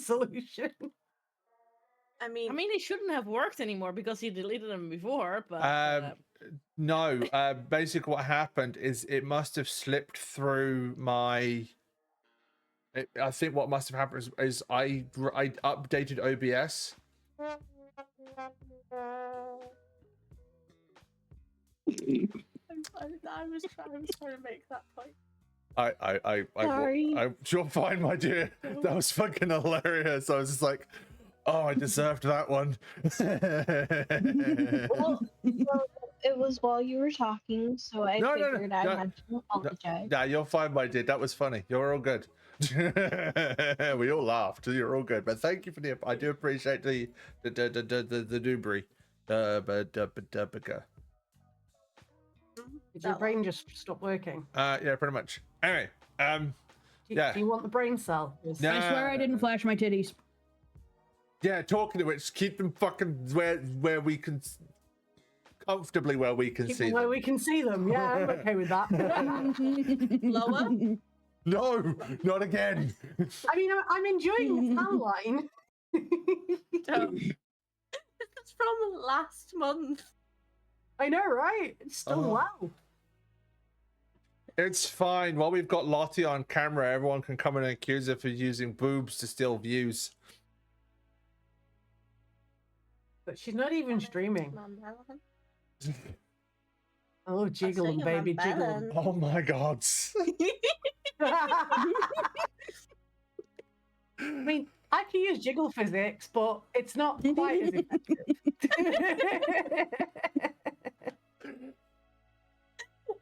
solution. I mean, it shouldn't have worked anymore because he deleted them before, but no. Basically, what happened is it must have slipped through my. I think what must have happened is I updated OBS. I was trying to make that point. You're fine, my dear. That was fucking hilarious. I was just like, oh, I deserved that one. Well, it was while you were talking, so I figured I had to apologize. Nah, you're fine, my dear. That was funny. You're all good. We all laughed. You're all good. But thank you for the. I do appreciate the doobery. Did your brain just stop working? Yeah, pretty much. Anyway, yeah. Do you want the brain cell? No. I swear I didn't flash my titties. Yeah, talking to which, keep them fucking where we can comfortably where we can see them. Where we can see them. Yeah, I'm okay with that. Lower? No, not again. I mean, I'm enjoying the tan line. It's from last month. I know, right? It's still low. It's fine. While we've got Lottie on camera, everyone can come in and accuse her for using boobs to steal views. But she's not even streaming. Oh, jiggle 'em, baby, jiggle 'em. Oh my god. I mean, I can use jiggle physics, but it's not quite as effective.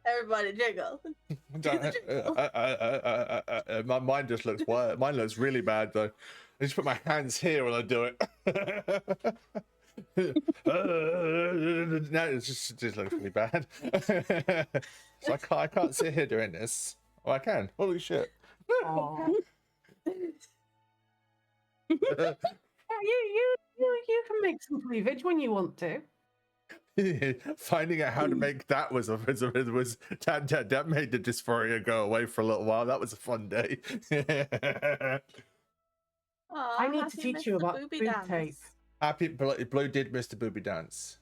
Everybody jiggle. My mind just looks weird. Mine looks really bad though. I just put my hands here when I do it. No, it just looks really bad. So I can't sit here doing this. Oh, I can. Holy shit. You can make some cleavage when you want to. Finding out how to make that was that made the dysphoria go away for a little while. That was a fun day. I need to teach you about boob tape. Happy Blue did miss the booby dance.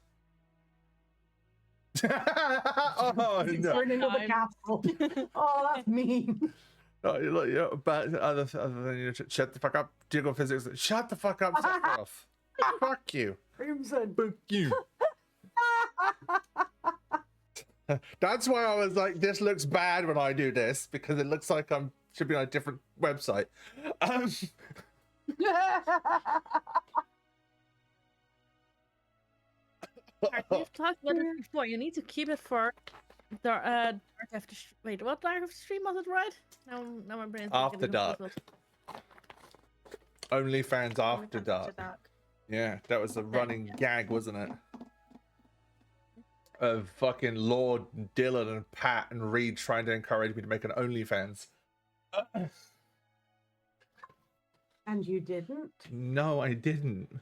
Oh no! Turn into the castle. Oh, that's mean. Oh, look, yeah, but other than you, shut the fuck up. Jiggle physics. Shut the fuck up. Fuck off. Fuck you. Crimson. Fuck you. That's why I was like, this looks bad when I do this because it looks like I'm should be on a different website. We've talked about this before. You need to keep it for dark after. Wait, what dark after stream was it, right? Now my brain's After dark. OnlyFans after dark. Yeah, that was the running gag, wasn't it? Of fucking Lord Dylan and Pat and Reed trying to encourage me to make an OnlyFans. And you didn't? No, I didn't.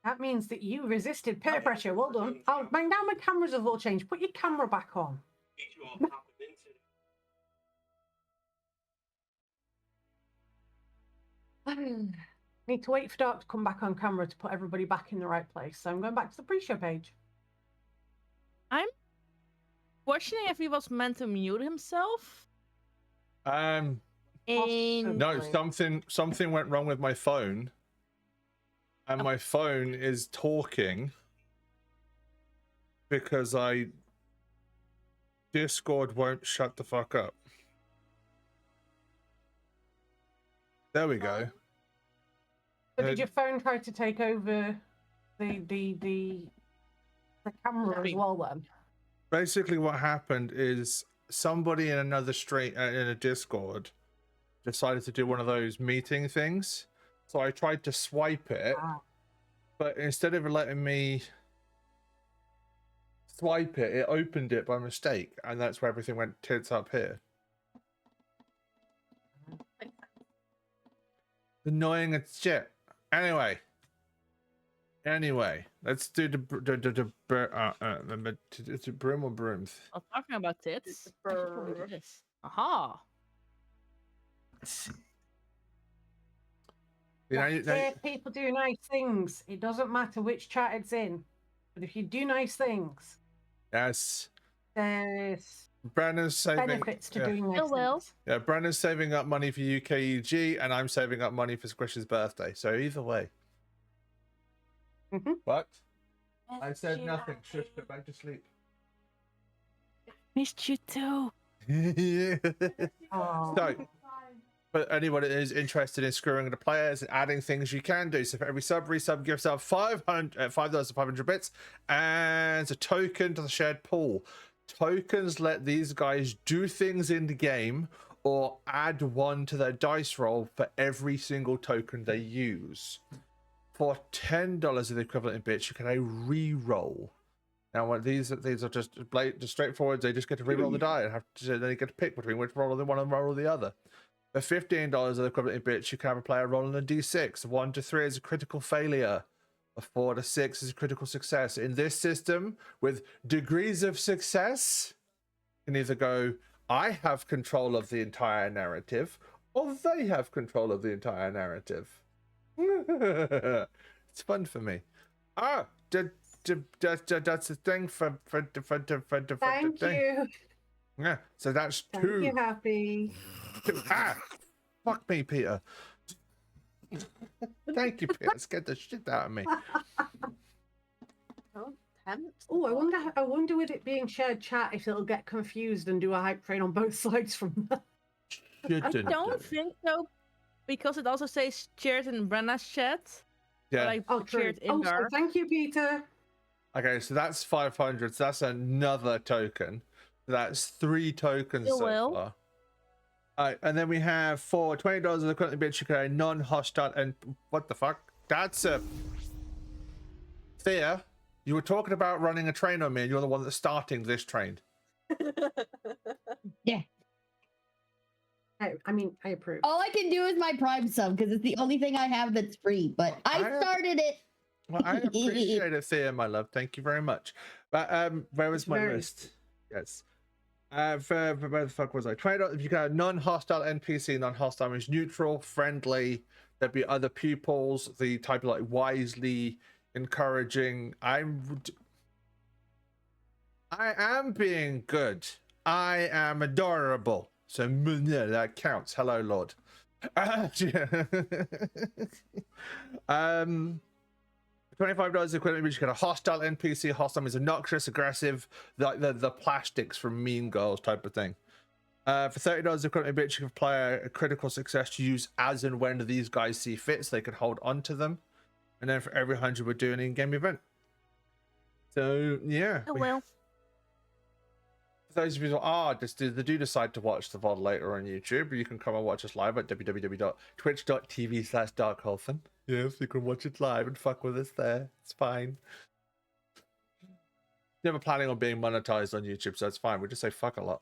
That means that you resisted peer pressure. Well done. Oh, now my cameras have all changed. Put your camera back on. Need to wait for Dark to come back on camera to put everybody back in the right place. So I'm going back to the pre-show page. I'm questioning if he was meant to mute himself. No, something went wrong with my phone. And my phone is talking because Discord won't shut the fuck up. There we go. So did your phone try to take over the camera as well then? Basically what happened is somebody in another stream in a Discord decided to do one of those meeting things. So I tried to swipe it, but instead of letting me swipe it, it opened it by mistake, and that's where everything went tits up here. Annoying as shit. Anyway, let's do the broom or brooms. I'm talking about tits. Aha. Let's see. People do nice things. It doesn't matter which chat it's in, but if you do nice things, yes, there's Brandon's saving benefits to doing nice things. Yeah, Brandon's saving up money for UKEG, and I'm saving up money for Squish's birthday. So either way. What? I said nothing. Shush, go back to sleep. Missed you too. Yeah. Oh. So, but anyone that is interested in screwing the players and adding things, you can do. So for every resub, give yourself 5,500 bits and a token to the shared pool. Tokens let these guys do things in the game or add one to their dice roll for every single token they use. For $10 of the equivalent in bits, you can re-roll. Now, when these are just straightforward, they just get to re-roll the die and then you get to pick between which roll they want and roll the other. For $15 of the equivalent in bits, you can have a player rolling a d6. 1 to 3 is a critical failure. A 4 to 6 is a critical success. In this system, with degrees of success, you can either go, I have control of the entire narrative, or they have control of the entire narrative. It's fun for me. That's the thing for Thank you. Yeah, so that's Thank two. you, Happy. Fuck me, Peter. Thank you, Peter. Scared the shit out of me. Don't tempt. Oh, I wonder with it being shared chat if it'll get confused and do a hype train on both sides from that. I don't think so, because it also says shared in Brenna's chat. Yeah. Like Oh, true. shared in Oh, there. so thank you, Peter. Okay, so that's 500. So that's another token. So that's 3 tokens so far. Alright, and then we have for $20 of the currently bid, you can a non-hostile and what the fuck? That's a Thea. You were talking about running a train on me, and you're the one that's starting this train. Yeah. I mean, I approve. All I can do is my Prime sub because it's the only thing I have that's free. But I started it. Well, I appreciate it, Thea, my love. Thank you very much. But where was my list? Yes. Where the fuck was I? $20 if you got a non-hostile NPC. Non-hostile means neutral, friendly. There'd be other pupils. The type of like wisely, encouraging. I am being good. I am adorable. So yeah, that counts. Hello, Lord. $25 equivalent, which you get a hostile NPC. Hostile means obnoxious, aggressive, like the plastics from Mean Girls type of thing. For $30 equivalent, bitch, you can apply a critical success to use as and when these guys see fit, so they can hold on to them. And then for every 100, we're doing an in-game event. So yeah. Oh well. For those of you who do decide to watch the VOD later on YouTube, you can come and watch us live at www.twitch.tv/darkholfen. Yes, you can watch it live and fuck with us there. It's fine. Never planning on being monetized on YouTube, so it's fine. We just say fuck a lot.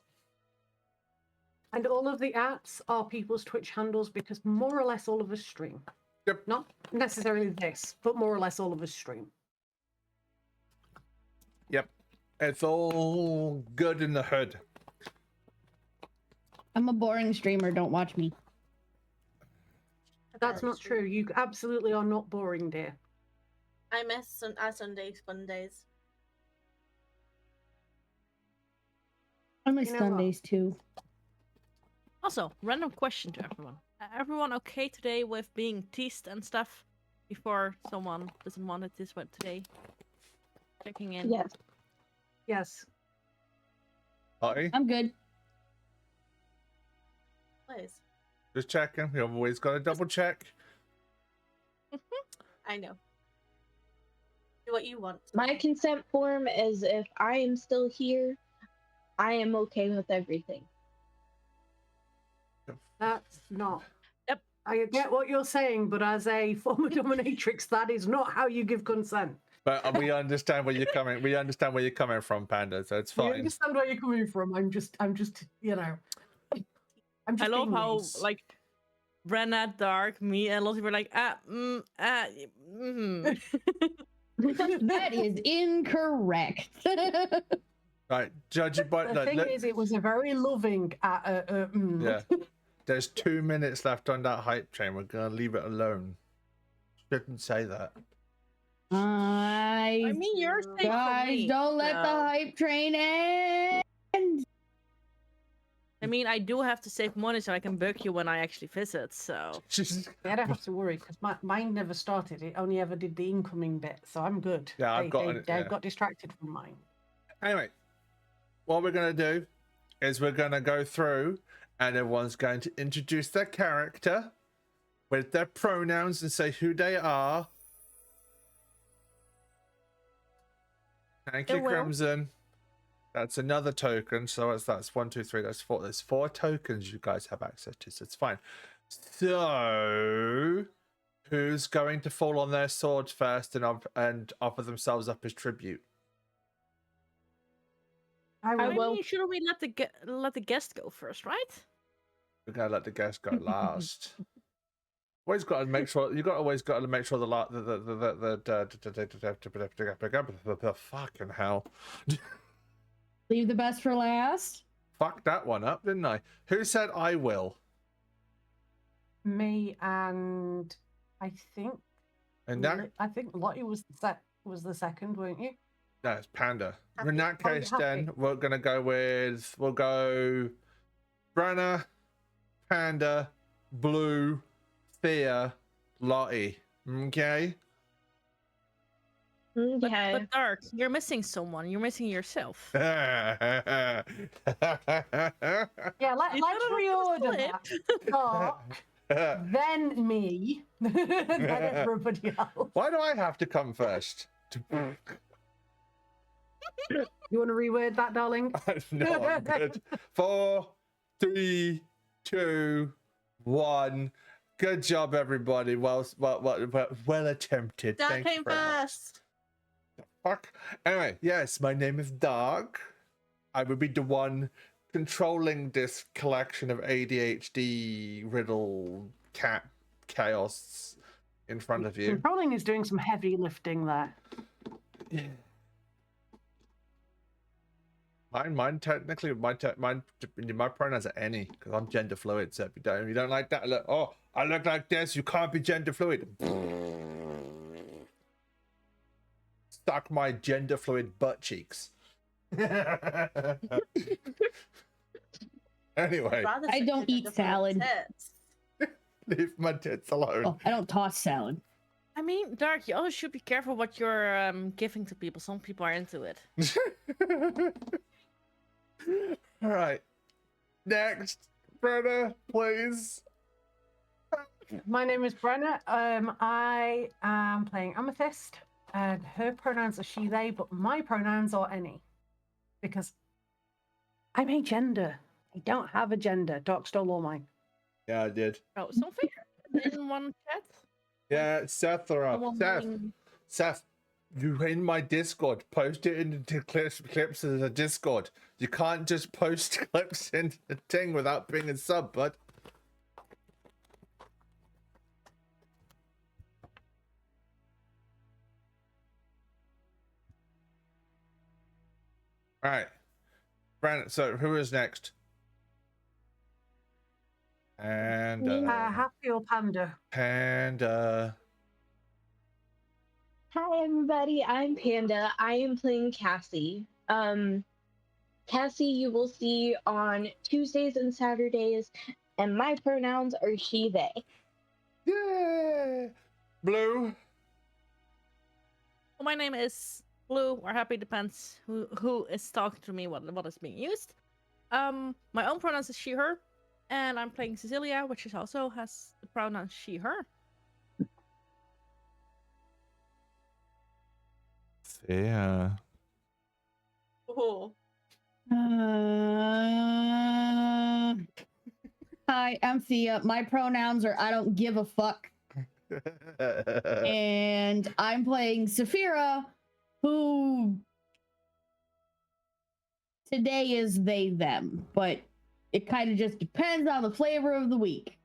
And all of the apps are people's Twitch handles because more or less all of us stream. Yep. Not necessarily this, but more or less all of us stream. Yep. It's all good in the hood. I'm a boring streamer. Don't watch me. That's not true. You absolutely are not boring, dear. I miss our Sundays fun days. I miss Sundays too. Also, random question to everyone. Everyone okay today with being teased and stuff before someone doesn't want it this way today? Checking in. Yes. Yes. Hi. I'm good. Please. Just checking. We always got to double check. I know. Do what you want. My consent form is if I am still here, I am okay with everything. That's not. Yep. I get what you're saying, but as a former dominatrix, that is not how you give consent. But we understand where you're coming. We understand where you're coming from, Panda. So it's I fine. understand where you're coming from. I'm just, you know. I love how like Brenna, Dark, me, and Lottie were like, That is incorrect. Right, judge it by The thing is, it was a very loving. Yeah. There's 2 minutes left on that hype train. We're gonna leave it alone. Didn't say that. I mean, you're safe for Guys, me, don't let the so- hype train end. I mean, I do have to save money so I can book you when I actually visit, so... Yeah, I don't have to worry because mine never started. It only ever did the incoming bit, so I'm good. Yeah, I've They got distracted from mine. Anyway, what we're going to do is we're going to go through and everyone's going to introduce their character with their pronouns and say who they are. Thank you, Crimson. That's another token. So that's 1, 2, 3. That's 4. There's 4 tokens you guys have access to. So it's fine. So who's going to fall on their swords first and offer themselves up as tribute? I I will. mean, shouldn't we let the guest go first, right? We're gonna let the guest go last. Always got to make sure always got to make sure the fucking hell. Leave the best for last. Fucked that one up, didn't I? Who said I will? Me and I think. And that I think Lottie was the second, weren't you? no, it's Panda. Happy. In that Oh, case, Happy. then we're gonna go with we'll go Brenna, Panda, Blue, Thea, Lottie. Okay. Okay. But Dark, you're missing someone. You're missing yourself. Yeah, You let's don't reorder split. that. Dark, then me, then everybody else. Why do I have to come first? You want to reword that, darling? No, I'm good. 4, 3, 2, 1. Good job, everybody. Well attempted. Dark Thank you came very much. first. Fuck. Anyway, yes, my name is Dark. I will be the one controlling this collection of ADHD riddle cat chaos in front of you. Controlling is doing some heavy lifting there. Yeah. Mine technically, my pronouns are any because I'm gender fluid. So if you don't like that, look, oh, I look like this. You can't be gender fluid. Suck my gender fluid butt cheeks. Anyway, Rather I suck don't your eat different salad. tits. leave my tits alone. Oh, I don't toss salad. I mean, Dark, you always should be careful what you're giving to people. Some people are into it. All right. Next, Brenna, please. My name is Brenna. I am playing Amethyst, and her pronouns are she, they, but my pronouns are any. Because I'm agender. I don't have a gender. Dark stole all mine. Yeah, I did. Oh, something in one chat? Yeah, Seth or Someone Seth. being- Seth, you in my Discord. Post it into clips as a Discord. You can't just post clips into the thing without being a sub, bud. All right, Brandon. So who is next? And Happy or Panda? Panda. Hi everybody, I'm Panda. I am playing Cassie. Cassie you will see on Tuesdays and Saturdays, and my pronouns are she, they. Yeah. Blue. Well, my name is Blue or Happy, depends who is talking to me, what is being used. My own pronouns is she, her, and I'm playing Cecilia, which is also has the pronoun she, her. Yeah. Oh. Hi, I'm Thea. My pronouns are I don't give a fuck. And I'm playing Saphira, who today is they, them, but it kind of just depends on the flavor of the week.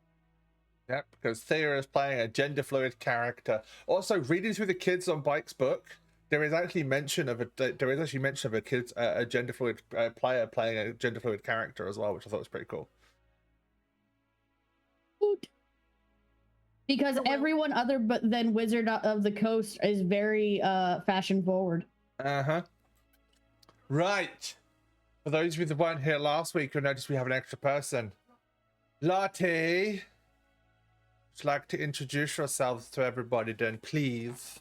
Yep, because Thea is playing a gender fluid character. Also, reading through the Kids on Bikes book, there is actually mention of a gender fluid player playing a gender fluid character as well, which I thought was pretty cool. Oot. Because Well- everyone other but than Wizard of the Coast is very fashion forward. Uh-huh. Right. For those of you that weren't here last week, you'll notice we have an extra person. Lottie. Would you like to introduce yourselves to everybody then, please?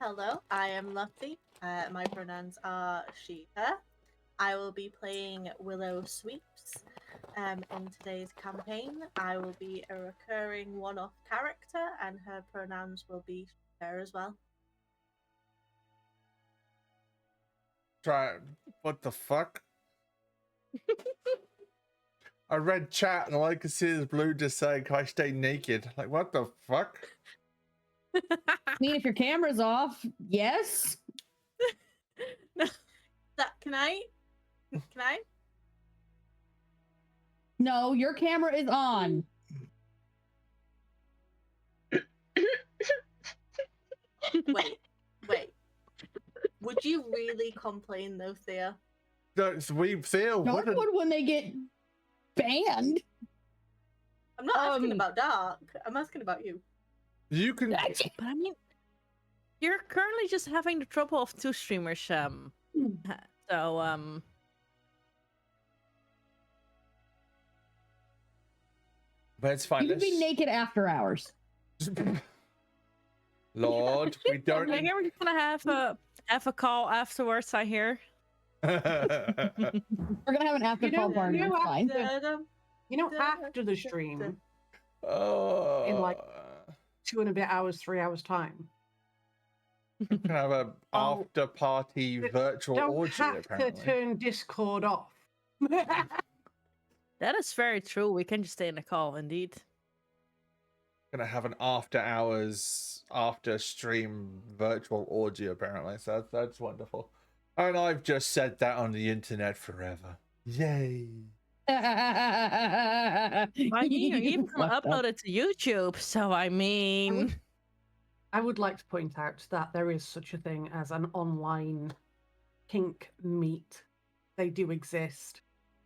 Hello, I am Lottie. My pronouns are she, her. I will be playing Willow Sweeps. In today's campaign, I will be a recurring one-off character, and her pronouns will be her as well. Try. What the fuck? I read chat and all I could see is Blue just saying, "Can I stay naked?" Like, what the fuck? I mean, if your camera's off, yes. Can I? Can I? No, your camera is on. Wait. Would you really complain though, Thea? No, Theo, No what one would when they get banned. I'm not asking about Dark. I'm asking about you. you can. But I mean, you're currently just having the trouble of two streamers, so But it's fine. You can be let's- naked after hours. Lord, we don't. I hear we're just gonna have a call afterwards. I hear. We're gonna have an after call party. It's fine. You know, after the stream, Oh. In, like, 2 and a bit hours, 3 hours time. Can have a Oh, after party virtual Don't orgy have apparently. to turn Discord off. That is very true. We can just stay in the call, indeed. Gonna have an after hours after stream virtual orgy apparently. So that's wonderful. And I've just said that on the internet forever. Yay. I mean, you're even gonna upload it to YouTube, so I mean, I would like to point out that there is such a thing as an online kink meet. They do exist,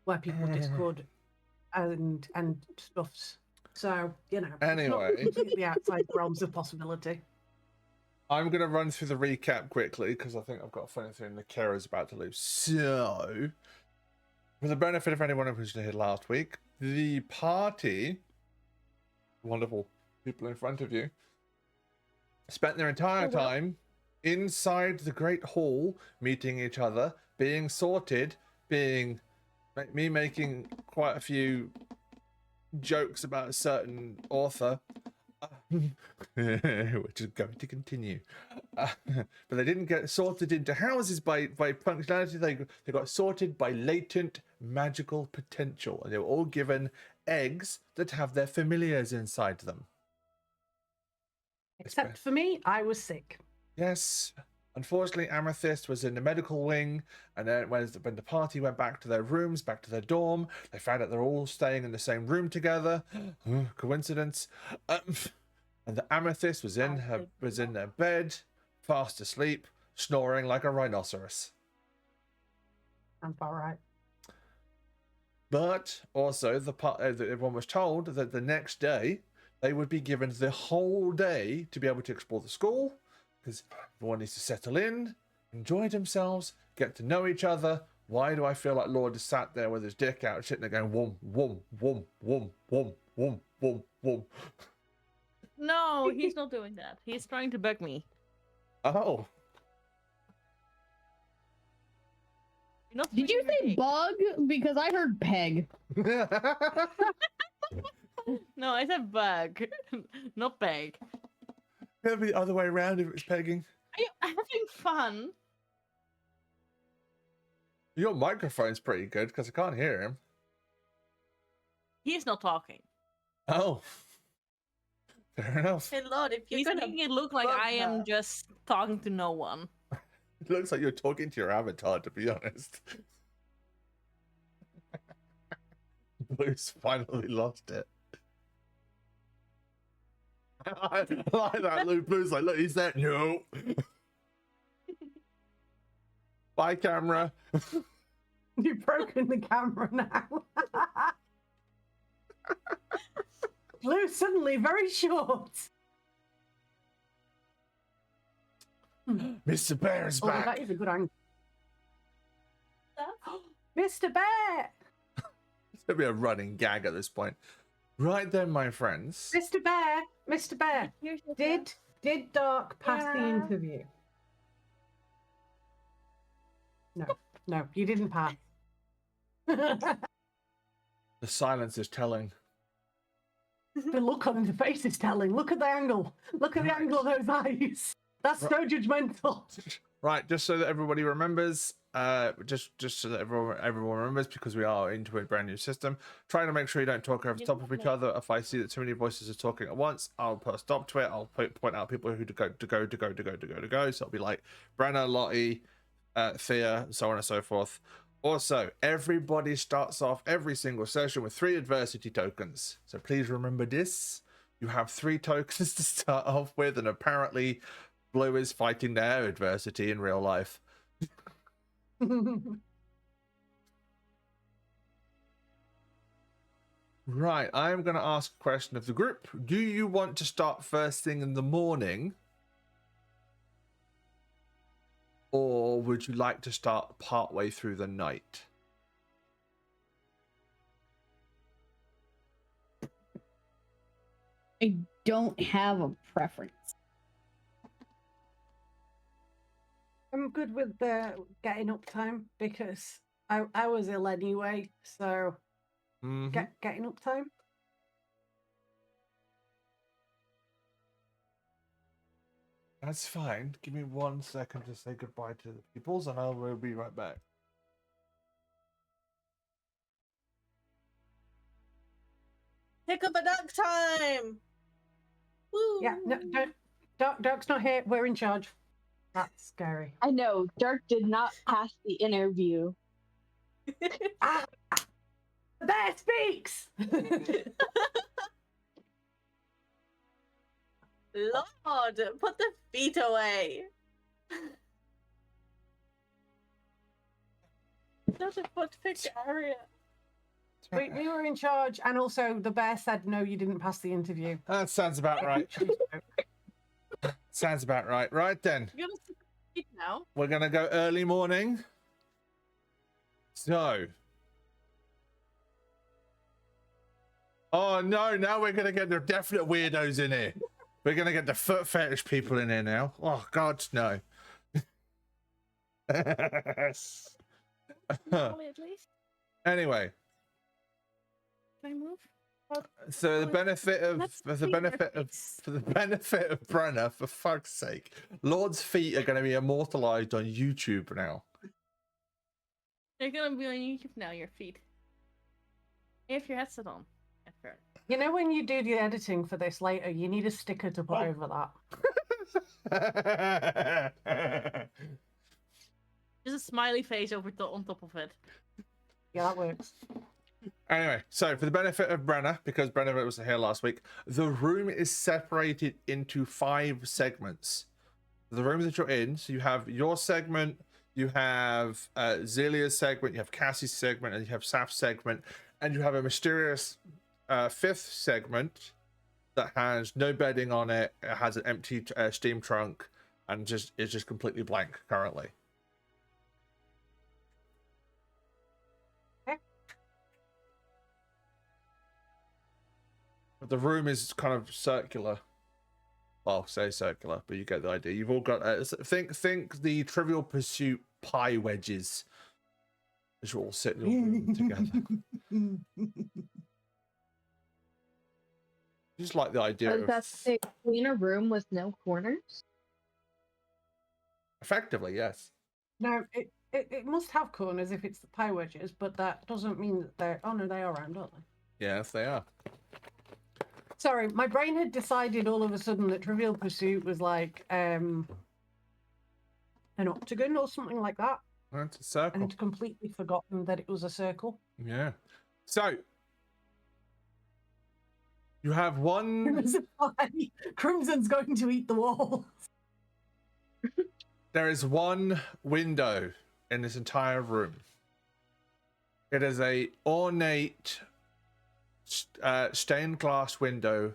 where people Discord and stuffs. So, you know, Anyway. it's not completely outside the realms of possibility. I'm going to run through the recap quickly because I think I've got a funny thing the Kara's about to lose. So, for the benefit of anyone who was here last week, the party, wonderful people in front of you, spent their entire time inside the Great Hall, meeting each other, being sorted, being me making quite a few jokes about a certain author. Which is going to continue, but they didn't get sorted into houses by functionality. They got sorted by latent magical potential, and they were all given eggs that have their familiars inside them. Except for me, I was sick. Yes, unfortunately, Amethyst was in the medical wing, and then when the party went back to their rooms, back to their dorm, they found out they're all staying in the same room together. Coincidence. And the Amethyst was in their bed, fast asleep, snoring like a rhinoceros. Sounds about right. But also, everyone was told that the next day they would be given the whole day to be able to explore the school, because everyone needs to settle in, enjoy themselves, get to know each other. Why do I feel like Lord is sat there with his dick out, sitting there going, wom, wom, wom, wom, wom, wom, wom, wom? no, he's not doing that. He's trying to bug me. Oh. You're not Did you swinging your say dick. bug? Because I heard peg. No, I said bug, not beg. It'd be the other way around if it was pegging. Are you having fun? Your microphone's pretty good because I can't hear him. He's not talking. Oh. Fair enough. Hey Lord, if you're He's gonna making it look like bug I am her- just talking to no one. It looks like you're talking to your avatar, to be honest. Blue's finally lost it. I like that. Blue's like, look, he's there. No. Bye, camera. You've broken the camera now. Blue suddenly very short. Mr. Bear is Although back. that is a good angle. Mr. Bear! It's gonna be a running gag at this point. Right then, my friends. Mr. Bear! Mr. Bear! Did Dark pass the interview? No, you didn't pass. The silence is telling. The look on his face is telling. Look at the angle. Look at the angle of those eyes. That's so judgmental. Right, just so that everybody remembers, just so that everyone remembers, because we are into a brand new system, trying to make sure you don't talk over the top of each other. If I see that too many voices are talking at once, I'll put a stop to it. I'll point out people who to go. So it'll be like Brenna, Lottie, Thea, so on and so forth. Also, everybody starts off every single session with 3 adversity tokens. So please remember this. You have 3 tokens to start off with, and apparently Blue is fighting their adversity in real life. Right, I am going to ask a question of the group. Do you want to start first thing in the morning? Or would you like to start partway through the night? I don't have a preference. I'm good with the getting up time because I was ill anyway, so getting up time. That's fine. Give me 1 second to say goodbye to the peoples, and I will be right back. Pick up a duck time. Woo. Yeah, no, Dark's not here. We're in charge. That's scary. I know, Dark did not pass the interview. Ah, the bear speaks. Lord, put the feet away. Such a foot-picked area. We were in charge, and also the bear said no, you didn't pass the interview. That sounds about right. Sounds about right. Right then, You're gonna sit now. we're going to go early morning. So. Oh no, now we're going to get the definite weirdos in here. We're going to get the foot fetish people in here now. Oh, God, no. Probably at least. Anyway, Can I move? so the benefit of Let's for the see benefit their of face. for the benefit of Brenna, for fuck's sake, Lord's feet are going to be immortalized on YouTube now. They're gonna be on YouTube now, your feet. If your headset on. At first. You know when you do the editing for this later, you need a sticker to put over that. Just a smiley face over on top of it. Yeah, that works. Anyway, so for the benefit of Brenna, because Brenna wasn't here last week, the room is separated into 5 segments. The room that you're in, so you have your segment, you have Zelia's segment, you have Cassie's segment, and you have Saf's segment, and you have a mysterious 5th segment that has no bedding on it. It has an empty steam trunk, and is just completely blank currently. But the room is kind of circular. Well, say circular, but you get the idea. You've all got think the Trivial Pursuit pie wedges as you all sit in your room together. Just like the idea Does of that say clean a room with no corners? effectively, yes. No, it must have corners if it's the pie wedges, but that doesn't mean that they're. Oh no, they are round, aren't they? Yes, they are. Sorry, my brain had decided all of a sudden that Trivial Pursuit was like an octagon or something like that, That's a circle. and completely forgotten that it was a circle. Yeah. So you have one. Crimson's going to eat the wall. There is one window in this entire room. It is a ornate stained glass window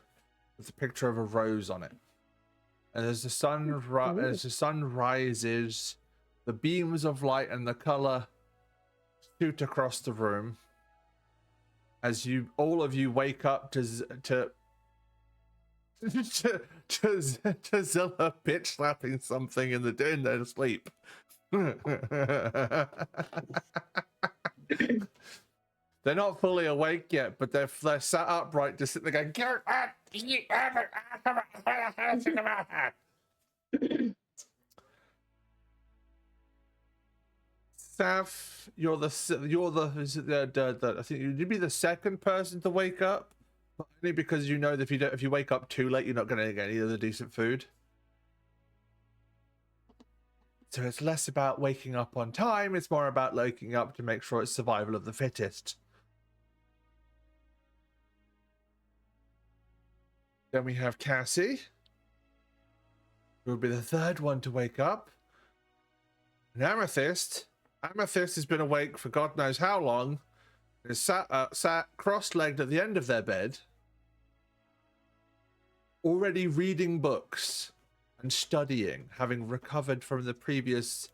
with a picture of a rose on it. And as the sun rises, the beams of light and the color shoot across the room. As all of you wake up to Zilla bitch slapping something in their sleep. They're not fully awake yet, but they're sat upright, just sitting there going. Saf, you're the I think you'd be the second person to wake up, but only because you know that if you wake up too late, you're not going to get any of the decent food. So it's less about waking up on time; it's more about waking up to make sure it's survival of the fittest. Then we have Cassie, who will be the third one to wake up. And Amethyst has been awake for God knows how long. Is sat cross-legged at the end of their bed, already reading books and studying, having recovered from the previous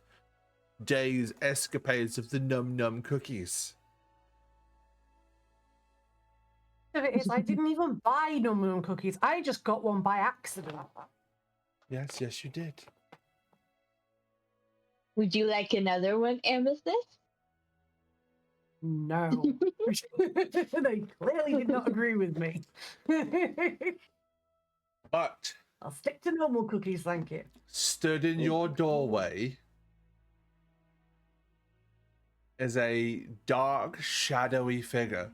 day's escapades of the num-num cookies. It is, I didn't even buy Num Num cookies. I just got one by accident. Yes, you did. Would you like another one, Amethyst? No. They clearly did not agree with me. But I'll stick to normal cookies, thank you. stood in your doorway is a dark, shadowy figure.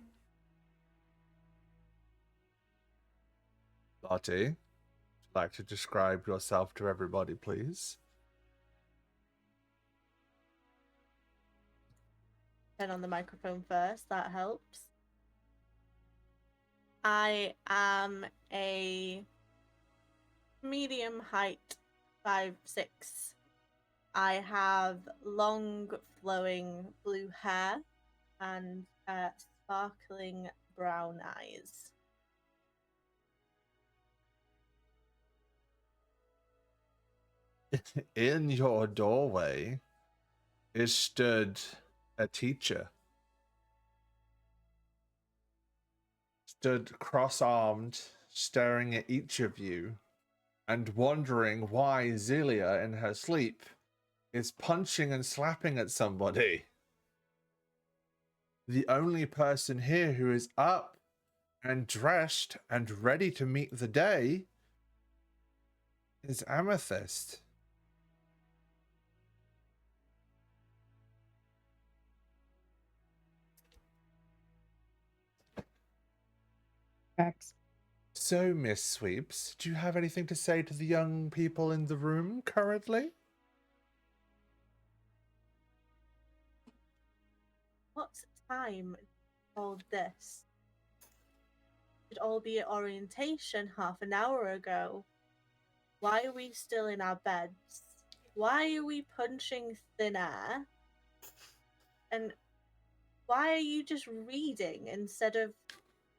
Lottie, would you like to describe yourself to everybody, please? Turn on the microphone first, that helps. I am a medium height, 5'6". I have long flowing blue hair and sparkling brown eyes. In your doorway is stood a teacher. Stood cross-armed, staring at each of you, and wondering why Zelia, in her sleep, is punching and slapping at somebody. The only person here who is up and dressed and ready to meet the day is Amethyst. Facts. So, Miss Sweeps, do you have anything to say to the young people in the room currently? What time all this? Should all be at orientation half an hour ago. Why are we still in our beds? Why are we punching thin air? And why are you just reading instead of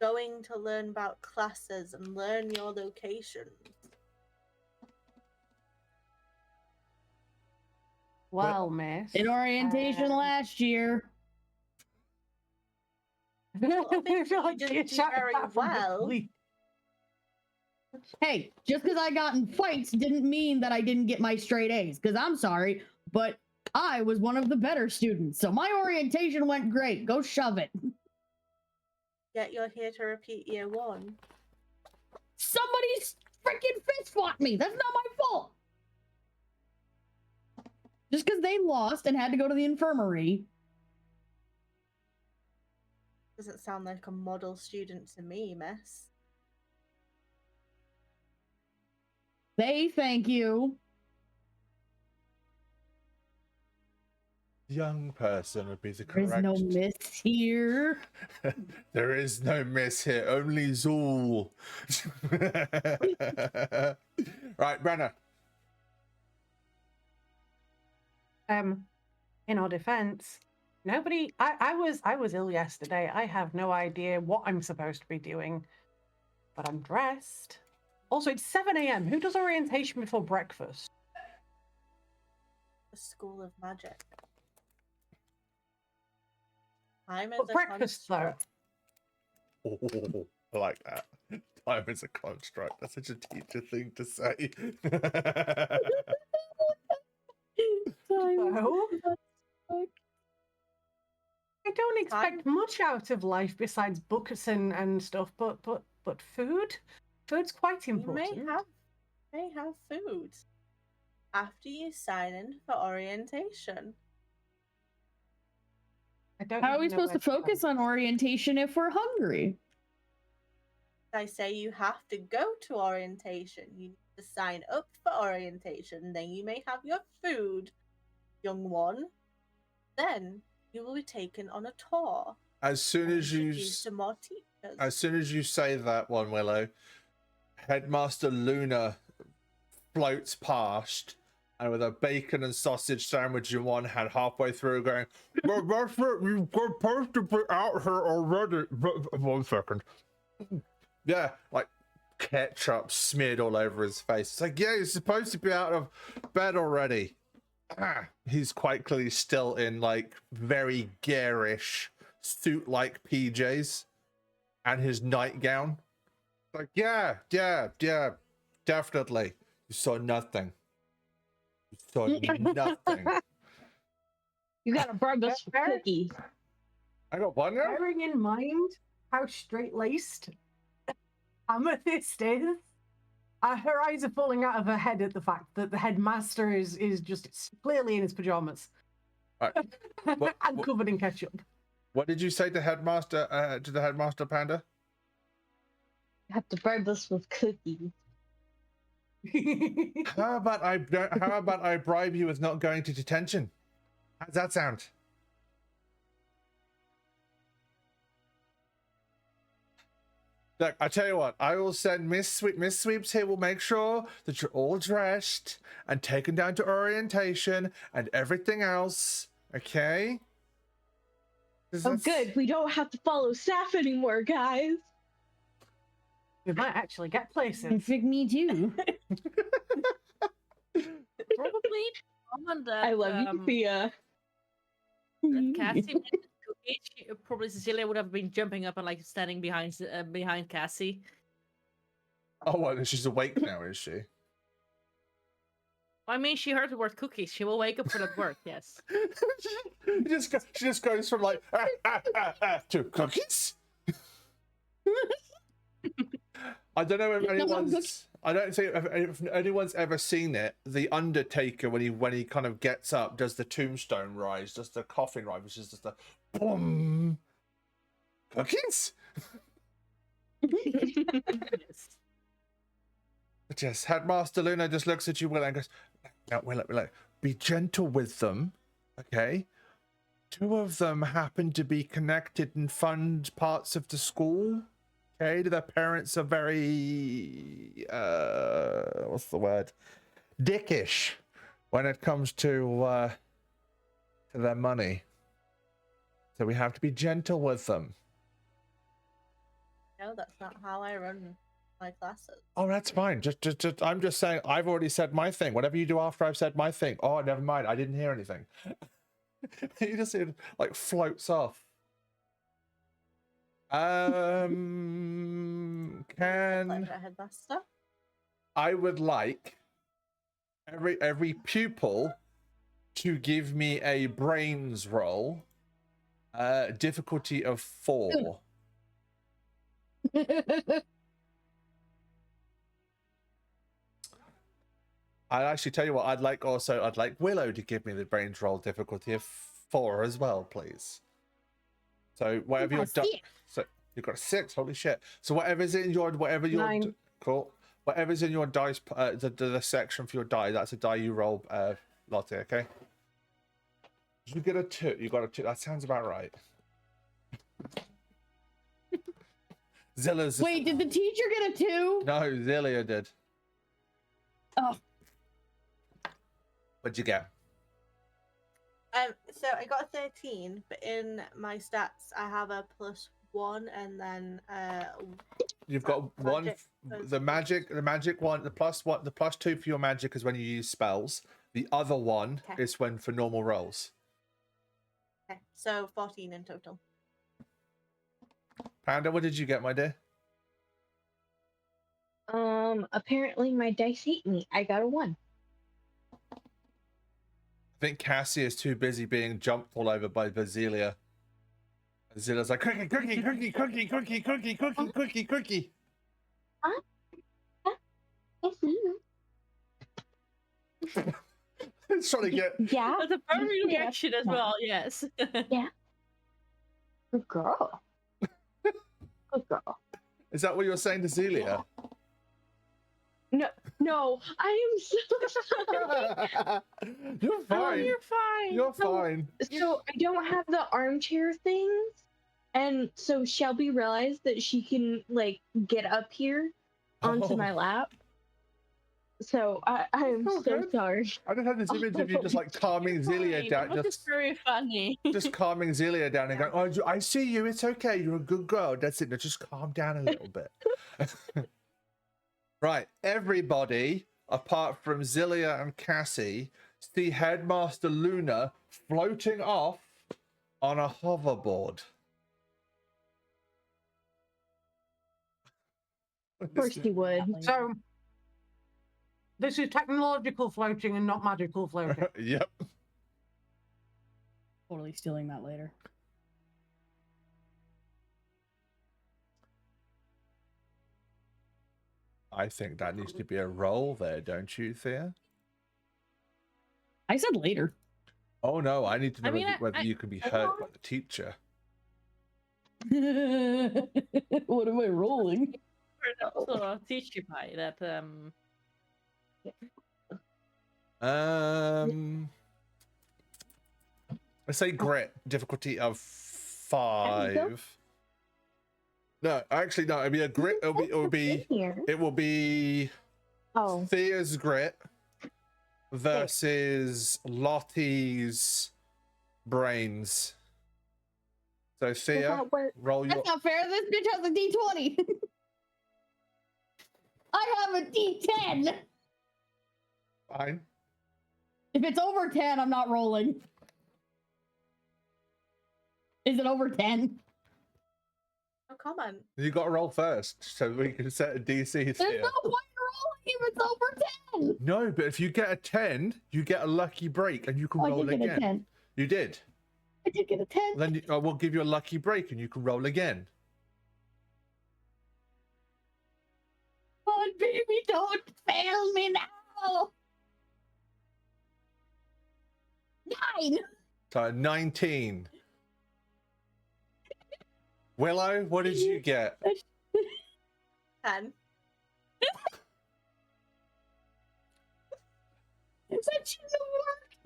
going to learn about classes and learn your locations? Well, miss. In orientation last year. Well, maybe I feel like you you didn't do shouted very that from the well. police. Hey, just because I got in fights didn't mean that I didn't get my straight A's. Because I'm sorry, but I was one of the better students. So my orientation went great. Go shove it. Yet you're here to repeat year one. Somebody's freaking fist fought me. That's not my fault. Just because they lost and had to go to the infirmary. Doesn't sound like a model student to me, miss. They thank you. Young person would be the There's correct. no miss here. There is no miss here, only Zool. Right, Brenna. In our defense, Nobody. I was ill yesterday. I have no idea what I'm supposed to be doing, but I'm dressed. Also, it's 7 a.m. Who does orientation before breakfast? The School of Magic. Time is But a breakfast though. construct. Oh, I like that. Time is a construct. That's such a teacher thing to say. So, I don't expect Time. much out of life besides books and stuff, but food? Food's quite You important. may have food after you sign in for orientation. I don't How are even we know supposed where to focus on orientation if we're hungry? I say you have to go to orientation. You need to sign up for orientation. Then you may have your food, young one. Then you will be taken on a tour. As soon and as you introduced to more teachers. As soon as you say that one, Willow, Headmaster Luna floats past and with a bacon and sausage sandwich in one hand, halfway through, going, "Well, that's it. You're supposed to be out here already." 1 second. Yeah, like ketchup smeared all over his face. It's like, yeah, you're supposed to be out of bed already. He's quite clearly still in like very garish suit-like PJs and his nightgown. Like, yeah, definitely. You saw nothing. You saw nothing. You gotta bribe us for Fair. cookies. I got one now. Bearing in mind how straight-laced Amethyst is, her eyes are falling out of her head at the fact that the headmaster is just clearly in his pajamas. Right. And covered in ketchup. What did you say to Headmaster? To the Headmaster Panda? You have to bribe us with cookies. How about I bribe you with not going to detention? How's that sound? Look, I tell you what, I will send Miss Sweeps here. Will make sure that you're all dressed and taken down to orientation and everything else. Okay? Oh, good. We don't have to follow staff anymore, guys. We might actually get places. Me too. Probably someone that I love you, Fia. that Cassie mentioned cookies. Probably Cecilia would have been jumping up and like standing behind Cassie. Oh, well, she's awake now, is she? I mean, she heard the word cookies. She will wake up for that word. Yes. she just goes from like to cookies. I don't know if anyone's. I don't think if anyone's ever seen it. The Undertaker, when he kind of gets up, does the tombstone rise, does the coffin rise, which is just a boom. Cookies. Yes. But yes, Headmaster Luna just looks at you, Willow, and goes, "Now, Willow, be gentle with them, okay? 2 of them happen to be connected and fund parts of the school. Okay, their parents are very what's the word? Dickish when it comes to their money. So we have to be gentle with them." No, that's not how I run my classes. Oh, that's fine. Just I'm just saying, I've already said my thing. Whatever you do after I've said my thing. Oh, never mind. I didn't hear anything. You just see it like floats off. Pleasure, Can Headmaster. I would like every pupil to give me a brains roll, difficulty of 4. I'd actually tell you what, I'd like Willow to give me the brains roll difficulty of 4 as well, please. So whatever you're done. So you've got a 6, holy shit. So whatever's in your 9. Cool. Whatever's in your dice, the section for your die, that's a die you roll, Lottie, okay? Did you get a 2? You got a 2. That sounds about right. Zilla's. Wait, did the teacher get a 2? No, Zillia did. Oh. What'd you get? So I got a 13, but in my stats I have a +1, and then You've got one. magic The magic one, the +1, the +2 for your magic is when you use spells. The other one Okay. is when for normal rolls. okay, so 14 in total. Panda, what did you get, my dear? Apparently my dice hate me. I got a 1. I think Cassie is too busy being jumped all over by Basilia. Basilia's like, cookie, cookie, cookie, cookie, cookie, cookie, cookie, cookie, cookie. I see you. It's trying to get. Yeah. That's a perfect Yeah. reaction as Yeah. well. Yes. Good girl. Good girl. Is that what you're saying to Zelia? No, I am so sorry. You're Oh, fine. you're fine. You're fine. So I don't have the armchair things, and so Shelby realized that she can like get up here onto Oh. my lap. So I am Oh, so good. sorry. I just had this image of you just like calming Zelia Fine. down, That was very funny. just calming Zelia down and going, "Oh, I see you. It's okay. You're a good girl. That's it. Now just calm down a little bit." Right, everybody apart from Zelia and Cassie see Headmaster Luna floating off on a hoverboard. Of course you would. So this is technological floating and not magical floating. Yep. Totally stealing that later. I think that needs to be a roll there, don't you, Thea? I said later. Oh no, I need to know I mean, whether you can be hurt by the teacher. What am I rolling? So teach you by that. Let's say grit, difficulty of There you go. 5. No, actually, no. It'll be a grit. Here. It will be Oh, Thea's grit versus Lottie's brains. So does Thea, that work? roll your. That's not fair. This bitch has a D20. I have a D10. Fine. If it's over 10, I'm not rolling. Is it over 10? No comment. You got to roll first, so we can set a DC. There's Thea. no point rolling if it's over 10. No, but if you get a 10, you get a lucky break, and you can Oh, I roll did get a again. 10. You did. I did get a 10. Then I will give you a lucky break, and you can roll again. Oh, baby, don't fail me now. 9. So 19. Willow, what did you get? 10. That shouldn't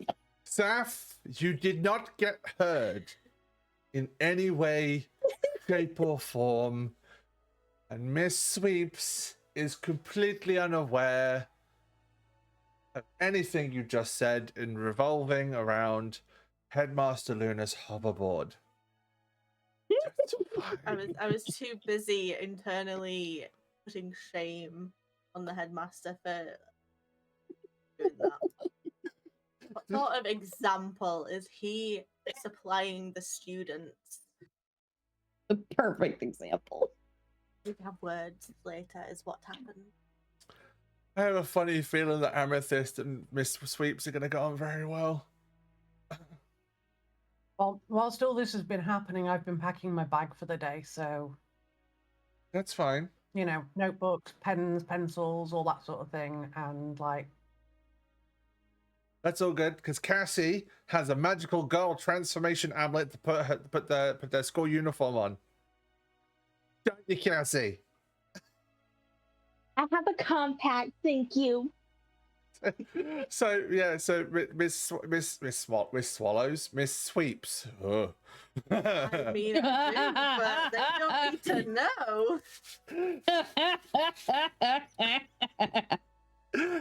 work. Saf, you did not get hurt in any way, shape, or form. And Miss Sweeps is completely unaware of anything you just said in revolving around Headmaster Luna's hoverboard. That's fine. I was too busy internally putting shame on the headmaster for doing that. What sort of example is he supplying the students? The perfect example. We can have words later, is what happened. I have a funny feeling that Amethyst and Miss Sweeps are going to go on very well. Well, whilst all this has been happening, I've been packing my bag for the day. So, That's fine. you know, notebooks, pens, pencils, all that sort of thing. And like, That's all good because Cassie has a magical girl transformation amulet to put their school uniform on. Don't you, Cassie? I have a compact, thank you. So yeah, so Miss Swallows, Miss Sweeps. Oh. I mean, I do, but they don't need to know.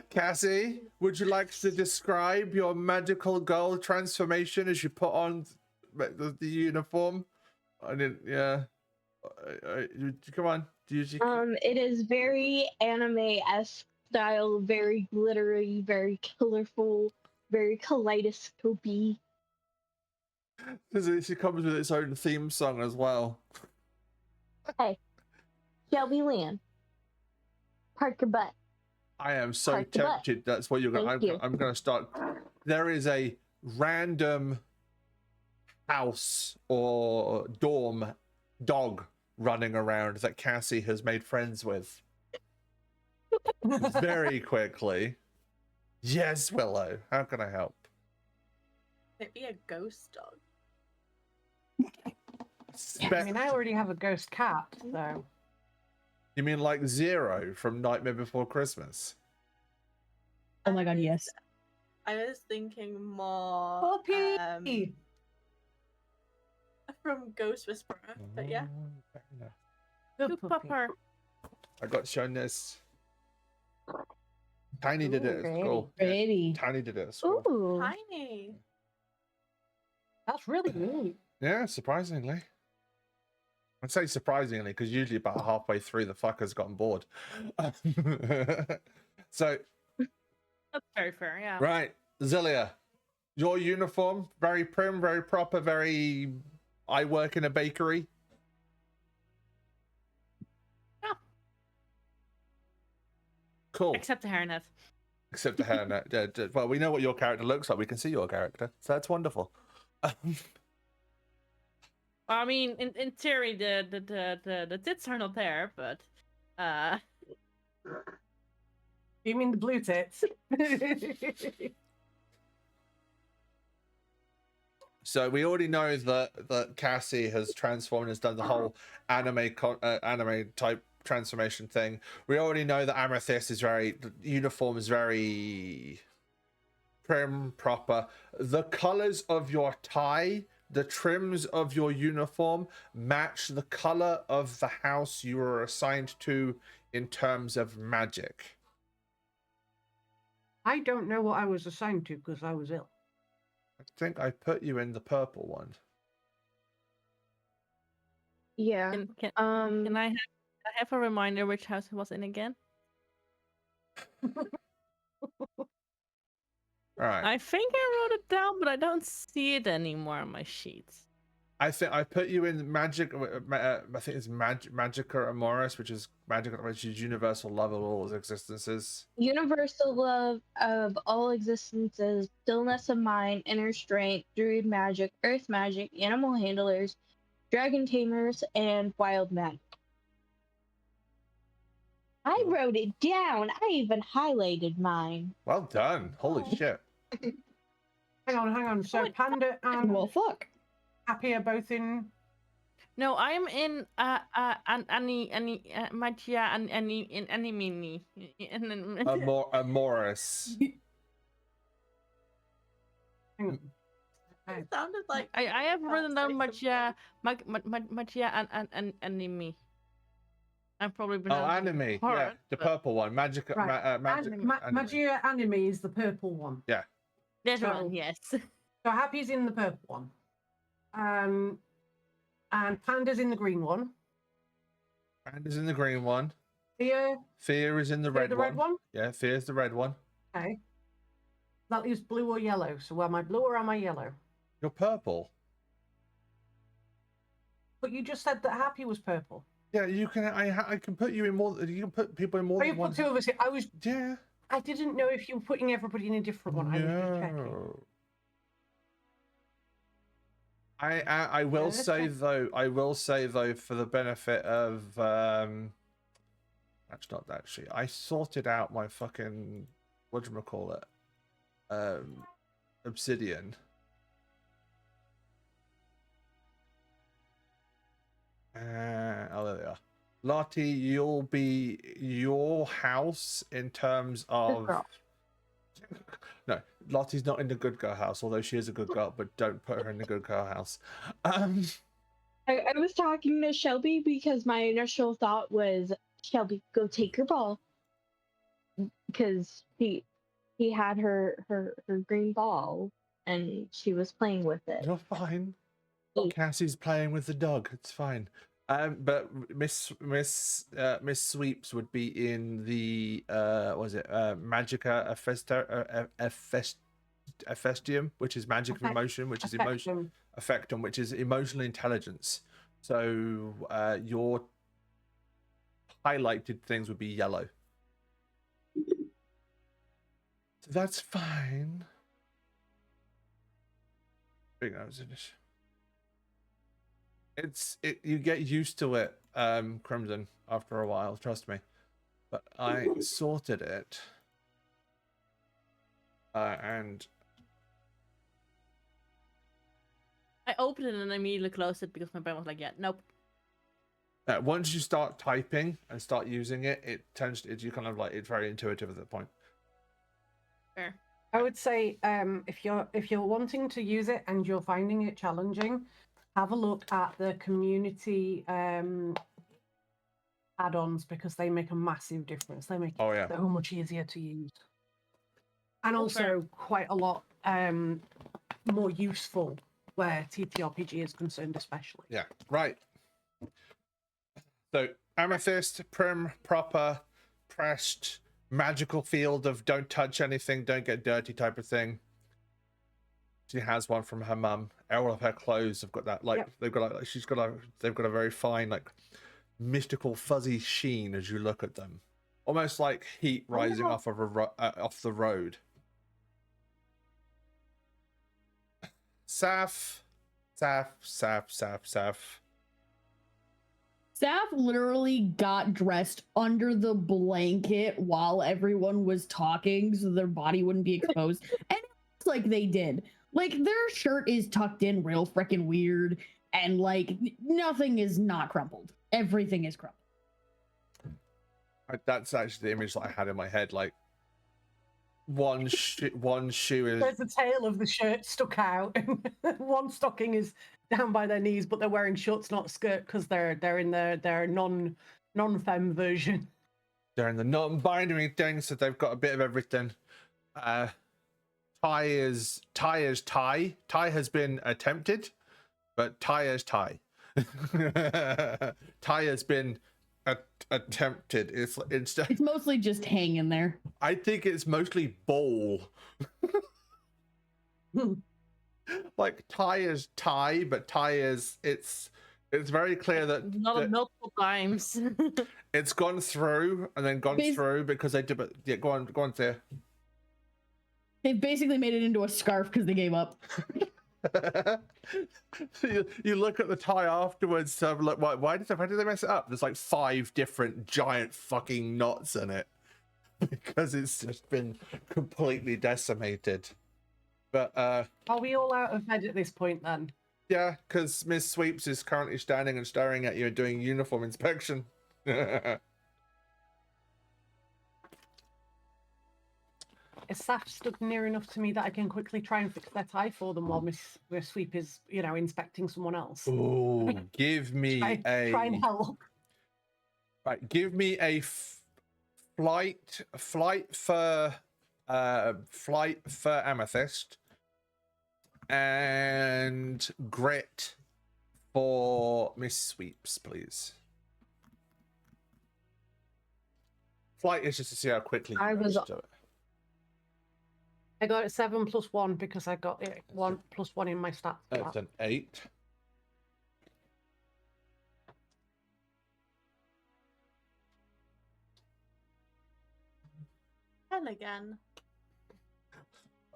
Cassie, would you like to describe your magical girl transformation as you put on the uniform? I didn't. Yeah. Come on. It is very anime-esque style, very glittery, very colorful, very kaleidoscopy. She comes with its own theme song as well. Hey, Shelby Lynn, park your butt. I am so Park the butt. tempted. That's what you're going. Thank you. I'm going to start. There is a random house or dorm dog running around that Cassie has made friends with very quickly. Yes, Willow. How can I help? It'd be a ghost dog. I mean, I already have a ghost cat, so. You mean like Zero from Nightmare Before Christmas? Oh my god, yes. I was thinking more Puppy! from Ghost Whisperer, but yeah. Oh, fair enough. Good Good puppy. pupper. I got shown this. Tiny did it at school. Pretty. Tiny did it at school. Ooh. Tiny. That's really neat. Yeah, surprisingly. I'd say surprisingly because usually about halfway through the fucker's gotten bored. So, That's very fair, yeah. right, Zilia, your uniform, very prim, very proper, very. I work in a bakery. Yeah. Cool. Except the hairnet. Except the hairnet. Yeah, well, we know what your character looks like. We can see your character, so that's wonderful. I mean, in theory, the tits are not there, but You mean the blue tits? So we already know that Cassie has transformed and has done the whole anime type transformation thing. We already know that Amethyst is the uniform is very prim, proper. The colors of your tie, the trims of your uniform match the color of the house you were assigned to in terms of magic. I don't know what I was assigned to because I was ill. I think I put you in the purple one. Yeah. can I have a reminder which house it was in again? All right. I think I wrote it down, but I don't see it anymore on my sheets. I think I put you in magic. I think it's Magica Amoris, which is universal love of all existences. Universal love of all existences, stillness of mind, inner strength, druid magic, earth magic, animal handlers, dragon tamers, and wild magic. I wrote it down. I even highlighted mine. Well done. Holy shit. Hang on. So Panda and Well, fuck. Happy are both in. No, I am in Magia and in Animini. Amoris. Hang on. It sounded like I have written down Magia. Magia and Anime. I'm probably Oh, pronouncing anime. it Yeah, hard, the but purple one. Magic. Right. Magic. Magia Anime is the purple one. That So- one, yes. So Happy's in the purple one. And Panda's in the green one. Panda's in the green one. Fear Fear is in the red one. Yeah, Fear's the red one. Okay. That leaves blue or yellow. So am I blue or am I yellow? You're purple. But you just said that Happy was purple. Yeah, you can. I can put you in more. You can put people in more Oh, you than one. put two of us in. Yeah. I didn't know if you were putting everybody in a different one. I was just checking. No. I will let's say check. though. I will say though, for the benefit of that's not actually. I sorted out my fucking whatchamacallit, obsidian. Oh, there they are. Lottie, you'll be your house in terms of. girl. No, Lottie's not in the good girl house, although she is a good girl, but don't put her in the good girl house. I was talking to Shelby because my initial thought was, Shelby, go take your ball. because he had her green ball and she was playing with it. You're fine. Oh. Cassie's playing with the dog. It's fine. But Miss Sweeps would be in the was it Magica Ephestium, which is magic of emotion, which is emotion affectum, which is emotional intelligence. So your highlighted things would be yellow. So that's fine. Big nose. You get used to it, Crimson, after a while, trust me. But I sorted it. And I opened it and immediately closed it because my brain was like, yeah, nope. once you start typing and start using it, it tends to, you kind of like, it's very intuitive at that point. Fair. I would say if you're wanting to use it and you're finding it challenging, have a look at the community add-ons because they make a massive difference. They make it so much easier to use, and also quite a lot more useful where TTRPG is concerned, especially. Yeah, right. So amethyst, prim, proper, pressed, magical field of don't touch anything, don't get dirty type of thing. She has one from her mum. All of her clothes have got that, like they've got like they've got a very fine, like mystical fuzzy sheen as you look at them, almost like heat rising off of off the road. Saf. Saf literally got dressed under the blanket while everyone was talking so their body wouldn't be exposed. And it looks like they did. Like, their shirt is tucked in real freaking weird, and like nothing is not crumpled. Everything is crumpled. That's actually the image that I had in my head. Like, one shoe is... There's the tail of the shirt stuck out. One stocking is down by their knees, but they're wearing shorts, not a skirt, because they're in their non-femme version. They're in the non-binary thing, so they've got a bit of everything. Tie is tie. Tie has been attempted, but tie is tie. Tie has been attempted. It's mostly just hanging there. I think it's mostly ball. Like tie is tie, but tie is it's very clear that not multiple times. It's gone through and then gone through because they did. But yeah, go on there. They've basically made it into a scarf because they gave up. you look at the tie afterwards. Look, why did they mess it up? There's like 5 different giant fucking knots in it because it's just been completely decimated. But are we all out of bed at this point then? Yeah, because Miss Sweeps is currently standing and staring at you and doing uniform inspection. Is Saf stood near enough to me that I can quickly try and fix their tie for them while Miss Sweep is, inspecting someone else? Ooh, give me try and help. Right, give me a flight for amethyst and grit for Miss Sweeps, please. Flight is just to see how quickly you guys do it. I got it 7 + 1 because I got it 1 + 1 in my stats. That's an 8. And again.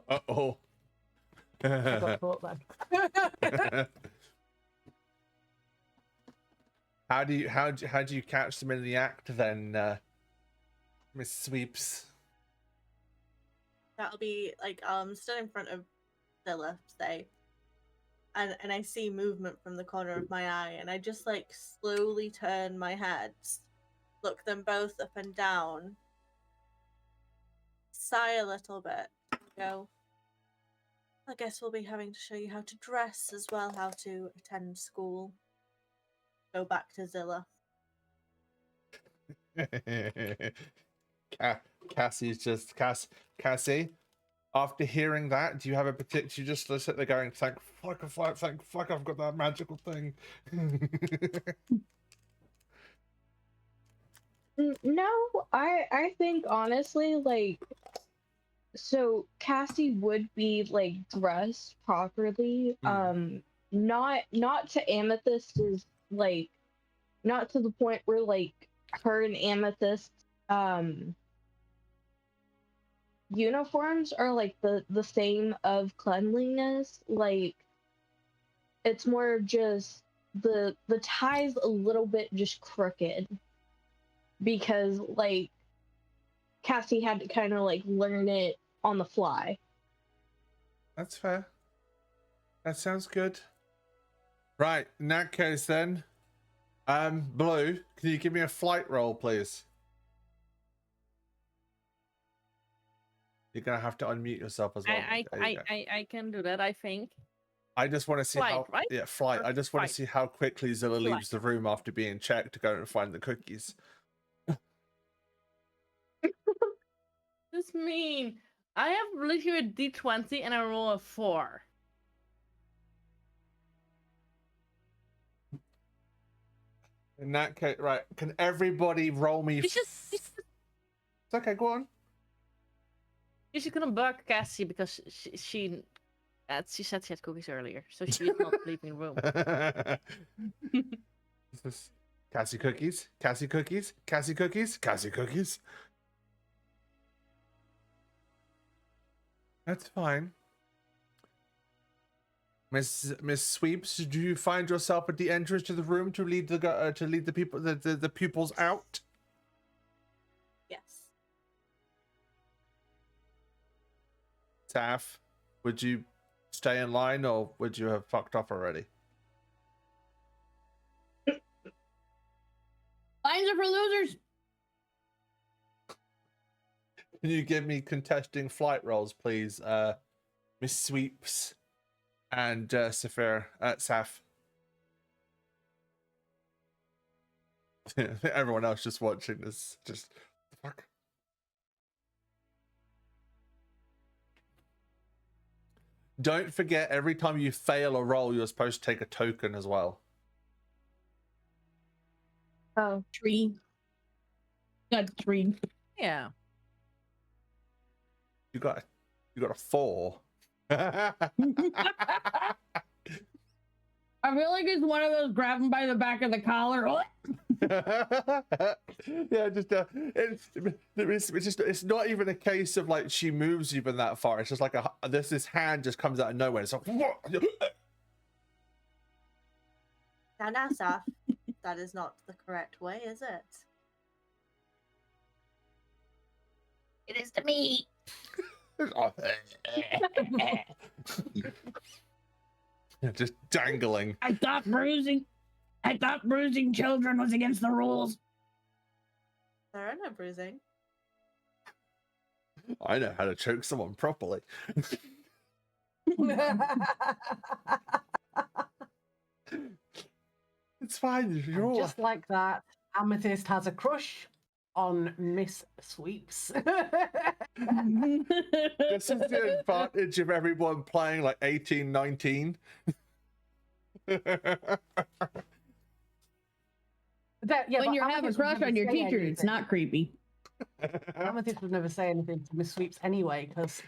Uh-oh. I got caught then. How do you catch them in the act then, Miss Sweeps? That'll be like stood in front of Zilla, say, and I see movement from the corner of my eye, and I just like slowly turn my head, look them both up and down, sigh a little bit, go, I guess we'll be having to show you how to dress as well, how to attend school. Go back to Zilla. Cassie's just Cassie. After hearing that, do you have a particular? You just sit there going, "Thank fuck, I've got that magical thing." No, I think honestly, like, so Cassie would be like dressed properly. Not to Amethyst is like not to the point where like her and Amethyst uniforms are like the same of cleanliness. Like it's more of just the tie's a little bit just crooked because like Cassie had to kind of like learn it on the fly. That's fair. That sounds good. Right, in that case then, Blue, can you give me a flight roll, please? You're gonna have to unmute yourself as well. I can do that, I think. I just want to see Flight, how right? yeah, flight. Or I just want flight? to see how quickly Zilla Flight. leaves the room after being checked to go and find the cookies. This mean I have literally a D20 and I roll a 4. In that case, right? Can everybody roll me? It's It's okay. Go on. You should gonna bug Cassie because she said she had cookies earlier, so she is not leaving the room. Is this Cassie cookies? Cassie cookies? Cassie cookies? Cassie cookies? That's fine. Miss Sweeps, do you find yourself at the entrance to the room to lead the people the pupils out? Yes. Taff, would you stay in line or would you have fucked off already? Lines are for losers. Can you give me contesting flight rolls, please, Miss Sweeps and Safir, Saf? Everyone else just watching this, just fuck. Don't forget, every time you fail a roll, you're supposed to take a token as well. Oh, Tree. Got 3. Yeah. You got a 4. I feel like it's one of those grab him by the back of the collar. Yeah, just it's not even a case of like she moves even that far. It's just like this hand just comes out of nowhere. It's like Now, Saf, that is not the correct way, is it? It is to me. just dangling. I thought bruising children was against the rules. There are no bruising. I know how to choke someone properly. It's fine. You're all... Just like that, Amethyst has a crush on Miss Sweeps. This is the advantage of everyone playing like 18, 19. When you have a crush on your teacher, it's not creepy. Amethyst would never say anything to Miss Sweeps anyway, because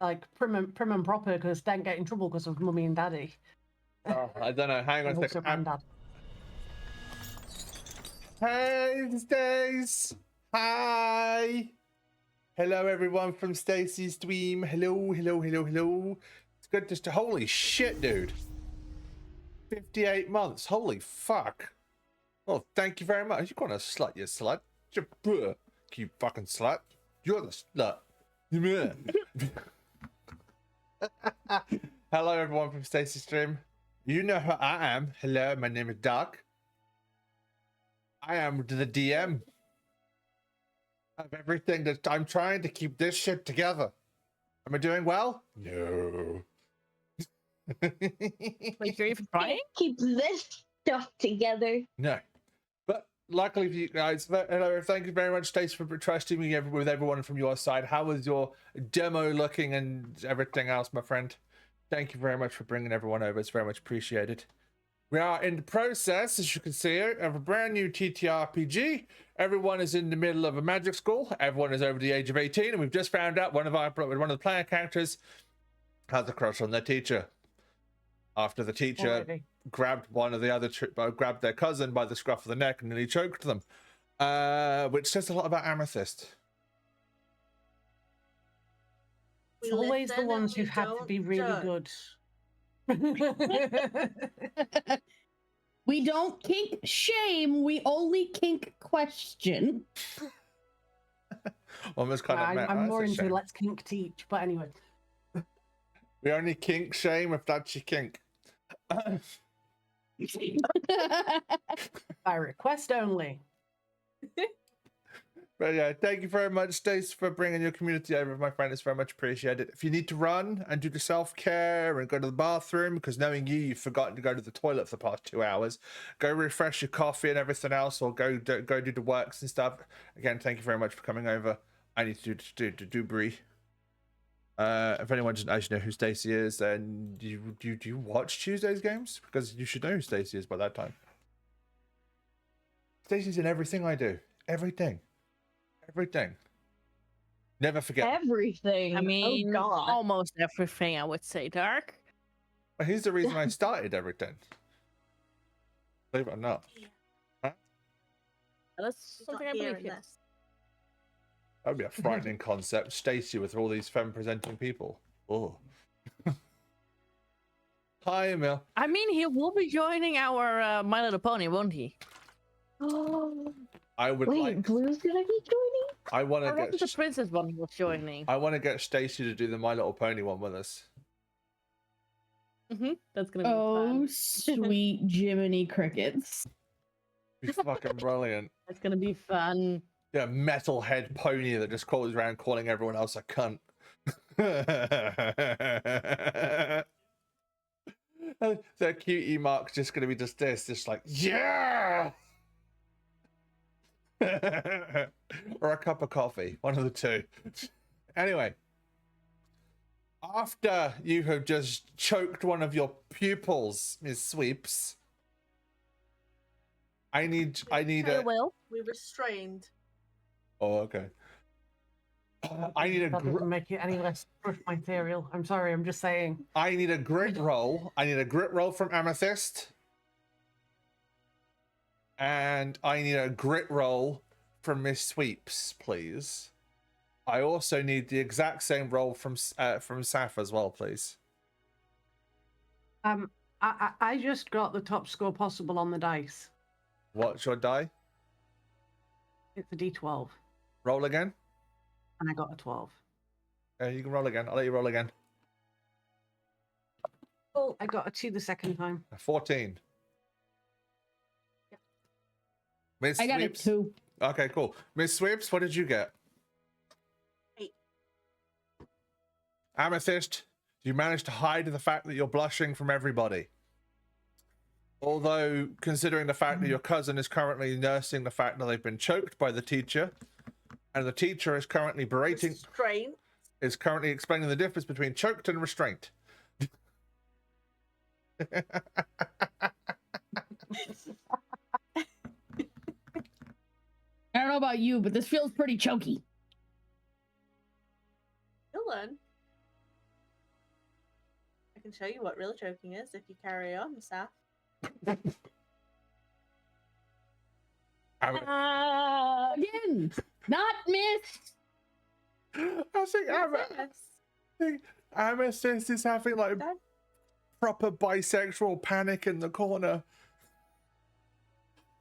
like prim and proper, because don't get in trouble because of mummy and daddy. Oh, I don't know. Hang on a second. Hey, it's Days. Hi. Hello, everyone from Stacy's Dream. Hello. It's good just to... Holy shit, dude. 58 months. Holy fuck. Oh, thank you very much. You're gonna slut, you slut. You fucking slut. You're the slut. Hello, everyone from Stacy's Stream. You know who I am. Hello, my name is Doc. I am the DM of everything that I'm trying to keep this shit together. Am I doing well? No. Like you're even trying? keep this stuff together. No. But luckily for you guys, hello, thank you very much, Stacey, for trusting me with everyone from your side. How was your demo looking and everything else, my friend? Thank you very much for bringing everyone over. It's very much appreciated. We are in the process, as you can see here, of a brand new TTRPG. Everyone is in the middle of a magic school. Everyone is over the age of 18, and we've just found out one of the player characters has a crush on their teacher. After the teacher Already. grabbed one of the other, grabbed their cousin by the scruff of the neck and nearly choked them, which says a lot about Amethyst. It's always the Listen ones and who've we had to don't be really judge. good. We don't kink shame, we only kink question. Almost kind of I'm, meant. I'm That's more a into shame. let's kink teach, but anyway. We only kink shame if that's your kink. By request only. But yeah, thank you very much, Stace, for bringing your community over, my friend. It's very much appreciated. If you need to run and do the self-care and go to the bathroom, because knowing you've forgotten to go to the toilet for the past 2 hours, go refresh your coffee and everything else, or go do the works and stuff. Again, thank you very much for coming over. I need to do Brie. If anyone doesn't actually know who Stacey is, then do you watch Tuesday's games? Because you should know who Stacey is by that time. Stacey's in everything I do. Everything. Never forget. Everything. I mean, oh god. almost everything, I would say, Dark. Well, he's the reason I started everything. Believe it or not. That's She's not something I believe, hearing yes. this. That would be a frightening concept. Stacey with all these femme-presenting people. Oh. Hi, Emil. I mean, he will be joining our My Little Pony, won't he? Oh, I would wait, like. Blue's gonna be joining? I want Or to was it get. the Princess one he was joining? I want to get Stacey to do the My Little Pony one with us. That's gonna be Oh, fun. sweet Jiminy Crickets. Be fucking brilliant. It's gonna be fun. Yeah, metalhead pony that just calls around calling everyone else a cunt. Their cutie mark's just gonna be just this, just like, yeah. Or a cup of coffee, one of the two. Anyway, after you have just choked one of your pupils, Miss Sweeps, I need Hey, a. Will. We restrained. Oh, okay. I need a. That doesn't make it any less crush material. I'm sorry, I'm just saying. I need a grit roll. I need a grit roll from Amethyst. And I need a grit roll from Miss Sweeps, please. I also need the exact same roll from Saf as well, please. I just got the top score possible on the dice. What's your die? It's a D12, Roll again. and I got a 12. You can roll again. I'll let you roll again. Oh, I got a 2 the second time. 14. Miss I got a Sweeps. 2. Okay, cool. Miss Sweeps, what did you get? 8. Amethyst, you managed to hide the fact that you're blushing from everybody. Although, considering the fact that your cousin is currently nursing the fact that they've been choked by the teacher, and the teacher is currently berating, Restraint. is currently explaining the difference between choked and restraint. I don't know about you, but this feels pretty choky. You'll learn. I can show you what real choking is if you carry on, Saf. Again, not missed. I think Amethyst is having like Dad? proper bisexual panic in the corner.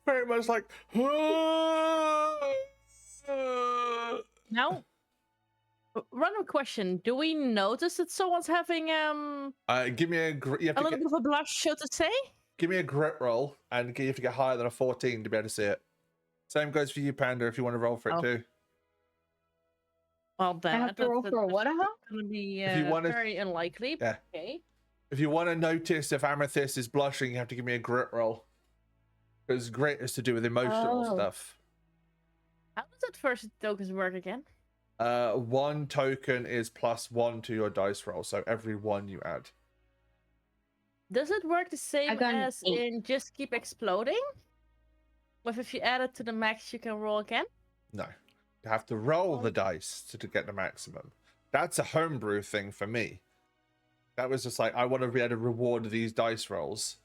Very much like. Now, random question: do we notice that someone's having Give me a. You have a to little bit of a blush, so to say? give me a grit roll, and you have to get higher than a 14 to be able to see it. Same goes for you, Panda, if you want to roll for it Oh. too. Well, I have to roll for what? Gonna be If you wanna- very unlikely. Yeah. Okay. If you want to notice if Amethyst is blushing, you have to give me a grit roll. Because grit is to do with emotional Oh. stuff. How does adversity tokens work again? 1 token is +1 to your dice roll, so every 1 you add. Does it work the same got an as 8. in just keep exploding? With if you add it to the max, you can roll again? No. You have to roll the dice to get the maximum. That's a homebrew thing for me. That was just like, I want to be able to reward these dice rolls.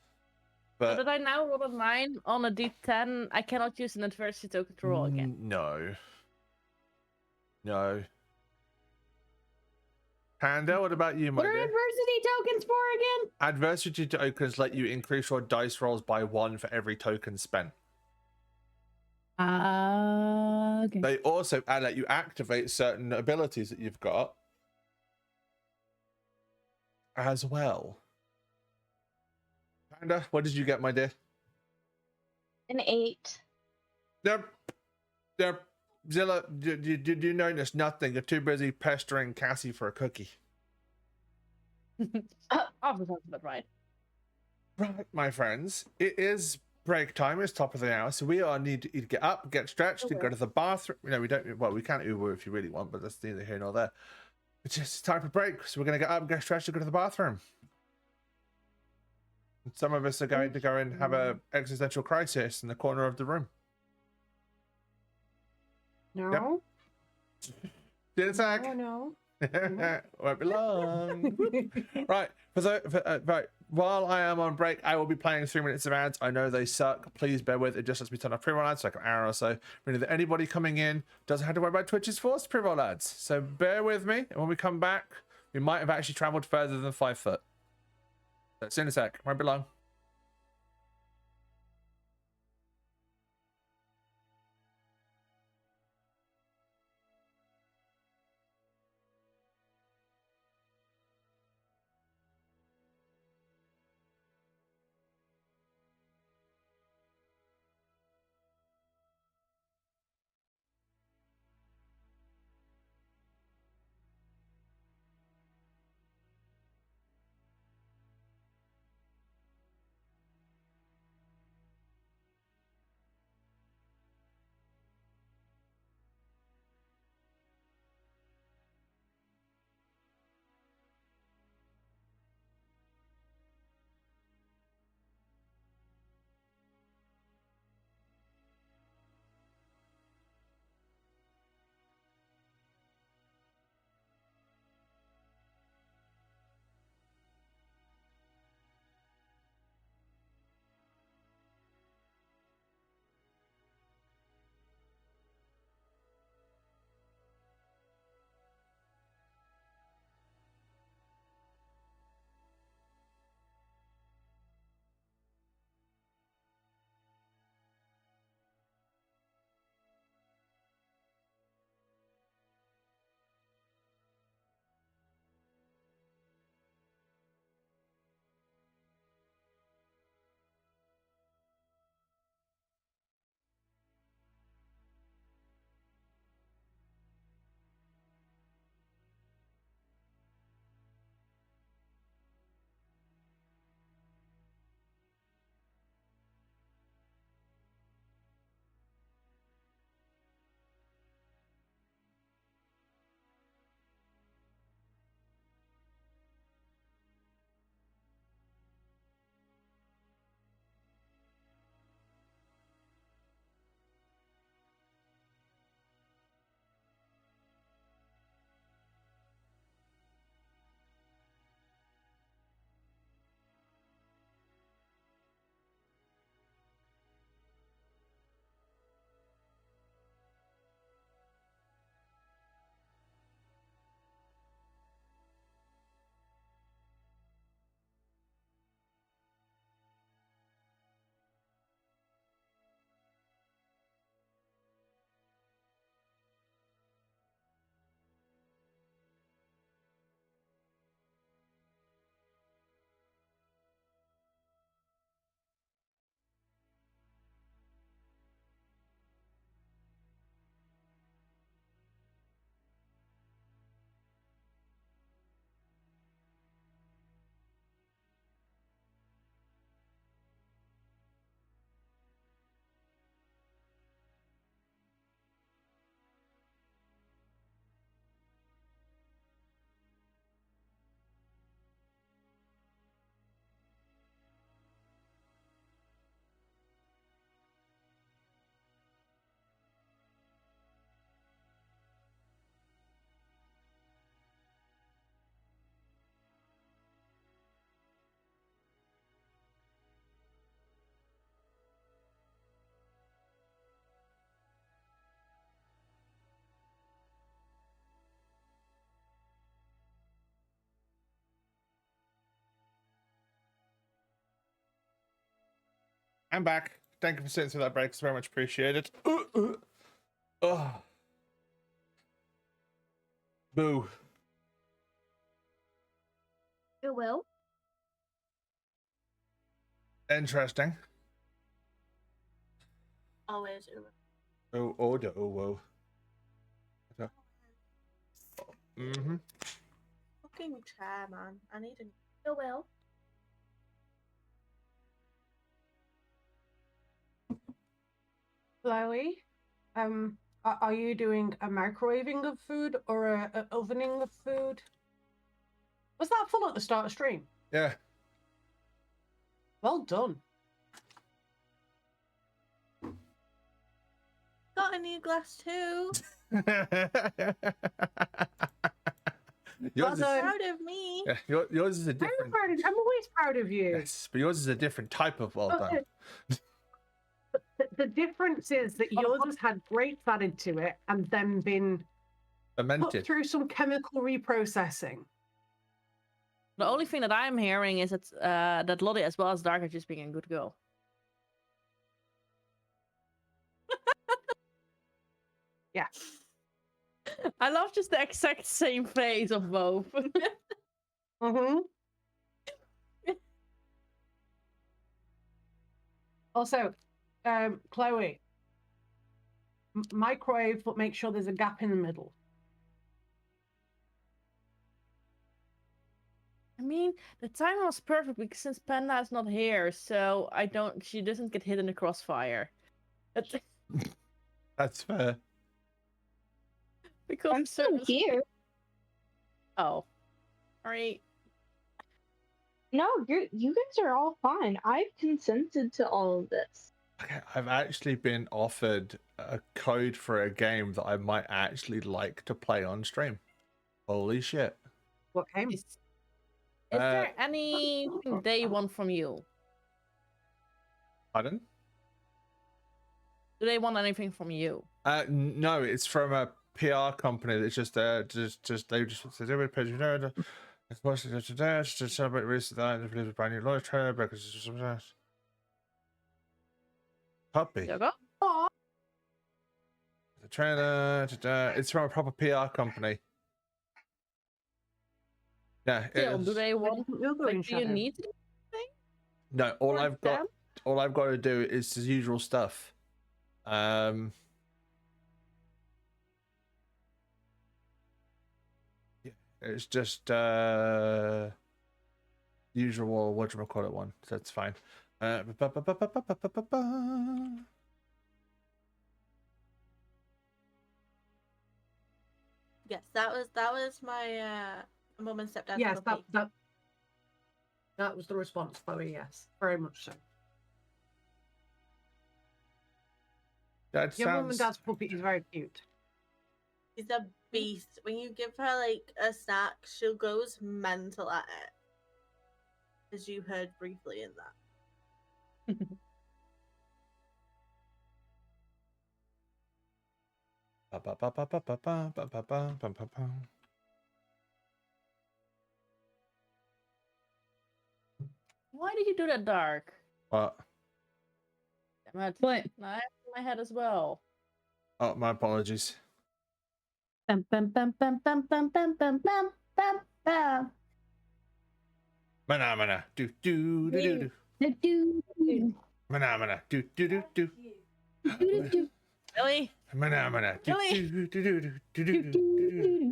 So But did I now roll a 9 on a d10? I cannot use an adversity token to roll again. no. No. Panda, what about you, my What are dear? adversity tokens for again? Adversity tokens let you increase your dice rolls by 1 for every token spent. Okay. They also let you activate certain abilities that you've got as well. Panda, what did you get, my dear? An 8. Yep. Zilla, you notice nothing. You're too busy pestering Cassie for a cookie. Oh, that sounds about right. Right, my friends. It is break time. It's top of the hour, so we all need to either get up, get stretched, and go to the bathroom. No, we don't. Well, we can't Uber if you really want, but that's neither here nor there. It's just time for break, so we're gonna get up, get stretched, and go to the bathroom. And some of us are going to go and have a existential crisis in the corner of the room. No. Did it sag? Oh no. Won't be long. Right. Right. While I am on break, I will be playing 3 minutes of ads. I know they suck. Please bear with it. Just lets me turn off pre-roll ads for like an hour or so. Meaning that anybody coming in doesn't have to worry about Twitch's forced pre-roll ads. So bear with me. And when we come back, we might have actually traveled further than 5 foot. So see you in a sec. Won't be long. I'm back. Thank you for sitting through that break. It's very much appreciated. Oh. Boo. It will. Interesting. Always. Oh, oh, oh, whoa. Mm-hmm. Fucking chair, man. I need a. It will. Chloe, are you doing a microwaving of food or a ovening of food? Was that full at the start of stream? Yeah. Well done. Got a new glass too. Yours is, Well done. Proud of me. yeah, yours is a different. I'm always proud of you. Yes, but yours is a different type of well done. The difference is that yours has had grapes added to it and then been put Fermented. through some chemical reprocessing. The only thing that I'm hearing is that Lottie as well as Dark are just being a good girl. Yeah. I love just the exact same phrase of both. Mm-hmm. Also, Chloe, microwave, but make sure there's a gap in the middle. I mean, the timing was perfect because since Panda is not here, so she doesn't get hit in the crossfire. That's fair. Because I'm still here. Oh, alright. No, you guys are all fine. I've consented to all of this. Okay, I've actually been offered a code for a game that I might actually like to play on stream. Holy shit. What game? Is there anything they want from you? Pardon? Do they want anything from you? No, it's from a PR company that's just they just said every page you know. It's mostly just to celebrate recent and release a brand new launch trailer because it's just puppy. There you go. Oh, The trailer, it's from a proper PR company. Yeah, Still, do they want? you're going Like, do you need anything? no, all for I've got them? all I've got to do is the usual stuff. It's just usual whatchamacallit one, so that's fine. Yes, that was my mum and stepdad. yes, that was the response, Chloe. Yes, very much so. That Your mum and sounds dad's puppy is very cute. She's a beast. When you give her like a snack, she'll goes mental at it. As you heard briefly in that. Why did you do that, Dark? What? Damn it. But I have in my head as well. Oh, my apologies. bum, bum, bum, bum, bum, bum, bum, bum, bum, bum, bum. Mana do do do do do. Do, do, do, Mana do do do do. do, do, Really? Mana do Really? do do do do do, do do, do,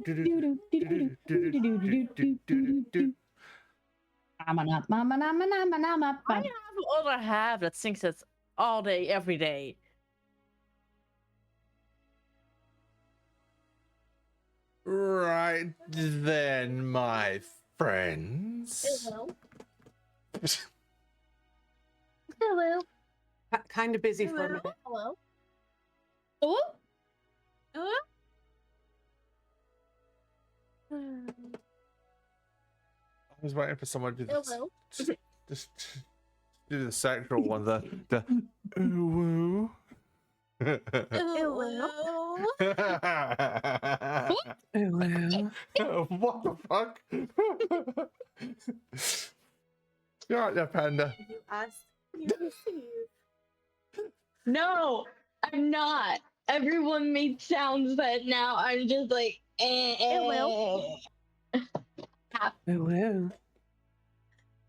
do, do, do, do, do, do, do, do. Mama, mama, mama, mama, mama, I mama. have other half that sings it all day, every day. Right then, my friends. Hello. Kind of busy for a minute. Hello. Oh, I was waiting for someone to do this. Hello. Just do the sexual one. The ooh. Hello. What the fuck? You're right there, Panda. You asked, you receive. No, I'm not. Everyone made sounds that now I'm just like, It will. Oh, wow.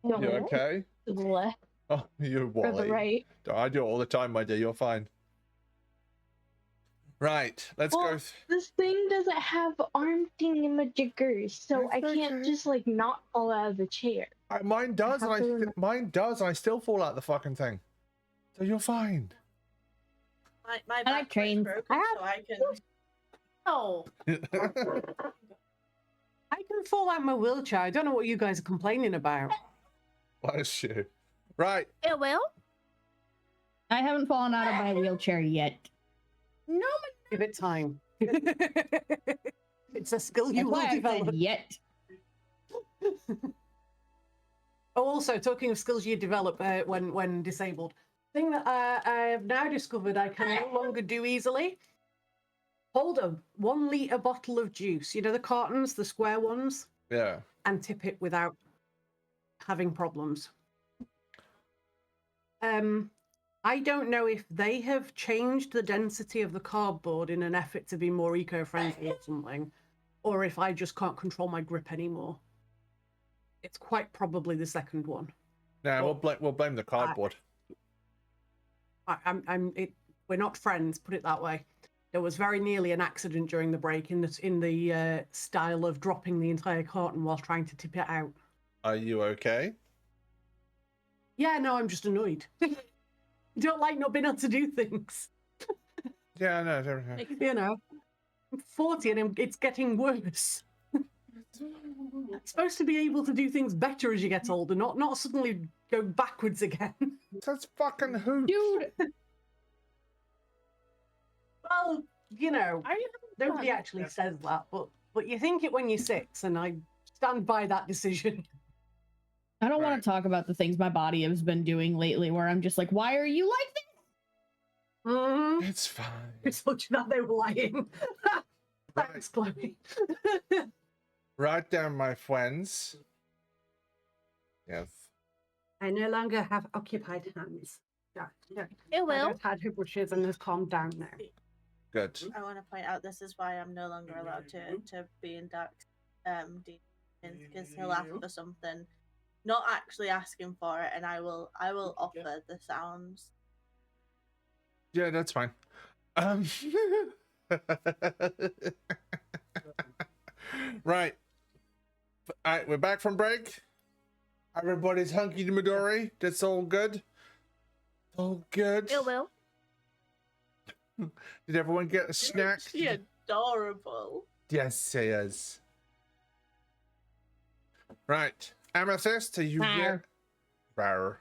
Don't You look okay? to the left Oh, you're or the Wally. right. I do it all the time, my dear. You're fine. Right, let's Well, go. this thing doesn't have arm thingy-majiggers, so It's I can't okay. just like not fall out of the chair. Mine does, have and to remember- mine does, and I still fall out the fucking thing. So you're fine. My like back trains. broken, I so I can. Oh, I can fall out my wheelchair. I don't know what you guys are complaining about. Bless you. Right. it will. I haven't fallen out of my wheelchair yet. No, Give it time. It's a skill you That's will why I develop. said yet. Oh, also, talking of skills you develop when disabled, thing that I have now discovered I can no longer do easily. Hold a 1 litre bottle of juice, you know the cartons, the square ones, Yeah. and tip it without having problems. I don't know if they have changed the density of the cardboard in an effort to be more eco-friendly or something, or if I just can't control my grip anymore. It's quite probably the second one. Nah, we'll blame the cardboard. We're not friends, put it that way. There was very nearly an accident during the break in the style of dropping the entire carton while trying to tip it out. Are you okay? Yeah, no, I'm just annoyed. Don't like not being able to do things. Yeah, no, everything. You know, I'm 40 and it's getting worse. You're supposed to be able to do things better as you get older, not suddenly go backwards again. That's fucking hoot. Dude, Well, you know, are you? nobody actually says that, but you think it when you're 6, and I stand by that decision. I don't Right. want to talk about the things my body has been doing lately where I'm just like, why are you like this? Mm-hmm. It's fine. It's such that they were lying. Thanks, Chloe. Right down, my friends. Yes. I no longer have occupied hands. Yeah, yeah. It I will. don't had hairbushes and has calmed down now. Good. I want to point out this is why I'm no longer allowed to be in Dark because he'll ask for something, not actually asking for it, and I will offer the sounds. Yeah, that's fine. Right. All right, we're back from break. Everybody's hunky dory. That's all good. All good. It will. Did everyone get a snack? She adorable. Yes, he is. Right. Amethyst, are you ready? Rawr.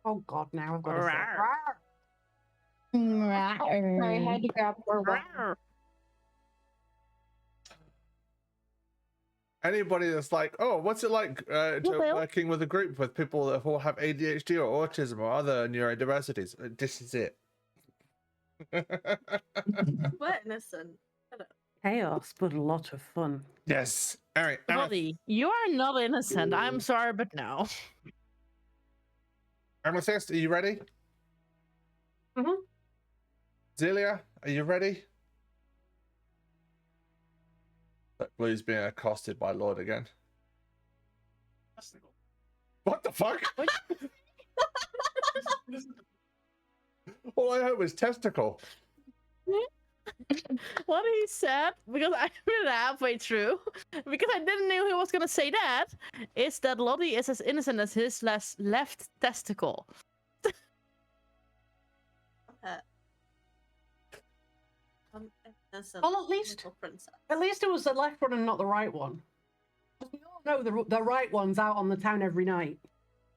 Oh God, now I've got to say. Rawr. Sorry, I had to grab more water. Rawr. Anybody that's like, oh, what's it like will. working with a group with people that all have ADHD or autism or other neurodiversities? This is it. We're innocent. Chaos, but a lot of fun. Yes. All right. Buddy, you are not innocent. I'm sorry, but no. Amethyst, are you ready? Mhm. Zelia, are you ready? Look, Blue's being accosted by Lord again. What the fuck? All I heard was testicle. What he said, because I read it halfway through, because I didn't know he was gonna say that, is that Lottie is as innocent as his left testicle. Innocent Well, at least little princess. it was the left one and not the right one. We all know the right one's out on the town every night.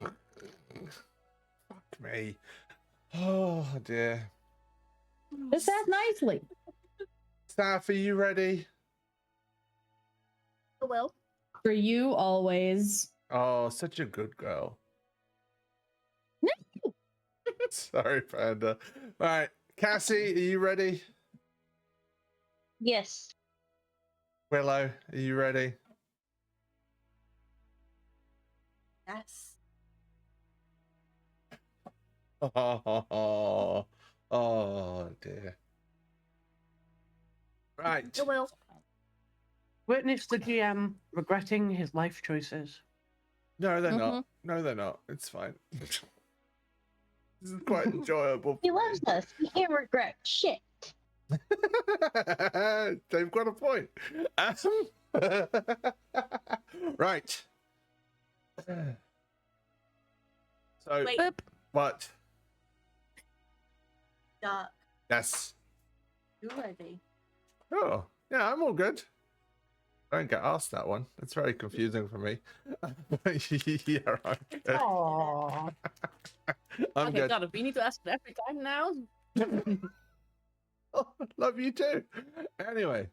Fuck me. Oh dear. This says nicely. Staff, are you ready? Well, For you always. Oh, such a good girl. No. Sorry, Panda. All right, Cassie, are you ready? Yes. Willow, are you ready? Yes. Oh dear. Right. It will. Witness the GM regretting his life choices. No, they're not. No, they're not. It's fine. This is quite enjoyable. He loves us. He can't regret shit. They've got a point. Right. So, Wait, Boop. what? Dark. Yes. You ready? Oh, yeah, I'm all good. I don't get asked that one. It's very confusing for me. Yeah, I'm good. Aww. I'm Okay, good. God, if we need to ask it every time now. Oh, love you too. Anyway,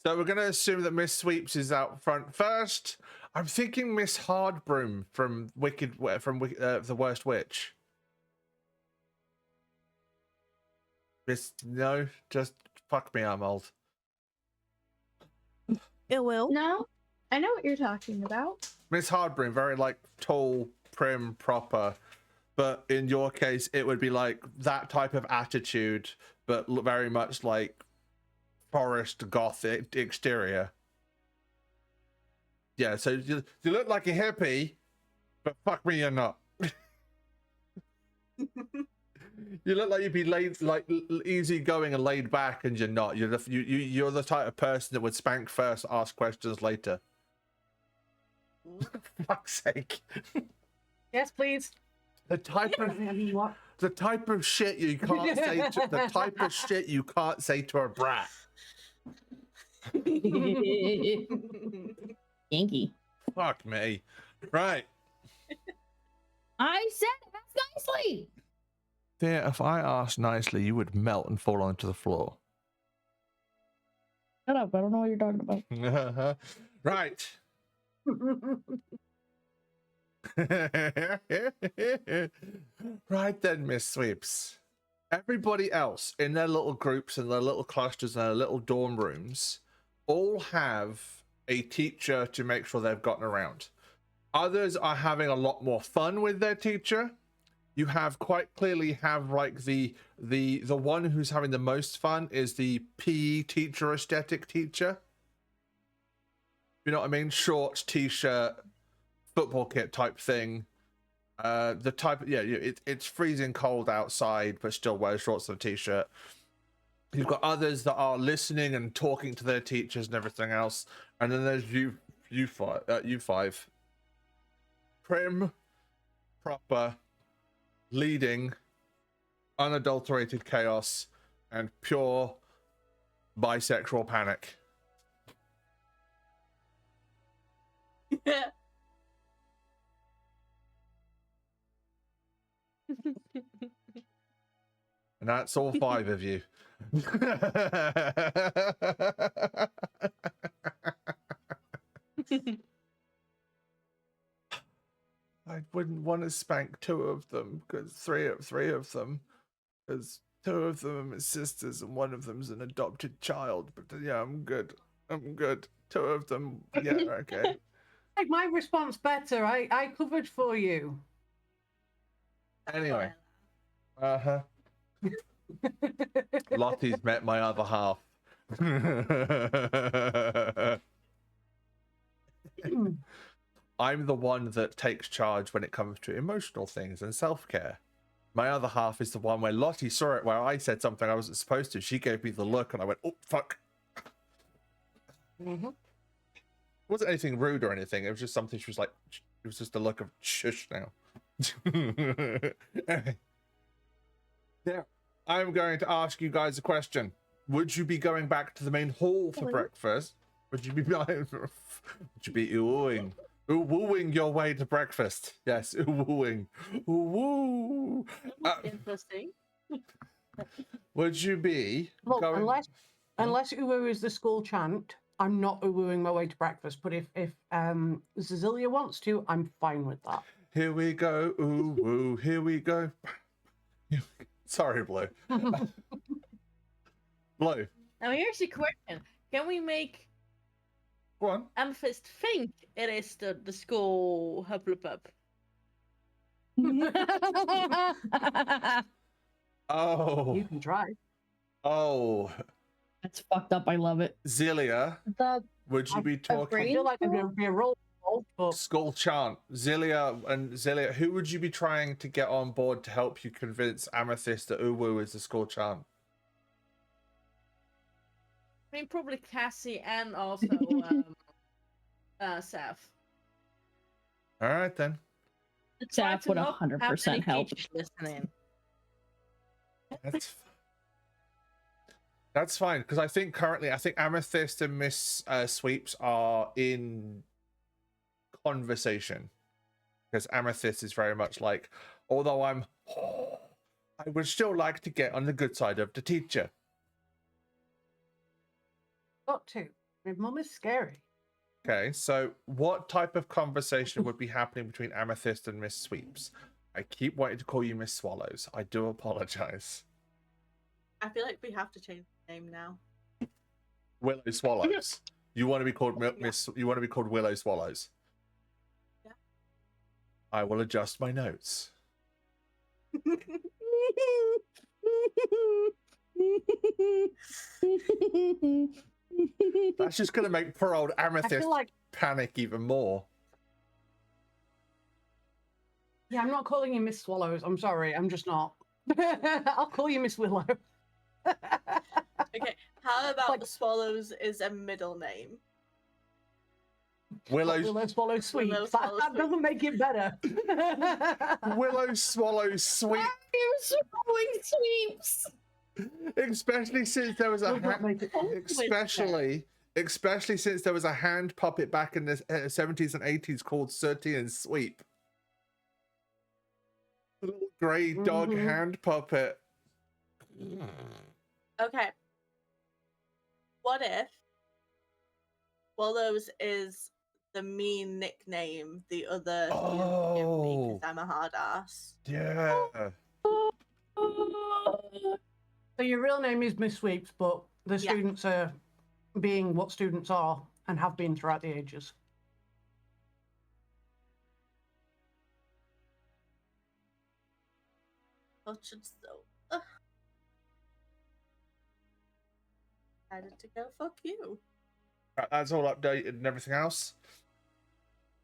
so we're going to assume that Miss Sweeps is out front first. I'm thinking Miss Hardbroom from The Worst Witch. No, just fuck me, I'm old. It will. No, I know what you're talking about. Miss Hardbroom, very like tall, prim, proper. But in your case, it would be like that type of attitude, but very much like forest gothic exterior. Yeah, so you look like a hippie, but fuck me, you're not. You look like you'd be easygoing and laid back, and you're not. You're the type of person that would spank first, ask questions later. For fuck's sake. Yes, please. The type of What? the type of shit you can't say to the type of shit you can't say to a brat. Yankee. Fuck me. Right. I said ask nicely. Thea, if I asked nicely, you would melt and fall onto the floor. Shut up. I don't know what you're talking about. Right. Right then, Miss Sweeps. Everybody else in their little groups and their little clusters and their little dorm rooms all have a teacher to make sure they've gotten around. Others are having a lot more fun with their teacher. You have quite clearly have like the one who's having the most fun is the PE teacher, aesthetic teacher. You know what I mean? Shorts, t-shirt, football kit type thing. The type, it's freezing cold outside, but still wears shorts and a t-shirt. You've got others that are listening and talking to their teachers and everything else, and then there's you five. Prim, proper, leading, unadulterated chaos, and pure bisexual panic. And that's all five of you. I wouldn't want to spank two of them, because three of them, because two of them are my sisters and one of them's an adopted child. But yeah, I'm good. Two of them, yeah, okay. Like my response better. I covered for you. Anyway. Lottie's met my other half. I'm the one that takes charge when it comes to emotional things and self-care. My other half is the one where Lottie saw it where I said something I wasn't supposed to. She gave me the look and I went, oh, fuck. Mm-hmm. It wasn't anything rude or anything. It was just something she was like, it was just a look of shush now. Now, I'm going to ask you guys a question. Would you be going back to the main hall for breakfast? Would you be wooing your way to breakfast? Yes, wooing. Woo. Interesting. Would you be Look, going... unless Uwu is the school chant, I'm not Uwuing my way to breakfast. But if Cecilia wants to, I'm fine with that. Here we go, ooh woo, here we go. Sorry, Blue. Blue. Now here's the question: can we make Go on. Amethyst think it is the school hubblepup? Oh, You can try. oh, That's fucked up. I love it. Zilia, The would you be I talking feel like there'd brainstorm? be a roll, but Skull Chant? Zilia, who would you be trying to get on board to help you convince Amethyst that Uwu is the Skull Chant? I mean, probably Cassie and also Seth. All right then. Try Saf to would not have 100% any help. teachers listening. That's fine because I think currently Amethyst and Miss Sweeps are in conversation because Amethyst is very much like, although I would still like to get on the good side of the teacher. got to. My mum is scary. Okay, so what type of conversation would be happening between Amethyst and Miss Sweeps? I keep wanting to call you Miss Swallows. I do apologize. I feel like we have to change the name now. Willow Swallows. You want to be called Yeah. Miss? You want to be called Willow Swallows? Yeah. I will adjust my notes. That's just gonna make poor old I Amethyst feel like, panic even more. yeah, I'm not calling you Miss Swallows. I'm sorry, I'm just not. I'll call you Miss Willow. Okay, how about Like- the Swallows is a middle name? Willow Swallow Sweet. Willow, That, Swallow, that doesn't make it better. Willow Swallow Sweep. You're swallowing sweeps. Especially since there was a Does not make it- especially since there was a hand puppet back in the 70s and 80s called Surty and Sweep. A little grey dog Mhm. hand puppet. Okay. What if Swallows is the mean nickname the other students give me Oh. because I'm a hard ass? Yeah. So your real name is Miss Sweeps, but the Yeah. students are being what students are and have been throughout the ages. Such and so. Decided to go fuck you. That's all updated and everything else.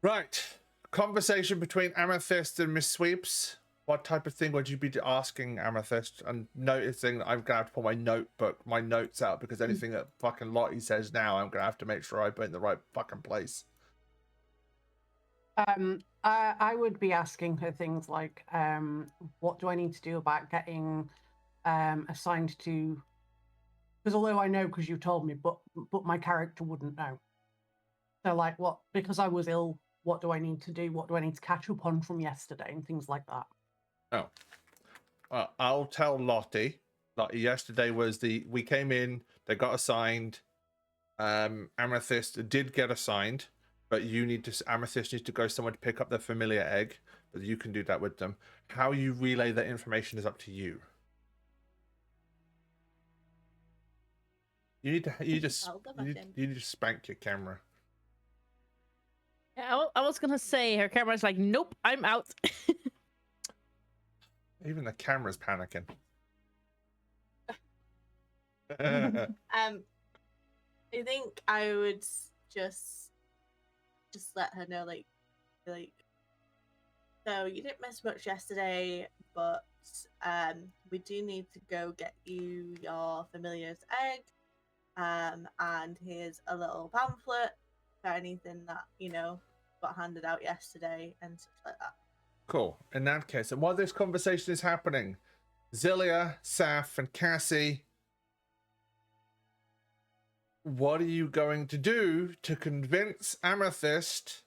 Right. Conversation between Amethyst and Miss Sweeps. What type of thing would you be asking Amethyst? And noticing that I'm gonna have to pull my notes out because anything that fucking Lottie says now, I'm gonna have to make sure I put in the right fucking place. I would be asking her things like, what do I need to do about getting assigned to? Because although I know because you told me, but my character wouldn't know. So like, what? Because I was ill, what do I need to do? What do I need to catch up on from yesterday and things like that? Oh, I'll tell Lottie. Lottie, yesterday was we came in, they got assigned. Amethyst did get assigned, but Amethyst needs to go somewhere to pick up the familiar egg, but you can do that with them. How you relay that information is up to you. You just Tell them, I think. you just spank your camera. Yeah, I was gonna say her camera's like, nope, I'm out. Even the camera's panicking. I think I would just let her know, like, so you didn't miss much yesterday, but we do need to go get you your familiar's egg, and here's a little pamphlet for anything that got handed out yesterday and such like that. Cool. In that case, and while this conversation is happening, Zilia, Saf, and Cassie, what are you going to do to convince Amethyst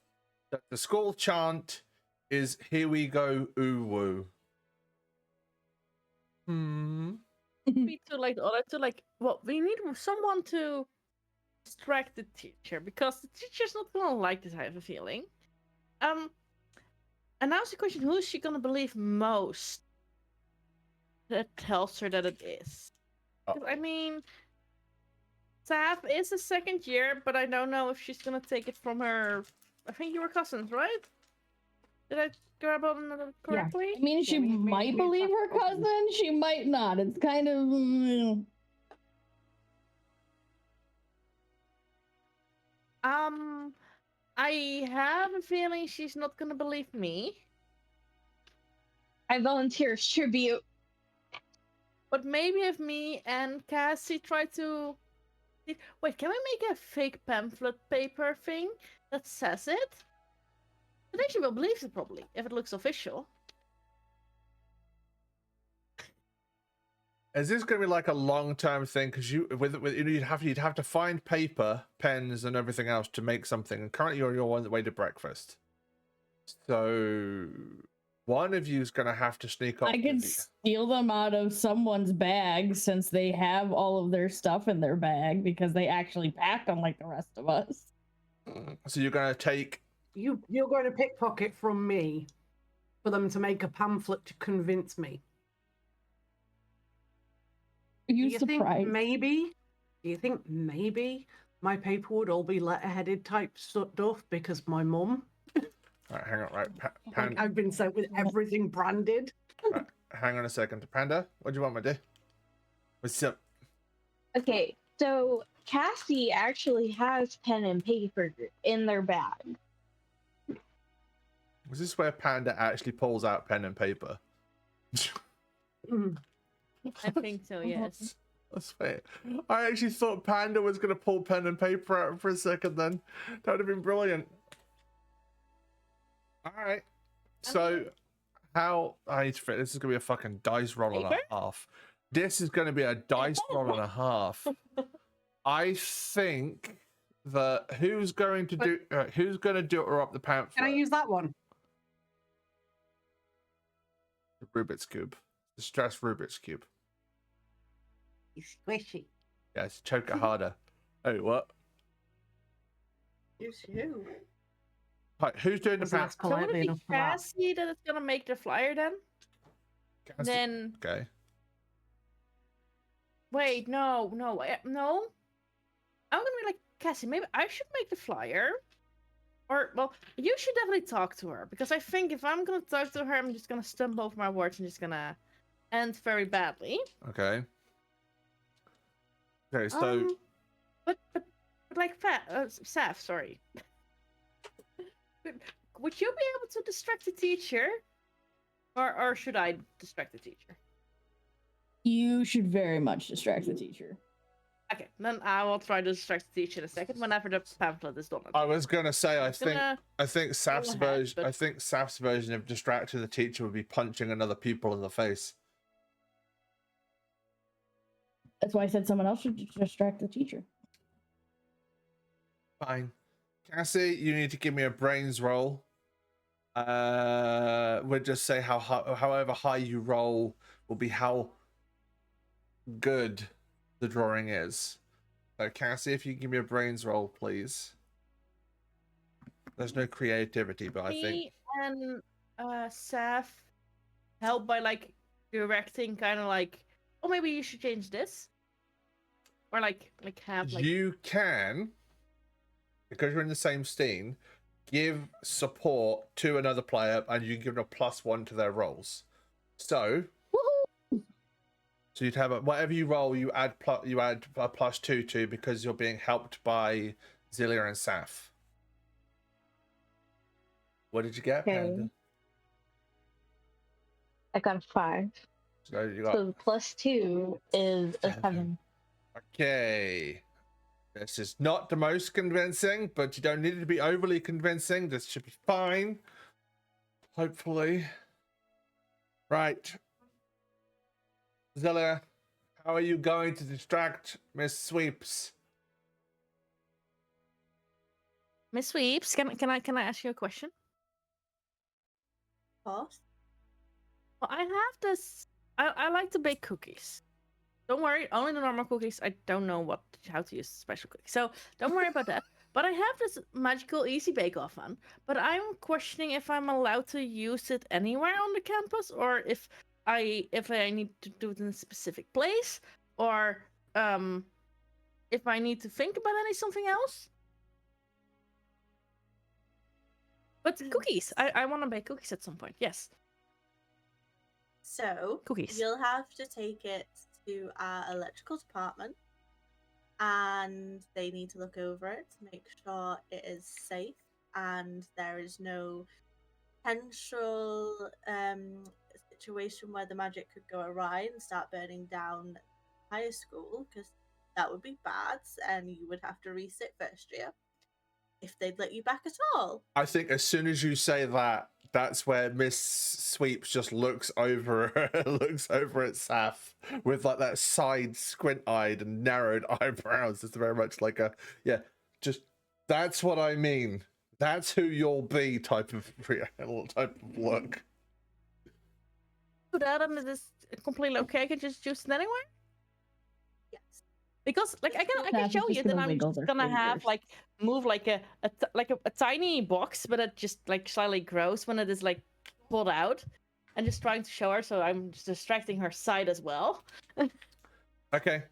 that the school chant is "Here we go, Uwu"? Me to like the other to like, well, we need someone to distract the teacher because the teacher's not gonna like this. I have a feeling. And now's the question: who is she gonna believe most? That tells her that it is. 'Cause, I mean, Saf is a second year, but I don't know if she's gonna take it from her. I think you were cousins, right? Did I grab on that correctly? I mean, she Yeah, might believe her cousin. She might not. It's kind of. I have a feeling she's not gonna believe me. I volunteer as tribute. But maybe if me and Cassie try to... Wait, can we make a fake pamphlet paper thing that says it? I think she will believe it probably, if it looks official. Is this going to be like a long-term thing? Because you'd have to find paper, pens, and everything else to make something. And currently, you're on the way to breakfast. So one of you is going to have to sneak off. I could steal them out of someone's bag since they have all of their stuff in their bag because they actually packed them like the rest of us. So you're going to take. You're going to pickpocket from me for them to make a pamphlet to convince me. Are you Do you surprised? think maybe my paper would all be letterheaded type stuff because my mum? All right, hang on. Right, Like I've been sent with everything branded. Right, hang on a second. Panda, what do you want me to do? What's up? Okay, so Cassie actually has pen and paper in their bag. Was this where Panda actually pulls out pen and paper? I think so, yes. That's fair. I actually thought Panda was going to pull pen and paper out for a second then. That would have been brilliant. Alright. So, how... I need to fit... This is going to be a fucking dice roll and a half. This is going to be a dice roll and a half. I think that who's going to do her up the pamphlet? Can I use that one? The Rubik's Cube. The stress Rubik's Cube. It's squishy. Yes, choke it harder. Oh, what? Who's who? Right, who's doing the Wasn't pamphlet? asked So would politely it enough be for that. Cassie that is gonna make the flyer then? Then... Okay. Wait, no. I'm gonna be like, Cassie, maybe I should make the flyer. Or, well, you should definitely talk to her. Because I think if I'm gonna talk to her, I'm just gonna stumble over my words and just gonna end very badly. Okay. Okay, so... But like, Saf, sorry. Would you be able to distract the teacher? Or should I distract the teacher? You should very much distract the teacher. Okay, then I will try to distract the teacher in a second whenever the pamphlet is done. I was gonna say I think Saf's ahead, version but- I think Saf's version of distracting the teacher would be punching another pupil in the face. That's why I said someone else should distract the teacher. Fine. Cassie, you need to give me a brains roll. We'll just say however high you roll will be how good the drawing is. So Cassie, if you give me a brains roll, please. There's no creativity, but I think Me and Saf help by like directing, kind of like, oh, maybe you should change this, or like have like you can, because you're in the same scene, give support to another player, and you can give them a +1 to their rolls. So, so you'd have whatever you roll, you add a +2 to because you're being helped by Zilia and Saf. What did you get, Okay. Panda? I got a 5. So you got So the +2 is a 7. okay. This is not the most convincing, but you don't need it to be overly convincing. This should be fine. Hopefully. Right. Zelia, how are you going to distract Miss Sweeps? Miss Sweeps. Can I ask you a question? Boss? Well, I have this. I like to bake cookies. Don't worry, only the normal cookies. I don't know how to use special cookies, so don't worry about that. But I have this magical easy bake oven. But I'm questioning if I'm allowed to use it anywhere on the campus, or if I need to do it in a specific place, or if I need to think about something else. But cookies. I want to bake cookies at some point. Yes. So Cookies. you'll have to take it to our electrical department, and they need to look over it to make sure it is safe and there is no potential situation where the magic could go awry and start burning down high school, because that would be bad and you would have to resit first year if they'd let you back at all. I think as soon as you say that, that's where Miss Sweeps just looks over at Saf with like that side squint-eyed and narrowed eyebrows. It's very much like a that's what I mean. That's who you'll be type of look. Do that and it is completely okay. I can just use it anyway. Yes. Because like I can Saf is show just you gonna that I'm wiggle just their gonna have fingers. like move like a tiny box, but it just like slightly grows when it is like pulled out, and just trying to show her, so I'm just distracting her side as well. Okay.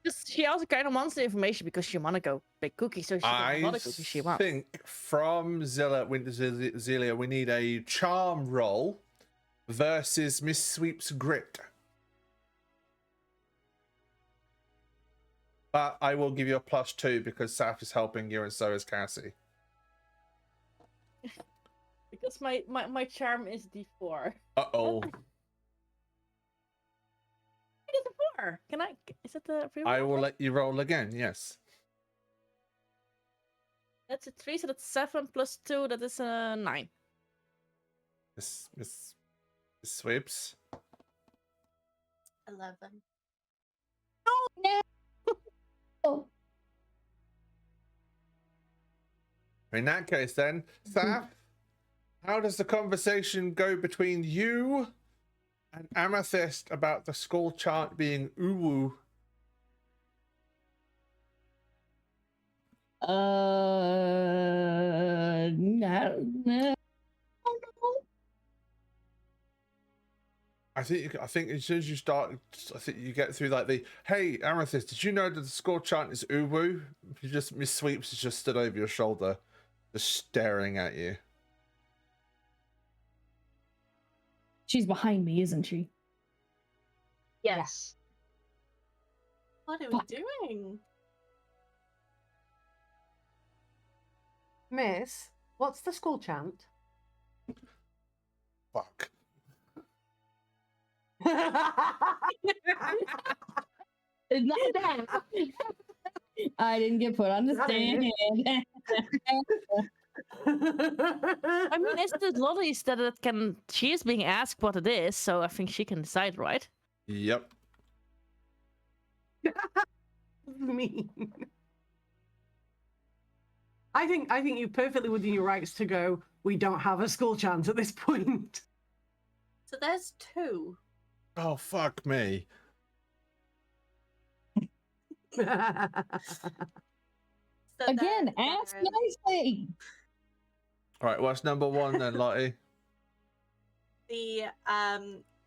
Because she also kind of wants the information because she wanna go bake cookies, so she can have I all the cookies she wants. think from Zelia, we need a charm roll versus Miss Sweep's grit. But I will give you a +2 because Saf is helping you and so is Cassie. Because my charm is D4. Uh-oh. It is a 4. Can I? Is it the free I roll? will let you roll again, yes. That's a 3, so that's 7 plus 2. That is a 9. Miss Sweeps. 11. Oh, In that case then, Saf, how does the conversation go between you and Amethyst about the school chant being uwu? no. I think as soon as you start, I think you get through like the, hey Amethyst, did you know that the school chant is uwu? You just, Miss Sweeps has just stood over your shoulder, just staring at you. She's behind me, isn't she? Yes. What are Fuck. we doing? Miss, what's the school chant? Fuck. It's not that. I didn't get put on the That stand. I mean, it's the lollies that it can. She is being asked what it is, so I think she can decide, right? Yep. Mean. I think you perfectly within your rights to go. We don't have a school chant at this point. So there's 2. Oh fuck me. So Again, there ask is nicely. All right, what's number 1 then, Lottie? the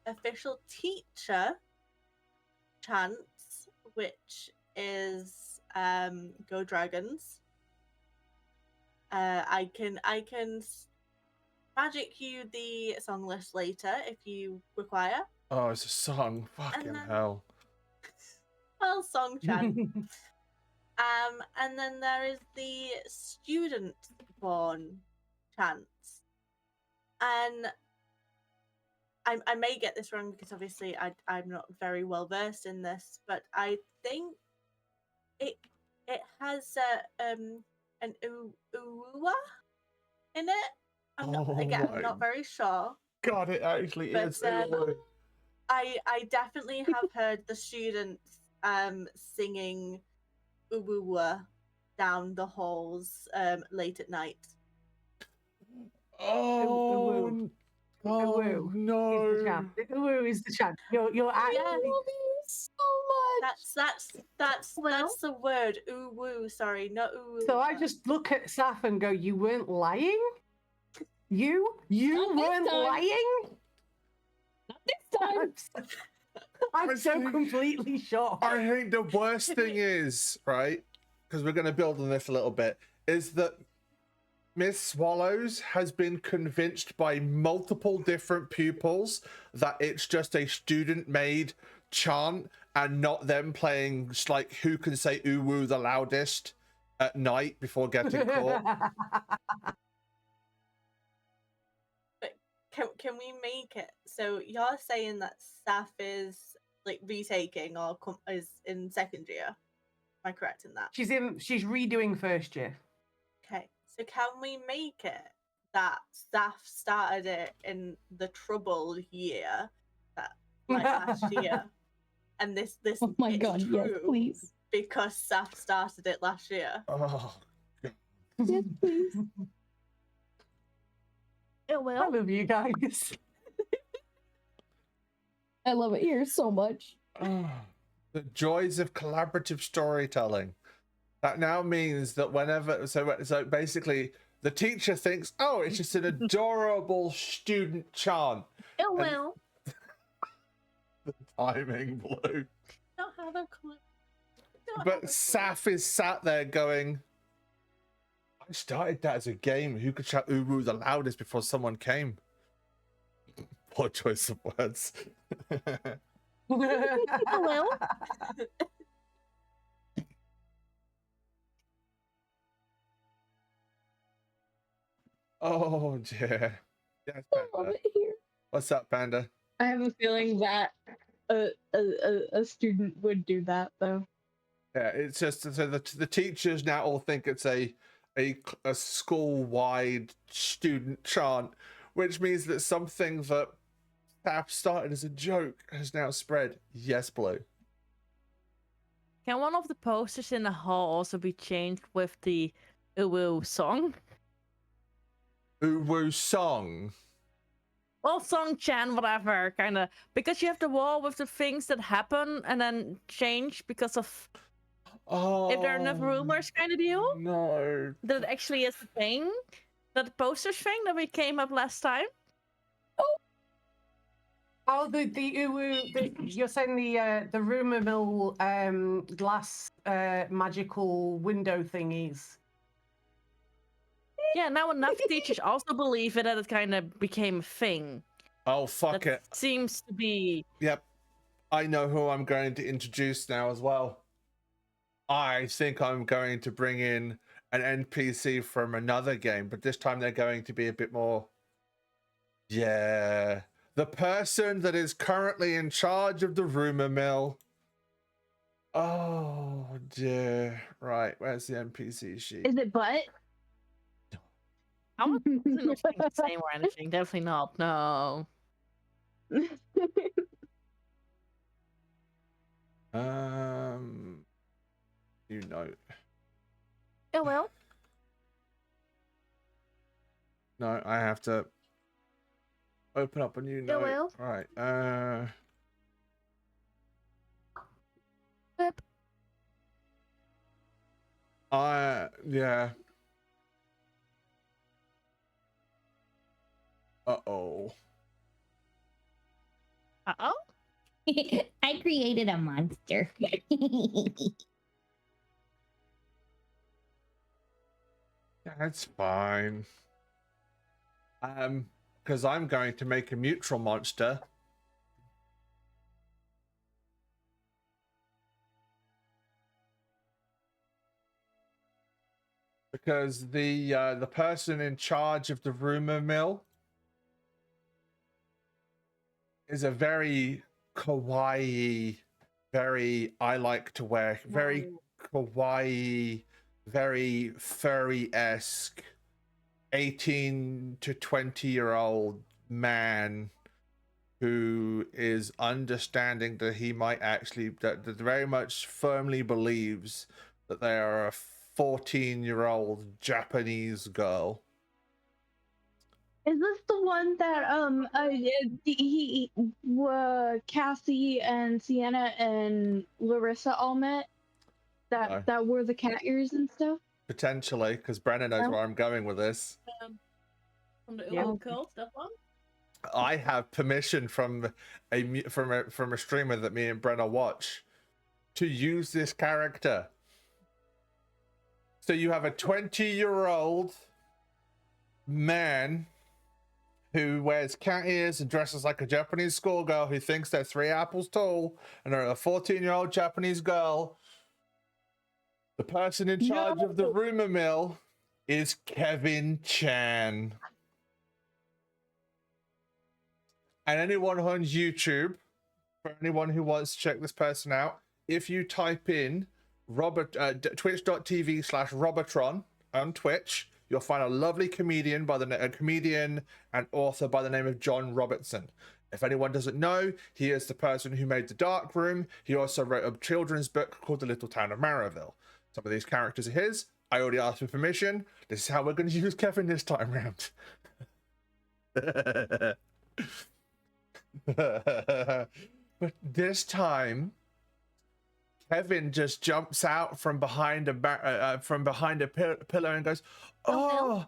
official teacher chants, which is Go Dragons. I can magic you the song list later if you require. Oh, it's a song. Fucking hell. Well, song chant. And then there is the student born chants. And I may get this wrong because obviously I'm not very well versed in this, but I think it has an uwa in it. I'm not very sure. God, it actually But, is. I definitely have heard the students singing uwa down the halls late at night. Oh, Uwu. no. Is the chant. Uwu is the chant. You're actually. So much. That's the word uwu. Sorry, not uwu. So I just look at Saf and go, "You weren't lying. You Not this weren't time. lying." Not this time. I'm so Honestly, completely shocked. I think the worst thing is, right? because we're going to build on this a little bit, is that Miss Swallows has been convinced by multiple different pupils that it's just a student-made chant and not them playing like who can say ooh woo the loudest at night before getting caught. But can we make it so you're saying that Saf is like retaking or is in second year? Am I correct in that? She's redoing first year. Okay, so can we make it that Saf started it in the troubled year, that like last year, and this Oh my it's god, yes, true please. because Saf started it last year? Oh, Yes, please. It I will. love you guys. I love it here so much. the joys of collaborative storytelling. That now means that whenever, so basically, the teacher thinks, oh, it's just an adorable student chant. It will. The timing blew. Don't have a clue. But Saf is sat there going, I started that as a game. Who could shout ooh woo the loudest before someone came? Poor choice of words. It will. Oh dear. Yes, I love Panda. it here. What's up, Panda? I have a feeling that a student would do that though. Yeah, it's just so the teachers now all think it's a school-wide student chant, which means that something that perhaps started as a joke has now spread. Yes, Blue. Can one of the posters in the hall also be changed with the Uwu song? Uwu song. Well, song, chant, whatever, kind of. Because you have the wall with the things that happen and then change because of Oh, if there are enough rumors kind of deal. No. That it actually is a thing. That posters thing that we came up last time. Oh, the uwu. You're saying the rumor mill glass magical window thingies. Yeah, now enough teachers also believe it that it kind of became a thing. Oh, fuck That it. seems to be. Yep. I know who I'm going to introduce now as well. I think I'm going to bring in an NPC from another game, but this time they're going to be a bit more. Yeah. The person that is currently in charge of the rumor mill. Oh dear. Right, where's the NPC sheet? Is it butt? I wasn't saying the same or anything. Definitely not. No. You know. Oh well. No, I have to open up a new note. will. Right. Yep. Yeah. Uh-oh. Uh-oh. I created a monster. That's fine. Because I'm going to make a neutral monster. Because the person in charge of the rumor mill is a very kawaii, very I like to wear, very kawaii, very furry-esque 18 to 20-year-old man who is understanding that he might actually that very much firmly believes that they are a 14-year-old Japanese girl. Is this the one that Cassie and Sienna and Larissa all met? No. That wore the cat ears and stuff? Potentially, because Brennan knows Oh. where I'm going with this. From the Yeah. Uwu cult, that one? I have permission from a streamer that me and Brenna watch to use this character. So you have a 20-year-old man who wears cat ears and dresses like a Japanese schoolgirl who thinks they're 3 apples tall, and they're a 14-year-old Japanese girl. The person in charge of the rumor mill is Kevin Chan. And anyone on YouTube, for anyone who wants to check this person out, if you type in twitch.tv/Robotron on Twitch, you'll find a lovely comedian comedian and author by the name of John Robertson. If anyone doesn't know, he is the person who made The Dark Room. He also wrote a children's book called The Little Town of Maryville. Some of these characters are his. I already asked for permission. This is how we're going to use Kevin this time round. But this time, Kevin just jumps out from behind a pillar and goes, "Oh,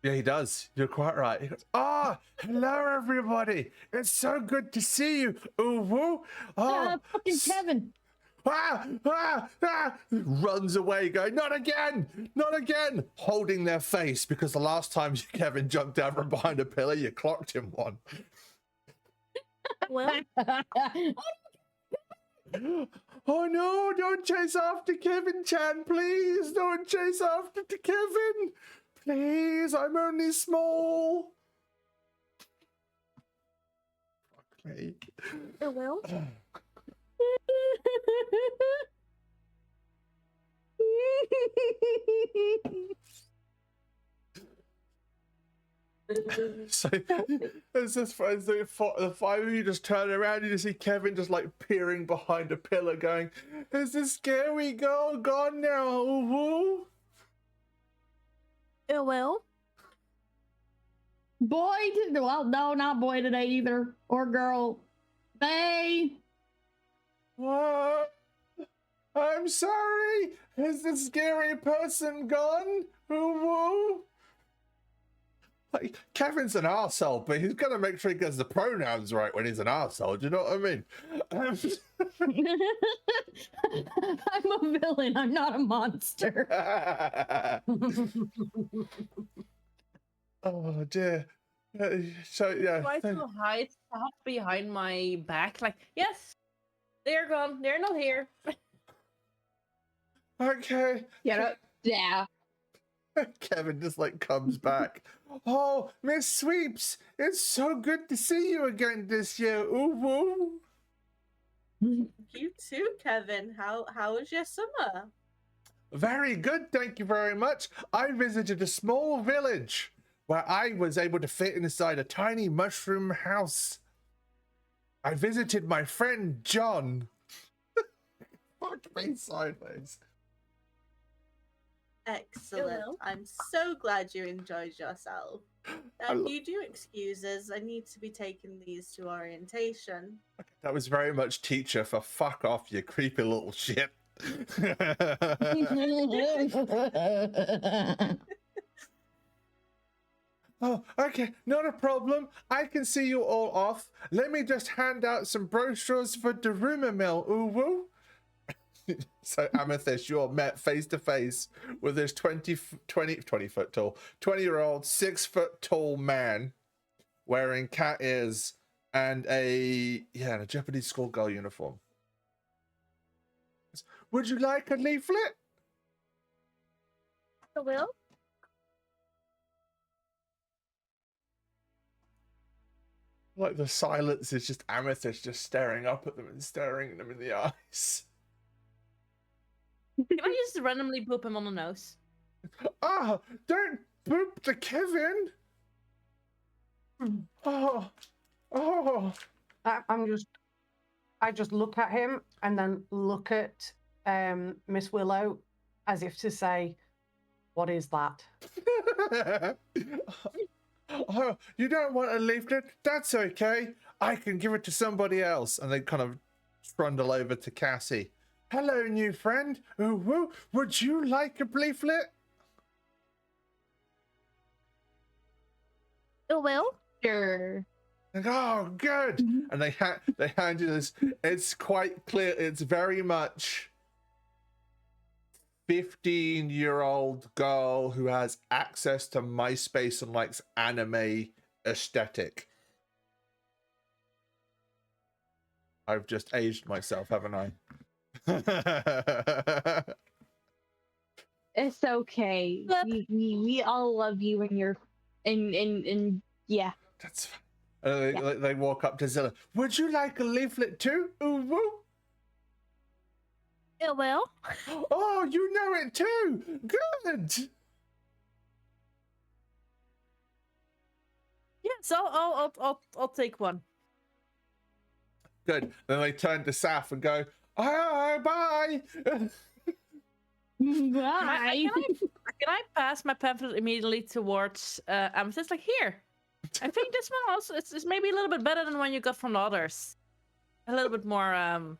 yeah, he does. You're quite right." He goes, "Oh, hello, everybody. It's so good to see you. Ooh, woo. Oh, fucking Kevin." Runs away, going, "Not again, not again," holding their face because the last time Kevin jumped out from behind a pillar, you clocked him one. Well, oh no, don't chase after Kevin Chan, please. Don't chase after Kevin. Please, I'm only small. Fuck me. it will. So as the 5 of you just turn around, you just see Kevin just like peering behind a pillar going, "Is this scary girl gone now? Ooh." It will. Boy, well, no, not boy today either, or girl. They. What? I'm sorry. Is the scary person gone? Ooh. Like, Kevin's an arsehole, but he's got to make sure he gets the pronouns right when he's an arsehole. Do you know what I mean? I'm a villain. I'm not a monster. Oh, dear. So, yeah. Try to hide stuff behind my back. Like, yes, they're gone. They're not here. Okay. Yeah. Kevin just like comes back. "Oh, Miss Sweeps, it's so good to see you again this year. Ooh, woo." You too, Kevin. How was your summer? Very good, thank you very much. I visited a small village where I was able to fit inside a tiny mushroom house. I visited my friend John. Fuck me sideways. Excellent. Hello. I'm so glad you enjoyed yourself. You do excuse us. I need to be taking these to orientation. That was very much teacher for fuck off, you creepy little shit. Oh, okay, not a problem. I can see you all off. Let me just hand out some brochures for the rumor mill. Ooh, woo. So, Amethyst, you're met face to face with this 20 foot tall, 20-year-old, 6 foot tall man wearing cat ears and a Japanese schoolgirl uniform. Would you like a leaflet? It will. Like the silence is just Amethyst just staring up at them and staring them in the eyes. Can I just randomly boop him on the nose? Ah, don't boop the Kevin. Oh. I just look at him and then look at Miss Willow as if to say, "What is that?" Oh, you don't want a leaflet? That's okay. I can give it to somebody else. And they kind of trundle over to Cassie. "Hello, new friend. Ooh, woo. Would you like a leaflet?" It will. Sure. Like, "Oh, good." And they hand you this. It's quite clear. It's very much 15-year-old girl who has access to MySpace and likes anime aesthetic. I've just aged myself, haven't I? It's okay. Yep. We all love you and you're and yeah. That's fine. They walk up to Zilla. Would you like a leaflet too? Ooh, woo. Yeah, well. Oh, you know it too. Good. Yes, I'll take one. Good. Then they turn to Saf and go, "Oh, bye." Bye. Can I pass my pamphlet immediately towards Amethyst? Like, here. I think this one also it's maybe a little bit better than one you got from the others. A little bit more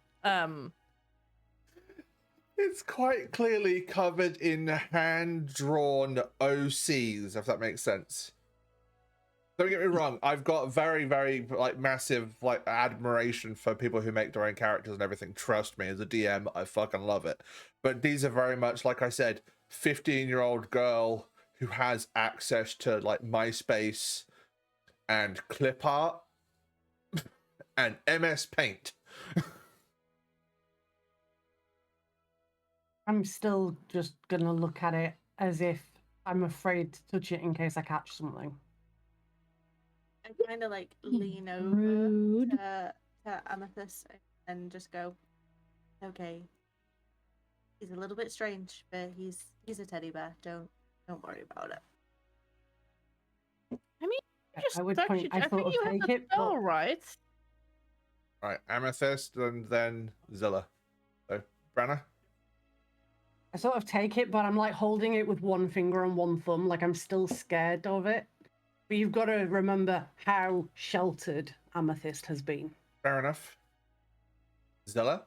It's quite clearly covered in hand-drawn OCs, if that makes sense. Don't get me wrong, I've got very, very like massive like admiration for people who make their own characters and everything. Trust me, as a DM, I fucking love it. But these are very much, like I said, 15-year-old girl who has access to like MySpace and clip art and MS Paint. I'm still just gonna look at it as if I'm afraid to touch it in case I catch something. I kind of like lean over Rude. to Amethyst and just go, okay. He's a little bit strange, but he's a teddy bear. Don't worry about it. I mean, just I would touch point. it. I I thought think of you have take the it, spell but right. Right, Amethyst and then Zilla. So, Branna? I sort of take it, but I'm like holding it with one finger and one thumb, like I'm still scared of it. But you've got to remember how sheltered Amethyst has been. Fair enough. Zilla?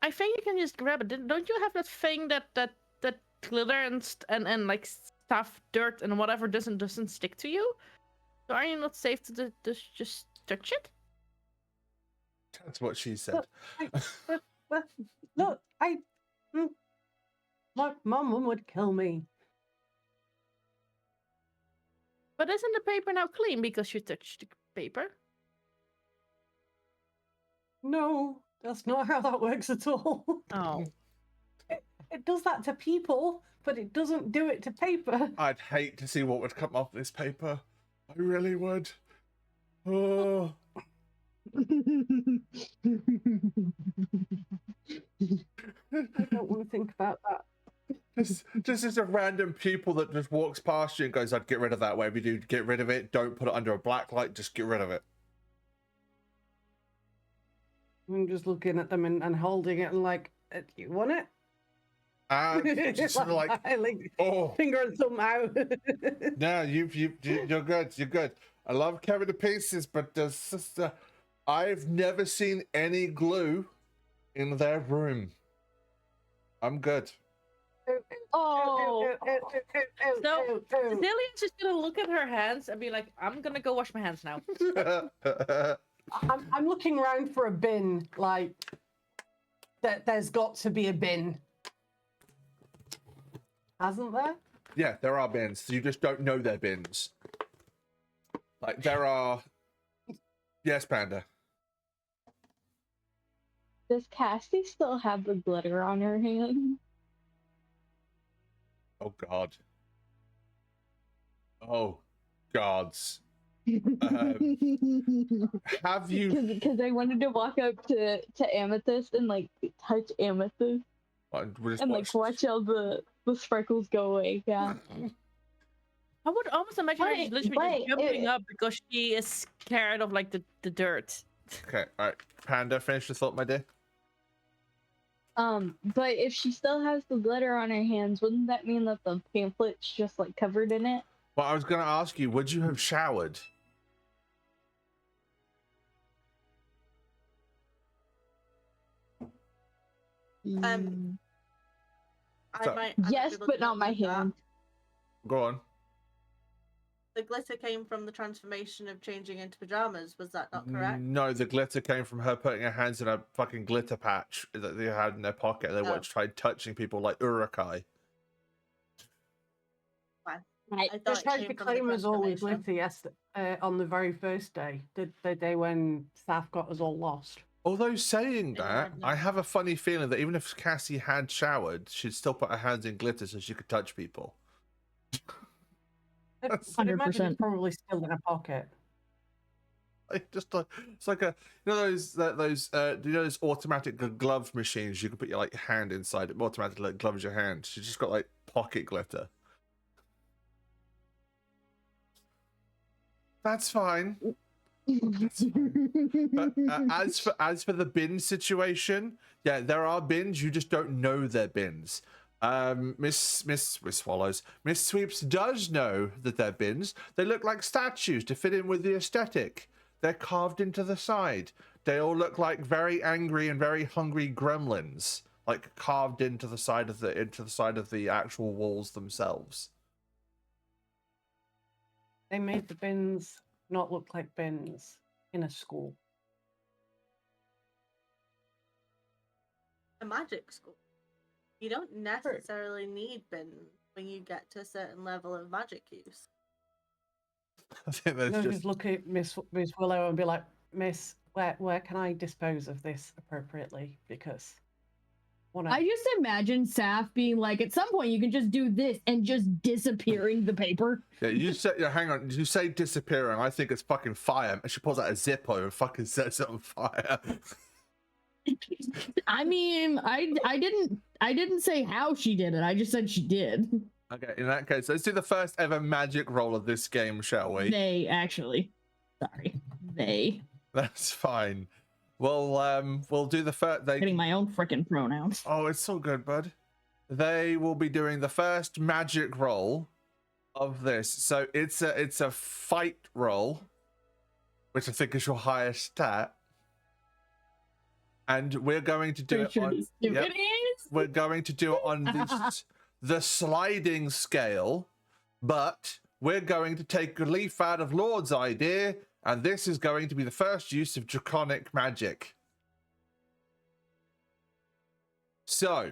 I think you can just grab it. Don't you have that thing that glitter and like stuff, dirt and whatever doesn't stick to you? So are you not safe to just touch it? That's what she said. Look, my mum would kill me. But isn't the paper now clean because you touched the paper? No, that's not how that works at all. Oh. It does that to people, but it doesn't do it to paper. I'd hate to see what would come off this paper. I really would. Oh. I don't want to think about that. This is a random pupil that just walks past you and goes, I'd get rid of that. Whatever you do, get rid of it. Don't put it under a black light. Just get rid of it. I'm just looking at them and holding it and like, do you want it? Just sort of like, oh, finger and thumb out. no, you're good. You're good. I love Kevin to pieces, but there's just, I've never seen any glue in their room. I'm good. Oh. So Cecilia's just gonna look at her hands and be like, I'm gonna go wash my hands now. I'm looking around for a bin, like there's got to be a bin. Hasn't there? Yeah, there are bins. You just don't know they're bins. Like there are. Yes, Panda. Does Cassie still have the glitter on her hand? Oh God. Oh gods. Have you? Because I wanted to walk up to Amethyst and like touch Amethyst and like watch all the sparkles go away. Yeah. I would almost imagine her just literally just jumping up because she is scared of like the dirt. Okay, all right. Panda, finish the thought, my dear. But if she still has the glitter on her hands, wouldn't that mean that the pamphlet's just like covered in it? Well, I was going to ask you, would you have showered? I So- might Yes, be but looking not at my that. hand. Go on. the glitter came from the transformation of changing into pajamas. Was that not correct? No, the glitter came from her putting her hands in a fucking glitter patch that they had in their pocket. They wanted to try touching people like Urukai. I They thought it tried to came from the claim us all with transformation. glitter on the very first day, the day when Saf got us all lost. Although saying Yeah, that, no. I have a funny feeling that even if Cassie had showered, she'd still put her hands in glitter so she could touch people. I'd That's- imagine 100%. it's probably still in her pocket. Just like it's like a those do you know those automatic glove machines you can put your like hand inside it automatically like gloves your hand. She's just got like pocket glitter. That's fine. But as for the bin situation, yeah, there are bins. You just don't know they're bins. Miss Swallows, Miss Sweeps does know that they're bins. They look like statues to fit in with the aesthetic. They're carved into the side. They all look like very angry and very hungry gremlins, like carved into the side of the actual walls themselves. They made the bins not look like bins in a school. A magic school. You don't necessarily need bins when you get to a certain level of magic use. I think that's No, just just look at Miss Willow and be like, Miss, where can I dispose of this appropriately? Because I just imagine Saf being like, at some point you can just do this and just disappearing the paper. yeah. You say hang on. You say disappearing. I think it's fucking fire. She pulls out a Zippo and fucking sets it on fire. I mean, I didn't say how she did it. I just said she did. Okay, in that case, let's do the first ever magic roll of this game, shall we? They actually. Sorry. They. That's fine. We'll do the first. Getting my own freaking pronouns. Oh, it's so good, bud. They will be doing the first magic roll of this. So it's a fight roll, which I think is your highest stat. And we're going to do it on. Yep. It is. We're going to do it on the sliding scale, but we're going to take a leaf out of Lord's idea, and this is going to be the first use of draconic magic. So,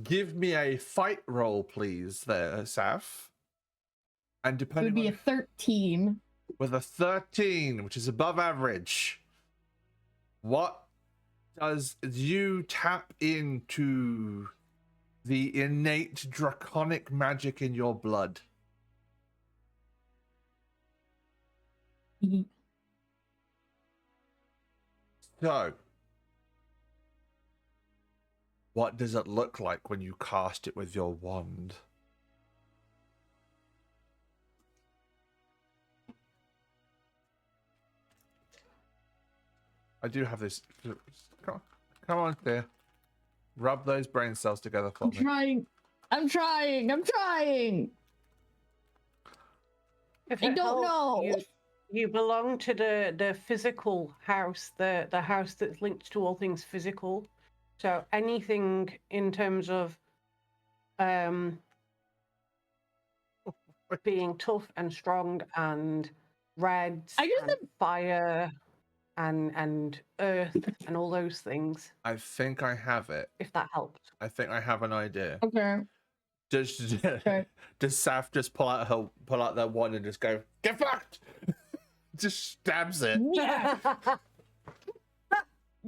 give me a fight roll, please, there, Saf. And It would depending be on a 13. with a 13, which is above average, what does you tap into the innate draconic magic in your blood? So, what does it look like when you cast it with your wand? I do have this. Come on, there. Rub those brain cells together for I'm me. trying. I'm trying. If I it don't helps, know. You belong to the physical house, the house that's linked to all things physical. So anything in terms of being tough and strong and reds I just and fire and earth and all those things, I think I have it. if that helps. I think I have an idea. Okay. Does Okay. does Saf just pull out that wand and just go, get fucked? Just stabs it. Yeah.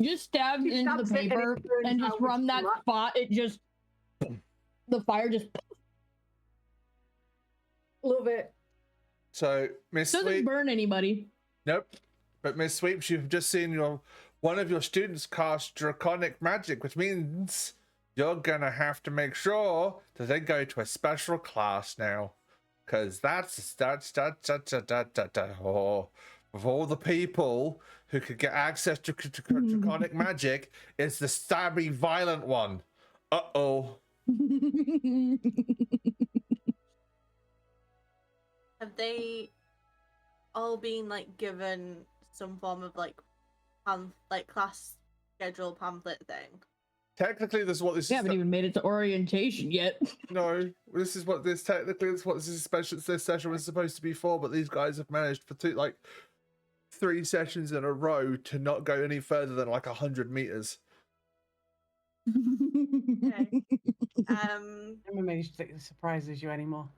Just stabs She into the stabs it and it paper burns and just out from with that blood. spot, it just the fire just Love it. So Miss doesn't Sweep, burn anybody. nope. But Miss Sweeps, you've just seen one of your students cast draconic magic, which means you're gonna have to make sure that they go to a special class now, because that's of all the people who could get access to draconic magic, it's the stabby, violent one. Uh-oh. Have they all been like given some form of like class schedule pamphlet thing? Technically, this is what this We is. haven't even made it to orientation yet. No, this is what this technically is what this session was supposed to be for. But these guys have managed for 3 sessions in a row to not go any further than like 100 meters. Okay. I'm amazed that it surprises you anymore.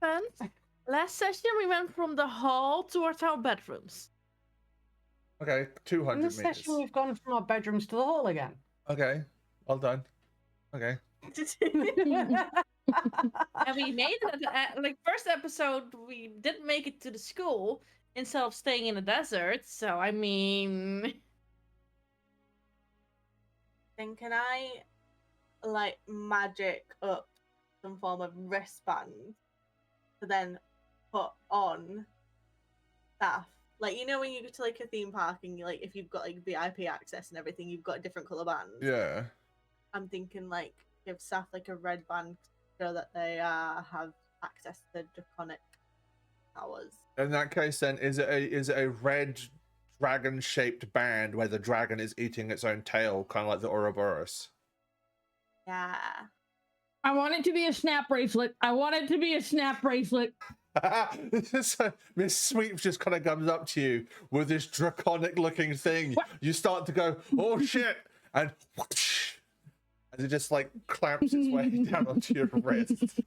And last session we went from the hall towards our bedrooms. Okay, 200 In this meters. session, we've gone from our bedrooms to the hall again. Okay, well done. Okay. And we made it like first episode we didn't make it to the school instead of staying in the desert, so I mean Then can I, like, magic up some form of wristband to then put on staff? Like, you know when you go to, like, a theme park and, you, like, if you've got, like, VIP access and everything, you've got a different colour band. Yeah. I'm thinking, like, give staff, like, a red band so that they have access to draconic powers. In that case, then, is it a red dragon-shaped band where the dragon is eating its own tail, kind of like the Ouroboros? Yeah. I want it to be a snap bracelet. I want it to be a snap bracelet. So Miss Sweeps just kind of comes up to you with this draconic-looking thing. What? You start to go, "Oh shit!" and whoosh, as it just like clamps its way down onto your wrist.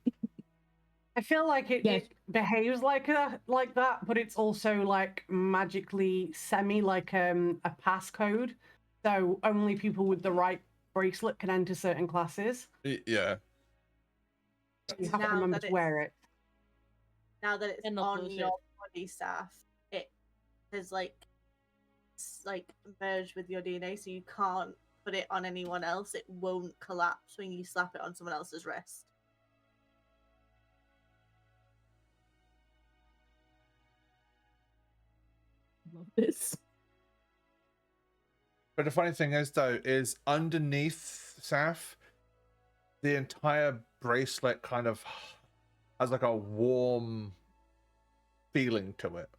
I feel like it, Yes. it behaves like that, but it's also like magically like a passcode. So only people with the right bracelet can enter certain classes. Yeah. You have to Now remember that to wear it. Now that it's And not on lose your body staff, it has like merged with your DNA, so you can't put it on anyone else. It won't collapse when you slap it on someone else's wrist. Love this. But the funny thing is, though, is underneath Saf, the entire bracelet kind of has like a warm feeling to it.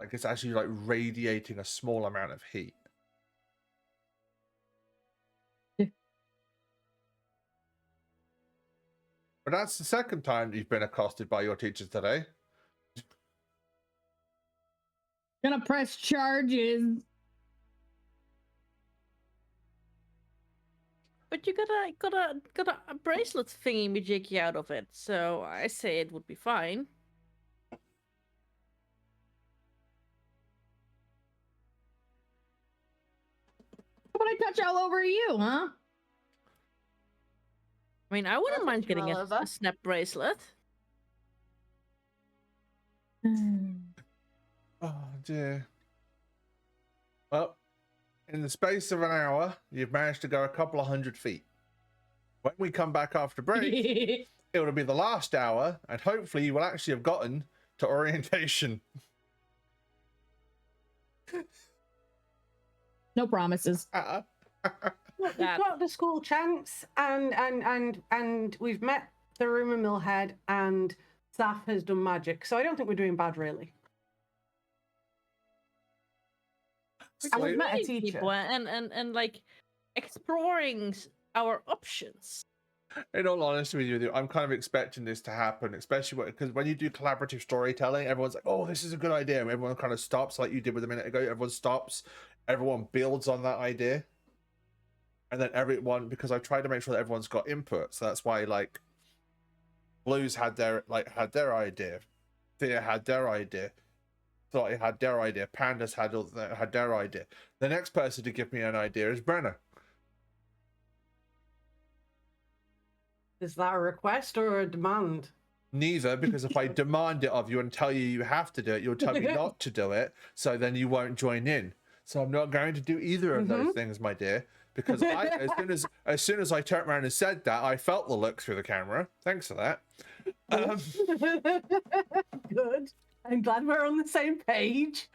Like it's actually like radiating a small amount of heat. Yeah. But that's the second time you've been accosted by your teachers today. Gonna press charges. but you got a bracelet thingy majiggy out of it, so I say it would be fine. How about I touch all over you, huh? I mean, I wouldn't I'll mind touch you getting all a over. snap bracelet. Oh dear. Well, in the space of an hour, you've managed to go a couple of 100 feet. When we come back after break, it'll be the last hour, and hopefully you will actually have gotten to orientation. No promises. That. We've got the school chance, and we've met the rumor mill head, and Saf has done magic, so I don't think we're doing bad, really. And we've met a Meeting teacher. people and like exploring our options. In all honesty with you, I'm kind of expecting this to happen, especially because when you do collaborative storytelling, everyone's like, "Oh, this is a good idea." And everyone kind of stops, like you did with a minute ago. Everyone stops, everyone builds on that idea, and then everyone, because I tried to make sure that everyone's got input, so that's why like Blues had their idea, Thea had their idea, Thought had their idea, Pandas had their idea. The next person to give me an idea is Brenna. Is that a request or a demand? Neither, because if I demand it of you and tell you you have to do it, you'll tell me not to do it, so then you won't join in. So I'm not going to do either of those things, my dear, because as soon as I turned around and said that, I felt the look through the camera. Thanks for that. Good. I'm glad we're on the same page.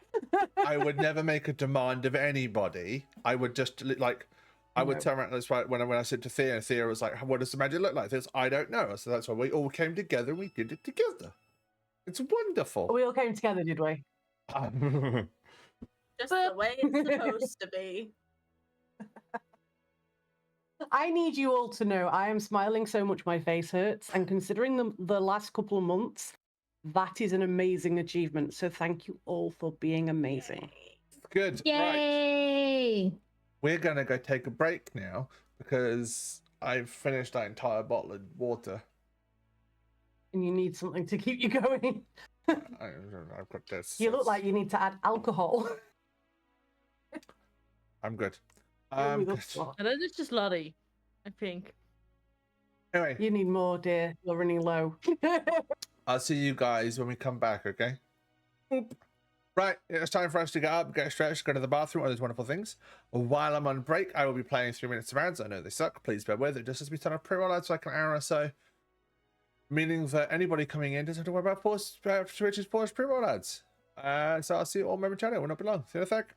I would never make a demand of anybody. I would just like, I would turn around. That's why when I said to Thea, Thea was like, "What does the magic look like?" This I don't know. So that's why we all came together and we did it together. It's wonderful. We all came together, did we? Just the way it's supposed to be. I need you all to know I am smiling so much my face hurts. And considering the last couple of months, that is an amazing achievement. So thank you all for being amazing. Good. Right. Yay! We're gonna go take a break now because I've finished that entire bottle of water. And you need something to keep you going. I've got this. You look like you need to add alcohol. I'm good. You're with Good. us, what? And then it's just Lottie, I think. Anyway, You need more, dear. You're running low. I'll see you guys when we come back, okay? Right, it's time for us to get up, get stretched, go to the bathroom, all those wonderful things. While I'm on break, I will be playing 3 minutes of ads. I know they suck. Please bear with it. Just as we turn off pre-roll ads for like an hour or so. Meaning that anybody coming in doesn't have to worry about Twitch's forced pre-roll ads. So I'll see you all momentarily. It will not be long. See you in a sec.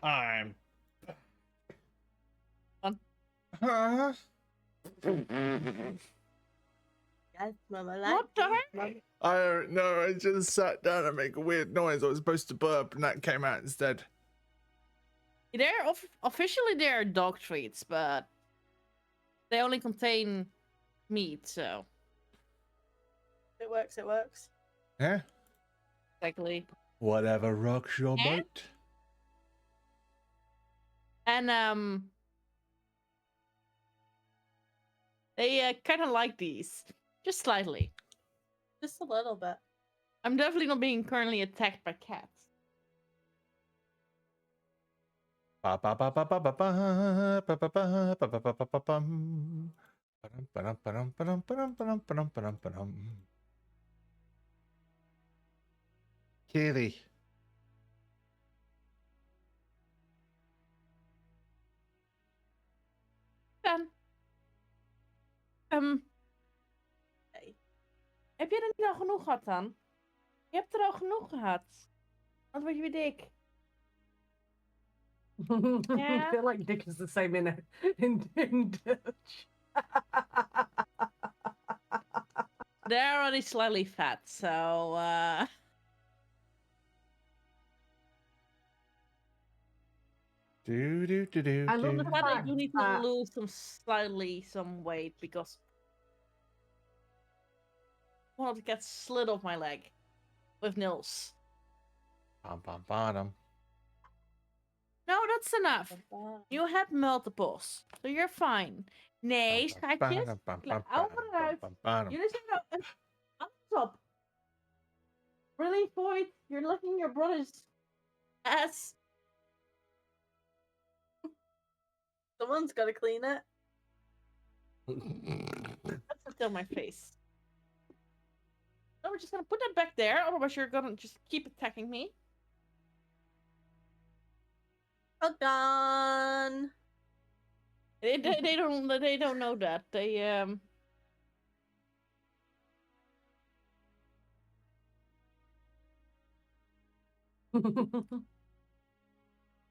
I'm. On. Huh? Yes, Mama. What the heck? Mama. I don't know. I just sat down and make a weird noise. I was supposed to burp, and that came out instead. They're officially they're dog treats, but they only contain meat, so It works. It works. Yeah. exactly. Whatever rocks your Eh? boat. And they kind of like these, just slightly. Just a little bit. I'm definitely not being currently attacked by cats. Ba ba ba ba ba ba ba ba ba ba ba ba ba bum. Ba-dum, ba-dum, ba-dum, ba-dum, ba-dum, ba-dum, ba-dum, ba-dum, ba-dum. kitty. Ben. Hey. Heb je er niet al genoeg gehad dan? Je hebt er al genoeg gehad. Anders word je weer dik. I feel like dick is the same in Dutch. They're already slightly fat, so I love the but I fact do need to that lose some weight because one of it gets slid off my leg with nails. Bottom. No, that's enough. You had multiples, so you're fine. Nee, schatjes. Over eruit. Jullie zijn nou top. Really, Floyd? You're licking your brother's ass. Someone's got to clean it. That's still my face. So we're just gonna put that back there, otherwise you're gonna just keep attacking me. All gone. They don't know that. They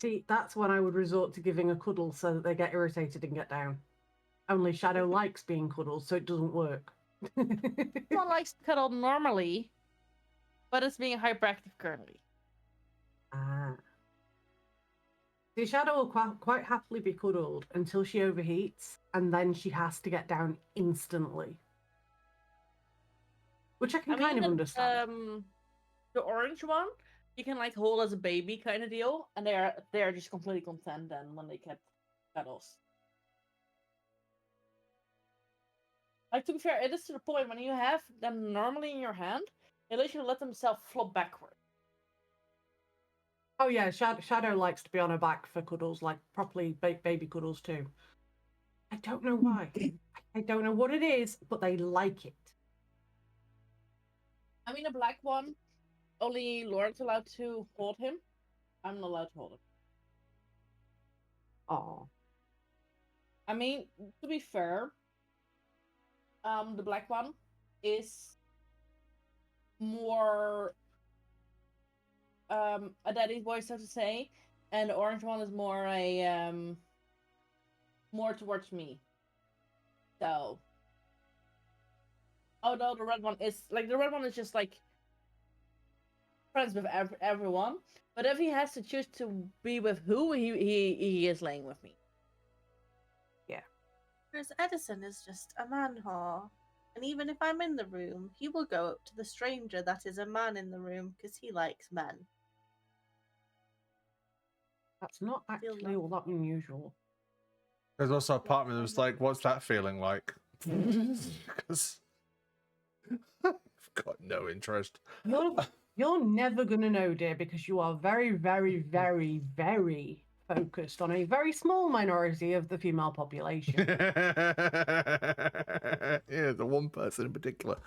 See, that's when I would resort to giving a cuddle so that they get irritated and get down. Only Shadow likes being cuddled, so it doesn't work. One likes to cuddle normally, but it's being hyperactive currently. Ah. See, Shadow will quite happily be cuddled until she overheats, and then she has to get down instantly. Which I can kind of understand. The orange one, you can like hold as a baby kind of deal, and they're just completely content then when they get cuddles. Like, to be fair, it is to the point when you have them normally in your hand, they literally let themselves flop backward. Oh yeah, Shadow likes to be on her back for cuddles, like properly baby cuddles too. I don't know why. I don't know what it is, but they like it. I mean, a black one, only Lauren's allowed to hold him. I'm not allowed to hold him. Oh. I mean, to be fair, the black one is more a daddy's boy, so to say, and the orange one is more a more towards me. So, although the red one is just like friends with everyone, but if he has to choose to be with who, he is laying with me. Whereas Edison is just a man whore. And even if I'm in the room, he will go up to the stranger that is a man in the room because he likes men. That's not actually all that unusual. There's also a part of me that was like, what's that feeling like? Because I've got no interest. You're never going to know, dear, because you are very, very, very, very focused on a very small minority of the female population. Yeah, the one person in particular.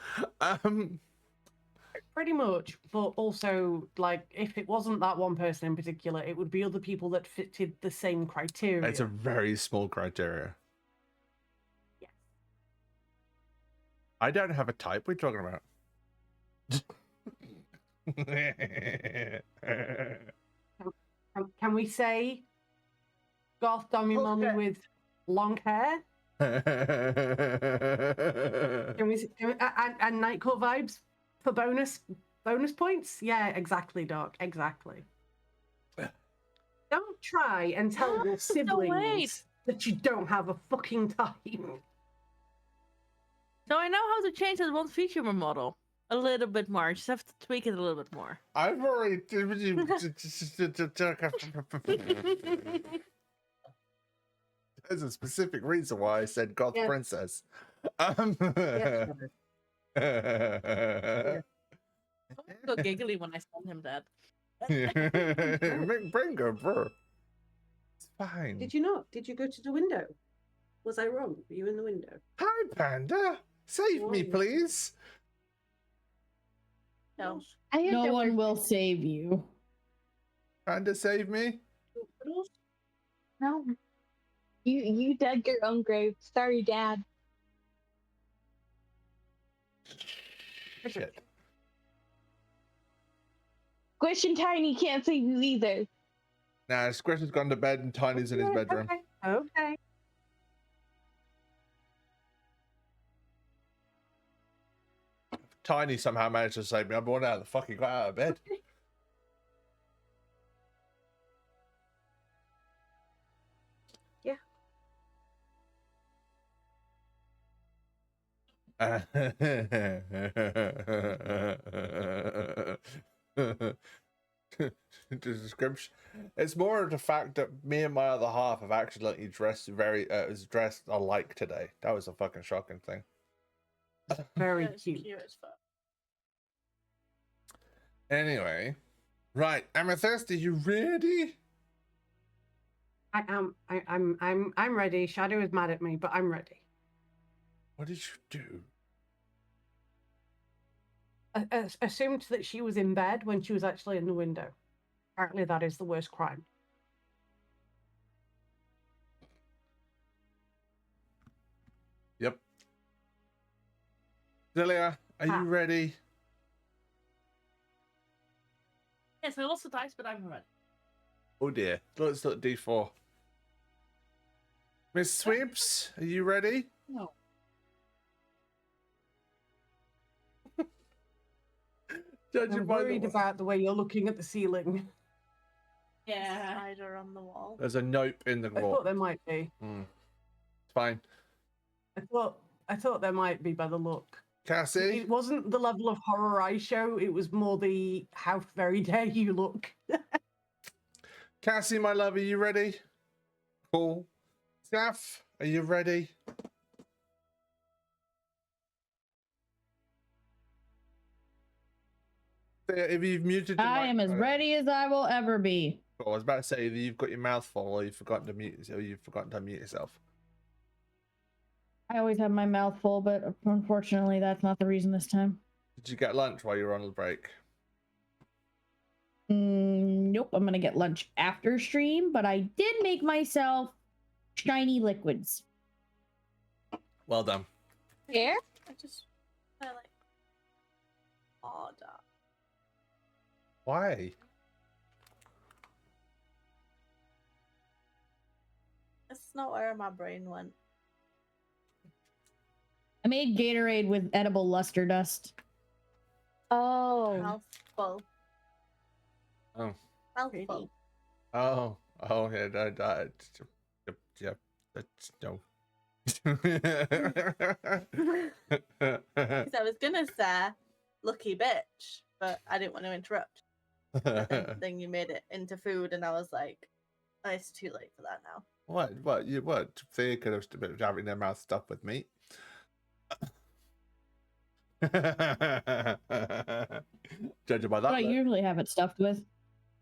Pretty much, but also, like, if it wasn't that one person in particular, it would be other people that fitted the same criteria. It's a very small criteria. Yes. I don't have a type. What are you talking about? Can we say goth dummy mummy with long hair? Can we and nightcore vibes for bonus points? Yeah, exactly, Doc. Exactly. Don't try and tell your siblings that you don't have a fucking type. So I know how to change that one feature model a little bit more. I just have to tweak it a little bit more. I've already. There's a specific reason why I said goth princess. Yes, I'm so giggly when I send him that. Bring her, bro. It's fine. Did you not? Did you go to the window? Was I wrong? Were you in the window? Hi, Panda. Save me, please. No. I had No to one work will it. save you. Trying to save me? No. You dug your own grave. Sorry, Dad. Shit. Squish and Tiny can't save you either. Nah, Squish has gone to bed and Tiny's in his bedroom. Okay. Tiny somehow managed to save me. I'm wondering how the fuck he got out of bed. Yeah. The description. It's more of the fact that me and my other half have actually dressed dressed alike today. That was a fucking shocking thing. Very That's cute. cute as fuck. Anyway, right, Amethyst, are you ready? I am. I'm ready. Shadow is mad at me, but I'm ready. What did you do? I assumed that she was in bed when she was actually in the window. Apparently, that is the worst crime. Yep. Zelia, are Ah. you ready? Yes, I lost the dice, but I'm ready. Oh dear. Let's look D4. Miss Sweeps, are you ready? No. Judging I'm by worried the... about the way you're looking at the ceiling. Yeah. Spider on the wall. There's a nope in the I wall. thought there might be. It's fine. I thought there might be by the look. Cassie? It wasn't the level of horror I show. It was more the how very dare you look. Cassie, my love, are you ready? Cool. Staff, are you ready? If you've muted your I am as mic- ready as I will ever be. I was about to say either you've got your mouth full or you've forgotten to mute, or you've forgotten to mute yourself. I always have my mouth full, but unfortunately, that's not the reason this time. Did you get lunch while you were on the break? Nope, I'm gonna get lunch after stream, but I did make myself shiny liquids. Well done. Here? I just feel like order. Why? That's not where my brain went. I made Gatorade with edible luster dust. Oh. Mouthful. Oh. Mouthful. Oh. Oh, yeah. Yep. That's no. Because I was gonna say lucky bitch, but I didn't want to interrupt. But then you made it into food, and I was like, oh, it's too late for that now. What? They could have been having their mouth stuffed with meat. Judging by that What I look. usually have it stuffed with.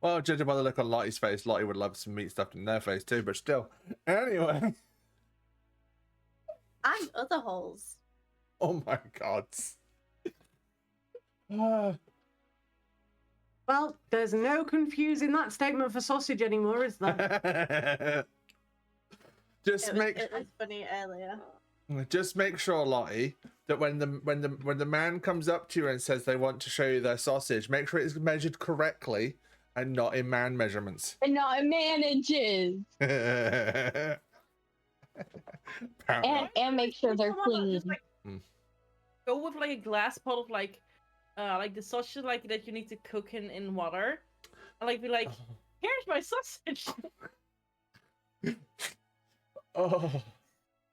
Well, judging by the look on Lottie's face, Lottie would love some meat stuffed in their face too, but still. Anyway. And other holes. Oh my god. Well, there's no confusing that statement for sausage anymore, is there? Just It make was funny earlier. sure, Lottie, that when the man comes up to you and says they want to show you their sausage, make sure it's measured correctly and not in man measurements. And not in man inches. And make sure they're clean. Just, like, go with like a glass pot of like the sausage like that you need to cook in water, and like be like, here's my sausage. Oh.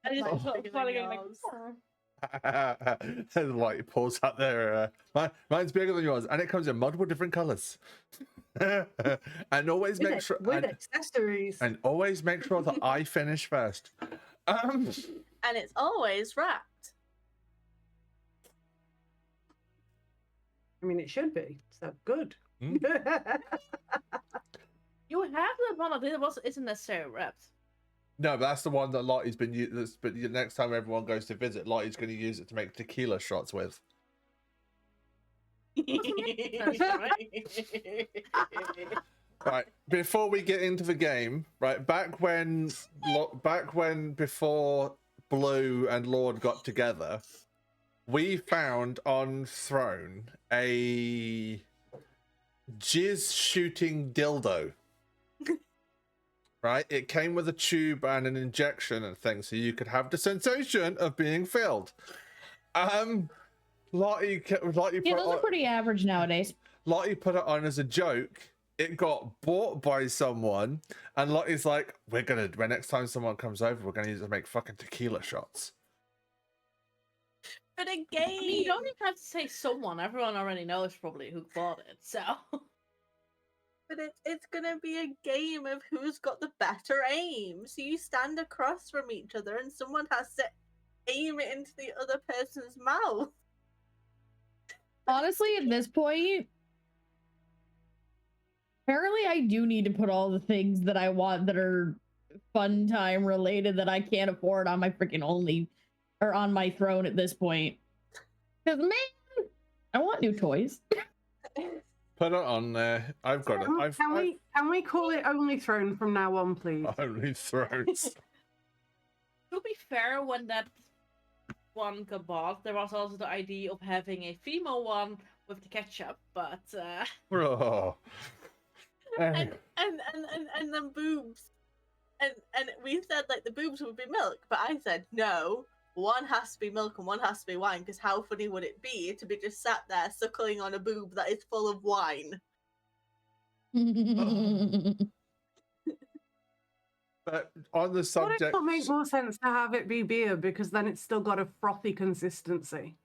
And it's Mine's sort of bigger than falling in, like, yours. Like pulls out there. Mine's bigger than yours, and it comes in multiple different colors. And always make sure with accessories. and always make sure that I finish first. And it's always wrapped. I mean, it should be. So good. Hmm? You have the one that isn't necessarily wrapped. No, but that's the one that Lottie's been using. But the next time everyone goes to visit, Lottie's going to use it to make tequila shots with. Right, before we get into the game, right, back when before Blue and Lord got together, we found on Throne a jizz shooting dildo. Right, it came with a tube and an injection and things, so you could have the sensation of being filled. Lottie Yeah, those are pretty average nowadays. Lottie put it on as a joke. It got bought by someone, and Lottie's like, when next time someone comes over, we're gonna use it to make fucking tequila shots. But a I mean, game. you don't even have to say someone. Everyone already knows probably who bought it. So. But it's gonna be a game of who's got the better aim. So you stand across from each other, and someone has to aim it into the other person's mouth. Honestly, at this point, apparently I do need to put all the things that I want that are fun time related that I can't afford on my freaking on my Throne at this point. Because man, I want new toys. Put it on there. I've got it. Can we call it Only Throne from now on, please? Only Thrones. To be fair, when that one got bought, there was also the idea of having a female one with the ketchup, but Oh. and then boobs. And we said like the boobs would be milk, but I said no. One has to be milk and one has to be wine, because how funny would it be to be just sat there suckling on a boob that is full of wine? But on the Would subject, it not make more sense to have it be beer, because then it's still got a frothy consistency?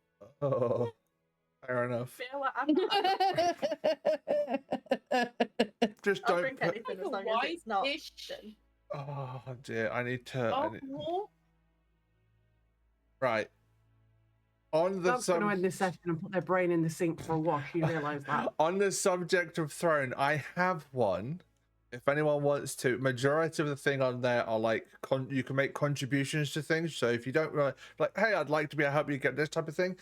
oh, fair enough. Feel like I'm Just I'll don't drink put. anything as long as it's not. Oh dear, I need to. oh, Right. On the That's going to end this session and put their brain in the sink for a wash. You realise that? On the subject of Throne, I have one. If anyone wants to, majority of the thing on there are like you can make contributions to things. So if you don't like, hey, I'd like to be able to help you get this type of thing,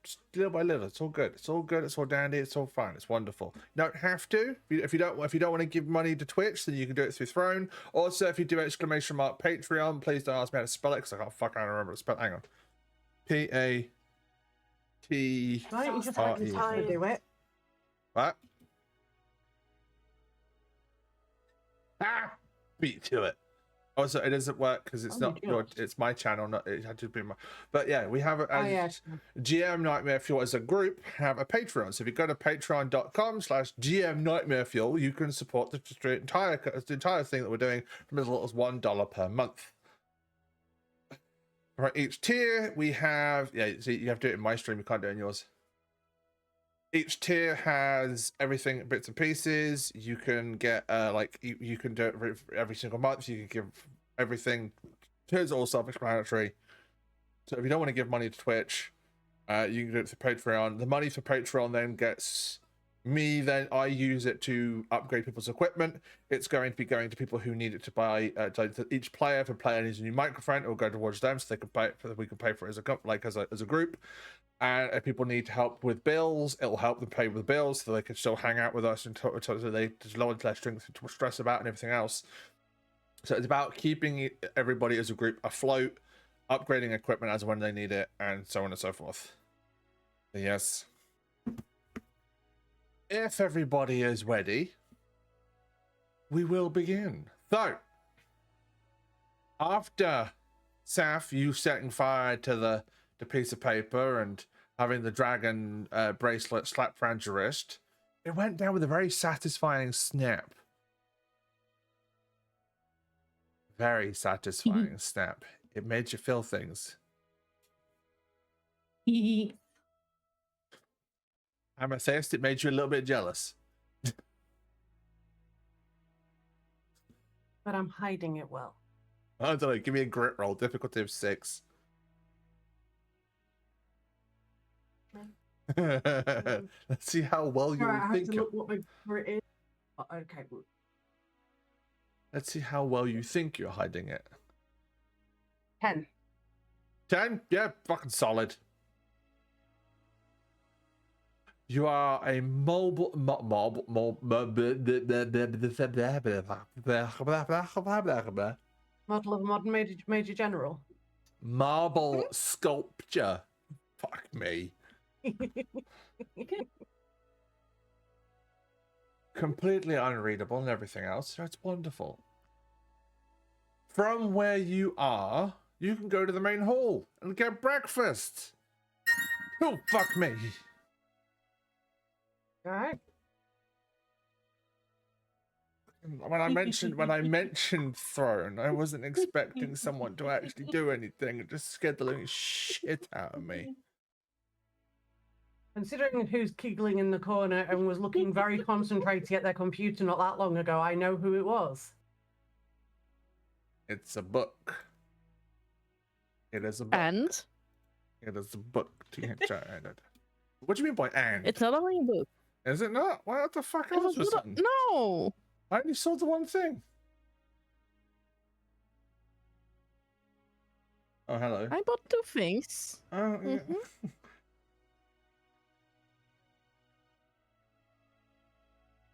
just little by little. It's all good. It's all good. It's all dandy. It's all fine. It's wonderful. You don't have to. If you don't want to give money to Twitch, then you can do it through Throne. Also, if you do ! Patreon, please don't ask me how to spell it because I can't fucking remember how to spell it. Hang on. PAT. Why don't you just let me try to do it? What? Beat to it. Also, it doesn't work because it's not your. It's my channel. Not it had to be my. But yeah, we have it as GM Nightmare Fuel as a group. Have a Patreon. So if you go to patreon.com/GM Nightmare Fuel, you can support the entire thing that we're doing from as little as $1 per month. Right, each tier we have. Yeah, see, you have to do it in my stream. You can't do it in yours. Each tier has everything, bits and pieces. You can get like you can do it every single month. You can give everything. It's all self-explanatory. So if you don't want to give money to Twitch, you can do it through Patreon. The money for Patreon then gets me. Then I use it to upgrade people's equipment. It's going to be going to people who need it to buy. To each player, if a player needs a new microphone, it will go towards them, so they can pay. We can pay for it as a group. And if people need help with bills, it'll help them pay with bills so they can still hang out with us and so there's less stress about and everything else. So it's about keeping everybody as a group afloat, upgrading equipment as and when they need it, and so on and so forth. Yes. If everybody is ready, we will begin. So, after Saf, you setting fire to the piece of paper and having the dragon bracelet slapped around your wrist, it went down with a very satisfying snap. Very satisfying snap. It made you feel things. Amethyst, it made you a little bit jealous. But I'm hiding it well. I don't know, give me a grit roll, difficulty of 6. Let's see how well you think. What my grit is. Oh, okay. Let's see how well you think you're hiding it. 10. 10? Yeah, fucking solid. You are a mobile Model of a modern major general. marble sculpture. Fuck me. Completely unreadable and everything else. So it's wonderful. From where you are, you can go to the main hall and get breakfast. Oh, fuck me. All right. When I mentioned throne, I wasn't expecting someone to actually do anything. It just scared the living shit out of me. Considering who's giggling in the corner and was looking very concentrated at their computer not that long ago, I know who it was. It's a book. It is a book. And It is a book. What do you mean by and? it's not only a book. Is it not? What the fuck else was it? No. I only saw the one thing. Oh, hello. I bought 2 things. Oh, yeah.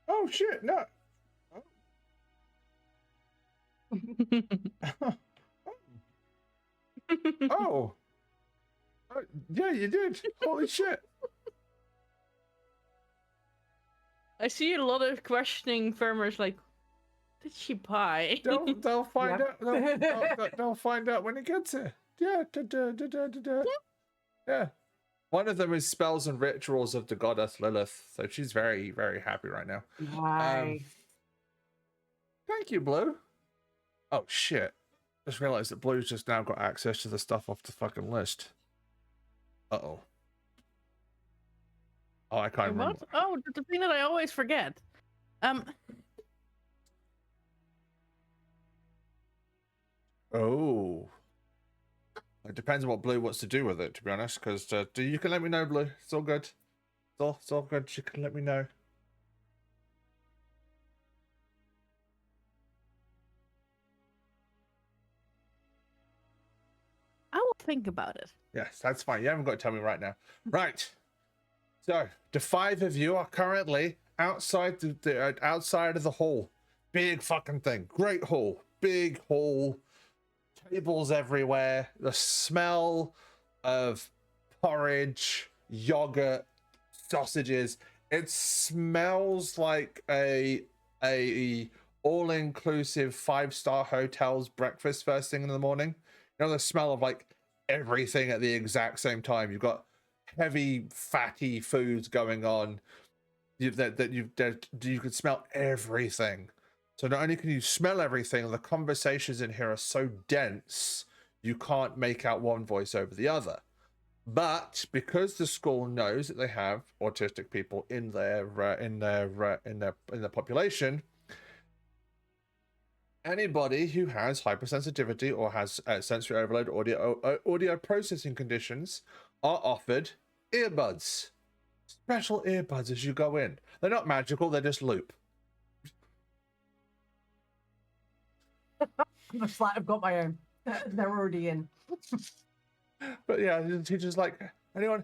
Oh, shit, no. Oh. Yeah, you did. Holy shit. I see a lot of questioning farmers like, did she buy? They'll find Yep. out. They'll find out when it gets here. Yeah. Yeah. One of them is spells and rituals of the goddess Lilith, so she's very, very happy right now. Nice. Thank you, Blue. Oh shit! Just realized that Blue's just now got access to the stuff off the fucking list. Uh-oh. Oh, I can't remember. What? Oh, the thing that I always forget. Oh. It depends on what Blue wants to do with it, to be honest, because you can let me know, Blue. It's all good. It's all good. You can let me know. I will think about it. Yes, that's fine. You haven't got to tell me right now. Right. So the 5 of you are currently outside outside of the hall. Big fucking thing. Great hall. Big hall. Tables everywhere. The smell of porridge, yogurt, sausages. It smells like a all-inclusive 5-star hotel's breakfast first thing in the morning. You know, the smell of like everything at the exact same time. You've got heavy, fatty foods going on. You could smell everything. So not only can you smell everything, the conversations in here are so dense you can't make out one voice over the other. But because the school knows that they have autistic people in their population, anybody who has hypersensitivity or has sensory overload audio processing conditions are offered earbuds. Special earbuds as you go in. They're not magical, they're just loop. I'm just like, I've got my own. They're already in. But yeah, the teacher's like, anyone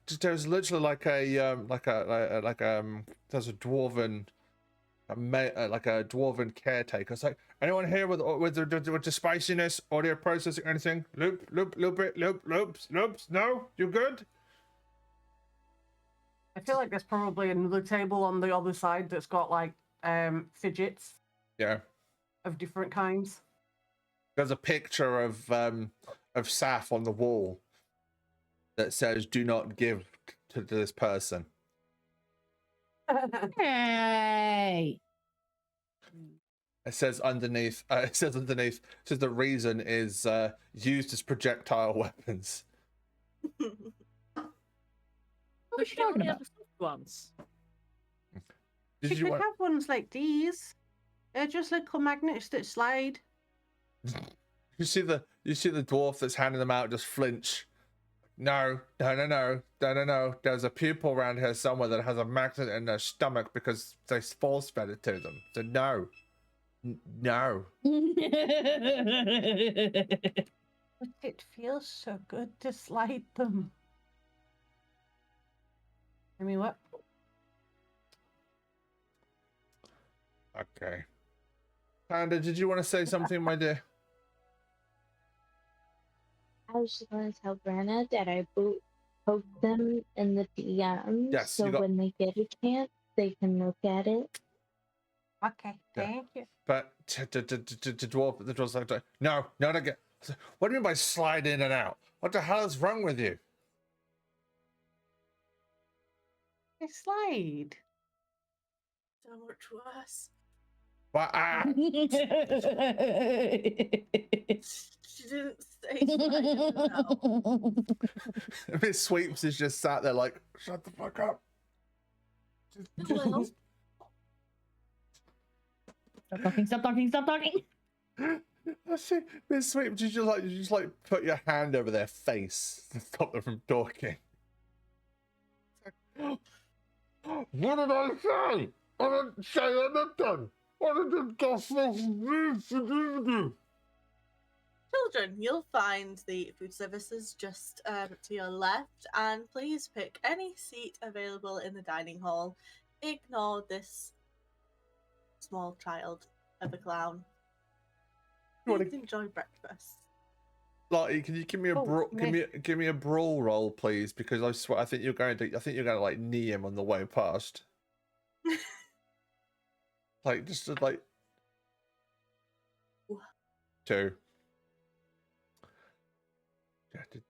just there's literally like a there's a dwarven like a dwarven caretaker. It's like, anyone here with the spiciness, audio processing, anything? Loops. No, you good? I feel like there's probably another table on the other side that's got like fidgets. Yeah. Of different kinds. There's a picture of Saf on the wall that says, "Do not give to this person." Hey. It says underneath. It says the reason is used as projectile weapons. So she only has the soft ones. You could have ones like these. They're just little magnets that slide. You see the dwarf that's handing them out just flinch. No. There's a pupil around here somewhere that has a magnet in their stomach because they force fed it to them. So no. No. But it feels so good to slide them. I mean, what? Okay. Panda, did you want to say something, my dear? I was just going to tell Brenna that I poke them in the DMs, Yes, so you got- when they get a chance, they can look at it. Okay, Yeah. thank you. But the dwarf's like, no, not again. What do you mean by slide in and out? What the hell is wrong with you? Hey, Slade. So much worse. But, She didn't say slide in and out. Miss Sweeps is just sat there like, shut the fuck up. Well, Stop talking, stop talking, stop talking. I see, Miss Sweeps, you just like put your hand over their face to stop them from talking. What did I say? I didn't say anything. What did you just do? children, you'll find the food services just to your left, and please pick any seat available in the dining hall. Ignore this small child of a clown. You wanna- Please enjoy breakfast. Lottie, can you give me a Oh, give me a brawl roll, please? Because I swear I think you're going to like knee him on the way past. Like just like 2.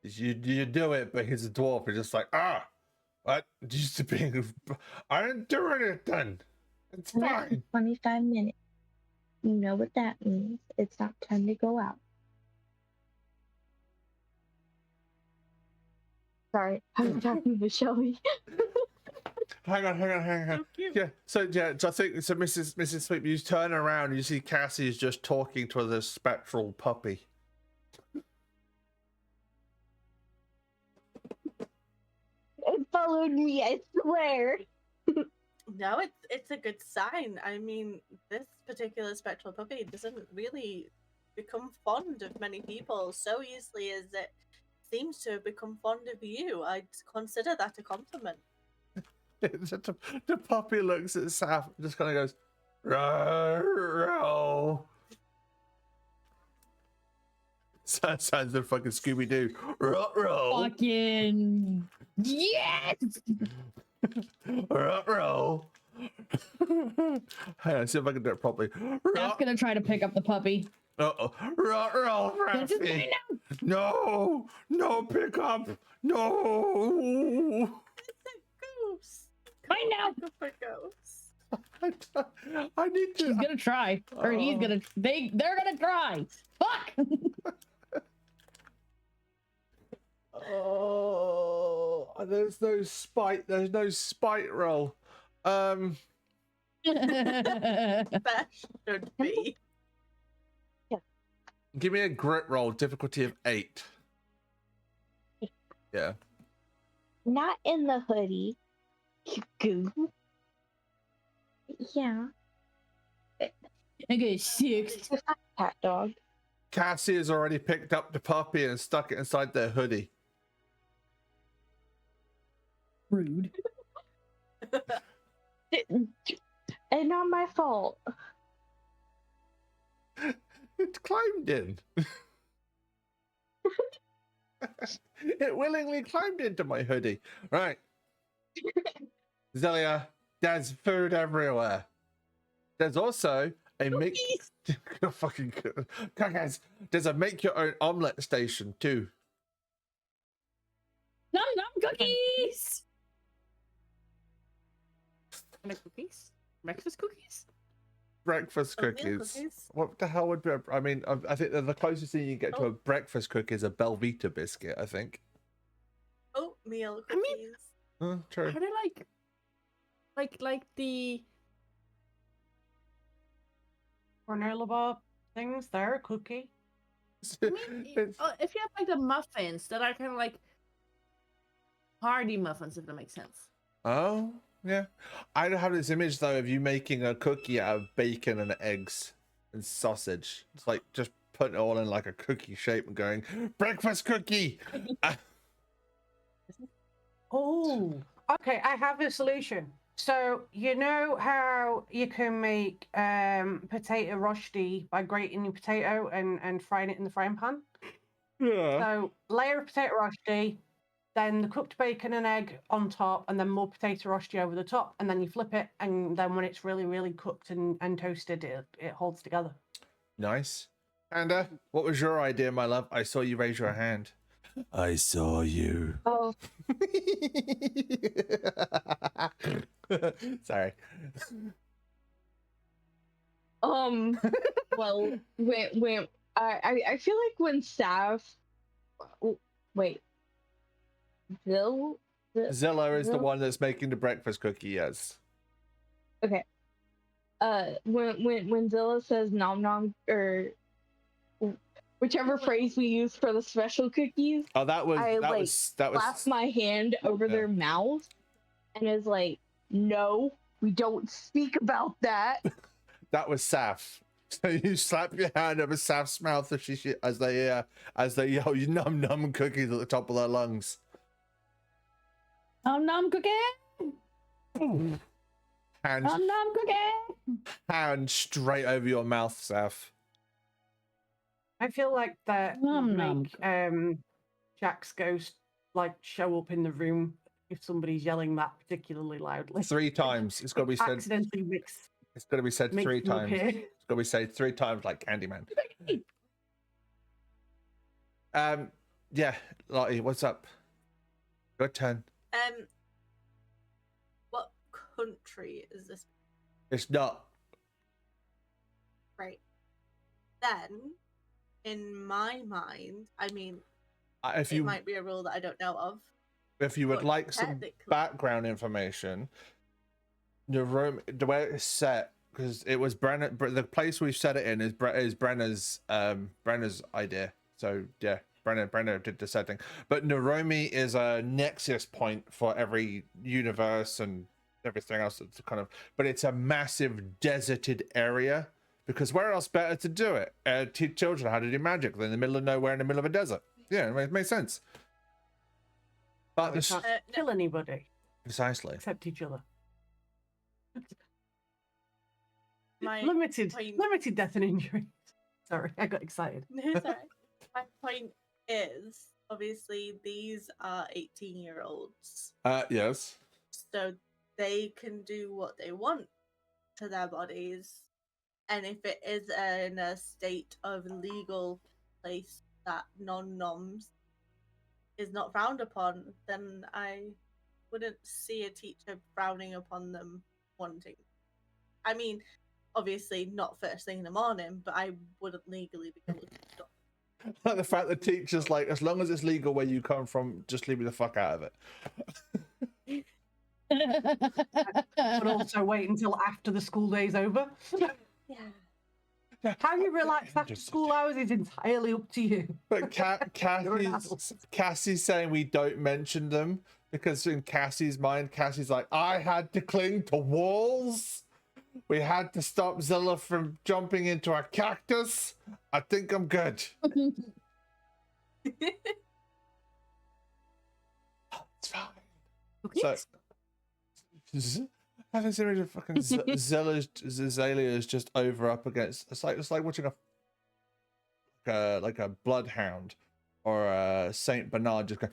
You do it, but he's a dwarf. He's just like, what? Used to being, I didn't do anything. It's fine. 25 minutes. You know what that means. It's not time to go out. Sorry, I'm talking to Shelby. Hang on. So cute. So I think so. Mrs. Sweep, you turn around and you see Cassie is just talking to the spectral puppy. It followed me, I swear. No, it's a good sign. I mean, this particular spectral puppy doesn't really become fond of many people so easily as it seems to have become fond of you. I'd consider that a compliment. The puppy looks at Saf and just kind of goes, row. Sounds like fucking Scooby Doo. Row. Fucking yes! Row. Hang on, see if I can do it properly. That's gonna try to pick up the puppy. Uh-oh. Row, This is Raffy. mine now. No, pick up. No. It's a goose. Mine now. Pick up a goose. I need to. She's gonna try, or he's Oh. gonna. They're gonna try. Fuck. Oh, there's no spite. There's no spite roll. There should be. Give me a grit roll, difficulty of 8. Yeah. Not in the hoodie. You goof. Yeah. I get 6. Cat dog. Cassie has already picked up the puppy and stuck it inside their hoodie. Rude. And not my fault. It climbed in. It willingly climbed into my hoodie. Right. Zelia, there's food everywhere. There's also a make fucking guys. There's a make your own omelet station too. Nom nom cookies. Make cookies? Breakfast cookies? Breakfast Oatmeal cookies. What the hell would be? I mean, I think the closest thing you get to a breakfast cookie is a Belvita biscuit. I think. Oatmeal I cookies. mean- True. Are they like the Granola bar things, they're a cookie. I mean, if you have like the muffins that are kind of like party muffins, if that makes sense. Oh, yeah. I have this image though of you making a cookie out of bacon and eggs and sausage. It's like just putting it all in like a cookie shape and going breakfast cookie. Oh, Okay, I have a solution. So you know how you can make potato rosti by grating your potato and frying it in the frying pan? Yeah. So layer of potato rosti, then the cooked bacon and egg on top, and then more potato rosti over the top, and then you flip it, and then when it's really, really cooked and toasted, it holds together. Nice. Panda, what was your idea, my love? I saw you raise your hand. I saw you. Oh, Sorry. well, when I feel like when Sav, wait, Bill, Zilla is the Zilla? one that's making the breakfast cookie, yes. when Zilla says nom nom, or whichever phrase we use for the special cookies, Oh, that was I that like was that slap was my hand over Yeah. their mouth and is like, no, we don't speak about that. that was Saf. So you slap your hand over Saf's mouth as they yell you num num cookies at the top of their lungs. Nom nom cookie. Hand Nom nom cookie. hand straight over your mouth, Saf. I feel like that Nom would nom. make Jack's ghost like show up in the room if somebody's yelling that particularly loudly. 3 times. It's got to be said. Accidentally makes It's got to be said 3 them times. appear. It's got to be said 3 times like Candyman. Yeah, Lottie, what's up? Your turn. What country is this? It's not. Right. Then, in my mind, I mean, If it you might be a rule that I don't know of. if you would but like some technically- background information, the room, the way it's set, because it was Brenna, the place we set it in is Brenna's idea. So yeah, Brenna did the setting. But Naromi is a nexus point for every universe and everything else. It's kind of, but it's a massive deserted area. Because where else better to do it? Teach children how to do magic than in the middle of nowhere in the middle of a desert. Yeah, it makes sense. But We this can't no. kill anybody precisely. except each other. My Limited point- death and injury. Sorry, I got excited. No, it's alright. My point is, obviously, these are 18-year-olds, Yes. so they can do what they want to their bodies. And if it is in a state of legal place that non-noms is not frowned upon, then I wouldn't see a teacher frowning upon them wanting. I mean, obviously not first thing in the morning, but I wouldn't legally be able to stop. Like the fact that teachers like, as long as it's legal where you come from, just leave me the fuck out of it. But also wait until after the school day's over. Yeah. How you relax after school hours is entirely up to you. But You're an adult. Cassie's saying we don't mention them because in Cassie's mind, Cassie's like, I had to cling to walls. We had to stop Zilla from jumping into a cactus. I think I'm good. It's fine. Cookies? So, I haven't seen a fucking Zazalia is just over up against. It's like watching a bloodhound or a Saint Bernard just go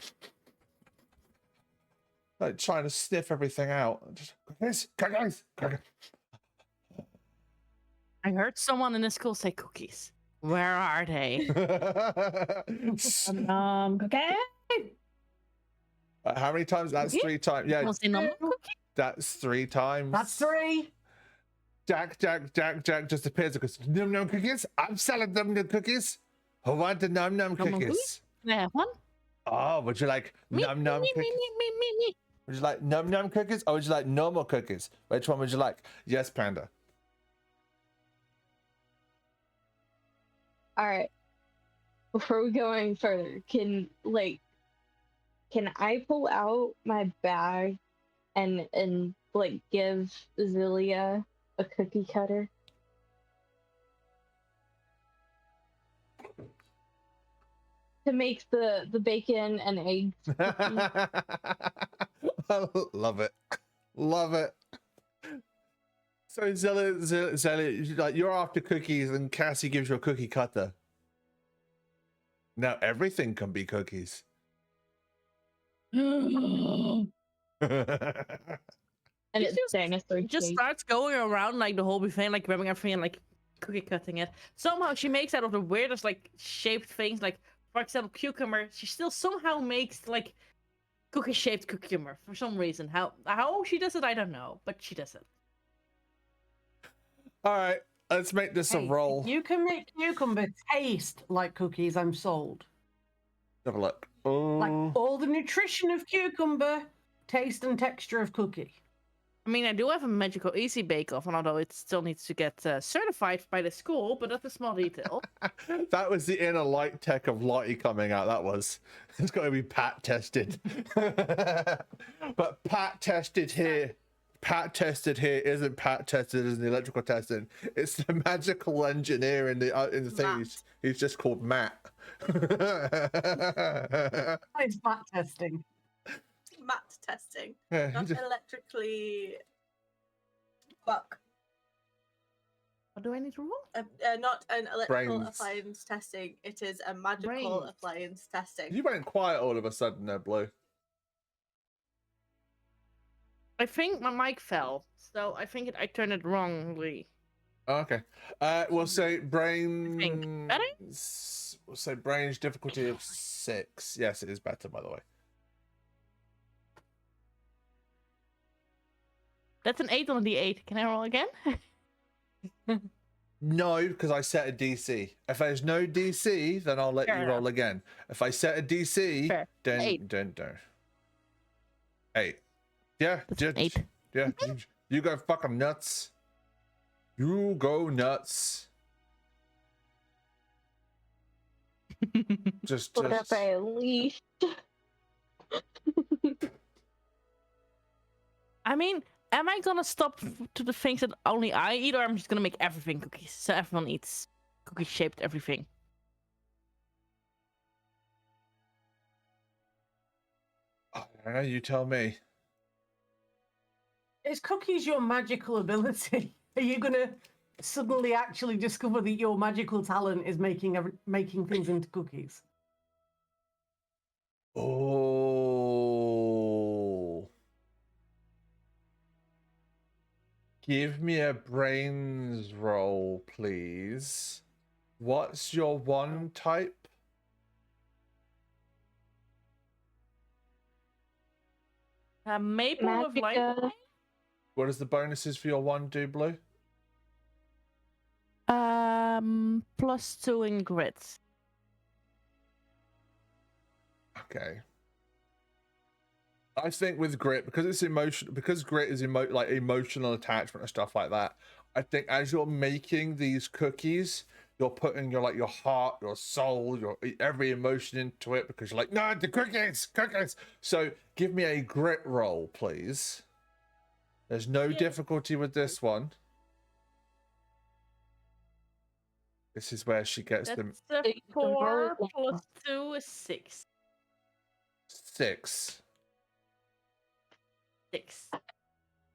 like trying to sniff everything out. Just cookies. I heard someone in the school say cookies. Where are they? Cookie. How many times? That's Cookie? 3 times. Yeah, Was they number cookie? that's 3 times. That's 3. Jack just appears and goes, num num cookies. I'm selling num num cookies. Who want the num num Num num cookies? Can I have one? Oh, would you like num num me, cookies? me. Would you like num num cookies or would you like normal cookies? Which one would you like? Yes, Panda. All right. Before we go any further, can I pull out my bag and like give Zilia a cookie cutter? To make the bacon and eggs. Love it. Love it. So Zella, like you're after cookies and Cassie gives you a cookie cutter. Now everything can be cookies. And He it's just- dinosaur Just shape. starts going around like the whole buffet, like grabbing everything and like cookie cutting it. Somehow she makes out of the weirdest like shaped things, like for example cucumber. She still somehow makes like cookie shaped cucumber for some reason. How she does it, I don't know, but she does it. All right, let's make this a Hey, roll. if you can make cucumber taste like cookies, I'm sold. Have a look. Like Oh, all the nutrition of cucumber, taste and texture of cookie. I mean, I do have a magical easy bake oven, although it still needs to get certified by the school, but that's a small detail. that was the inner light tech of Lottie coming out. That was. It's got to be Pat tested. But Pat tested here. Pat tested here isn't Pat tested as the electrical testing. It's the magical engineer in the thing. He's just called Matt. It's fat testing. Mat testing, Yeah, not just- electrically. Fuck. What do I need to roll? Not an electrical Brains. appliance testing. It is a magical Brains. appliance testing. you went quiet all of a sudden there, Blue. I think my mic fell, so I think I turned it wrongly. Oh, okay. We'll say brains. Better? We'll say brains difficulty of 6. Yes, it is better, by the way. That's an 8 on the 8. Can I roll again? No, because I set a DC. If there's no DC, then I'll let Fair you roll again. If I set a DC, Fair. then 8. don't. 8. Yeah, That's an 8. Yeah, you go fucking nuts. You go nuts. Just. What if I unleashed? I mean, am I gonna stop to the things that only I eat, or I'm just gonna make everything cookies so everyone eats cookie shaped everything? I don't know, you tell me. Is cookies your magical ability? Are you gonna suddenly actually discover that your magical talent is making things into cookies? Oh. Give me a brains roll, please. What's your one type? Maple with light. Magica. What is the bonuses for your one do, Blue? +2 in grit. Okay. I think with grit, because it's emotion, because grit is like emotional attachment and stuff like that. I think as you're making these cookies, you're putting your heart, your soul, your every emotion into it because you're like, no, the cookies. So give me a grit roll, please. There's no difficulty with this one. This is where she gets them That's a you can roll 4 it. +2 is 6. 6. 6.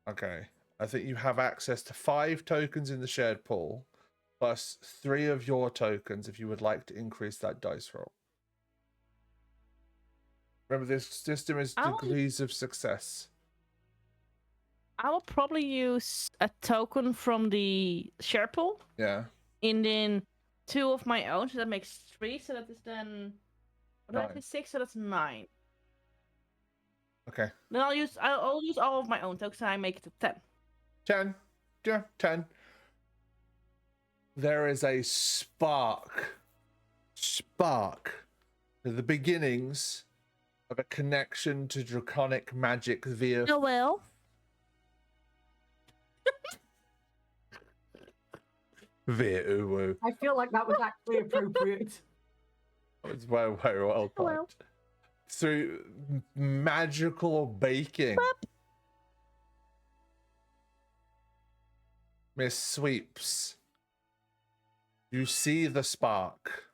Okay. I think you have access to 5 tokens in the shared pool, plus 3 of your tokens if you would like to increase that dice roll. Remember, this system is degrees of success. I will probably use a token from the share pool, Yeah. and then 2 of my own, so that makes 3. So that is then what did I 9. say, 6, so that's 9. Okay. Then I'll use all of my own tokens, and I make it to 10. 10. Yeah, 10. There is a spark to the beginnings of a connection to draconic magic via Oh well. Uwu. I feel like that was actually appropriate. It's very, very well Oh, well. timed. Through magical baking. Miss Sweeps, you see the spark.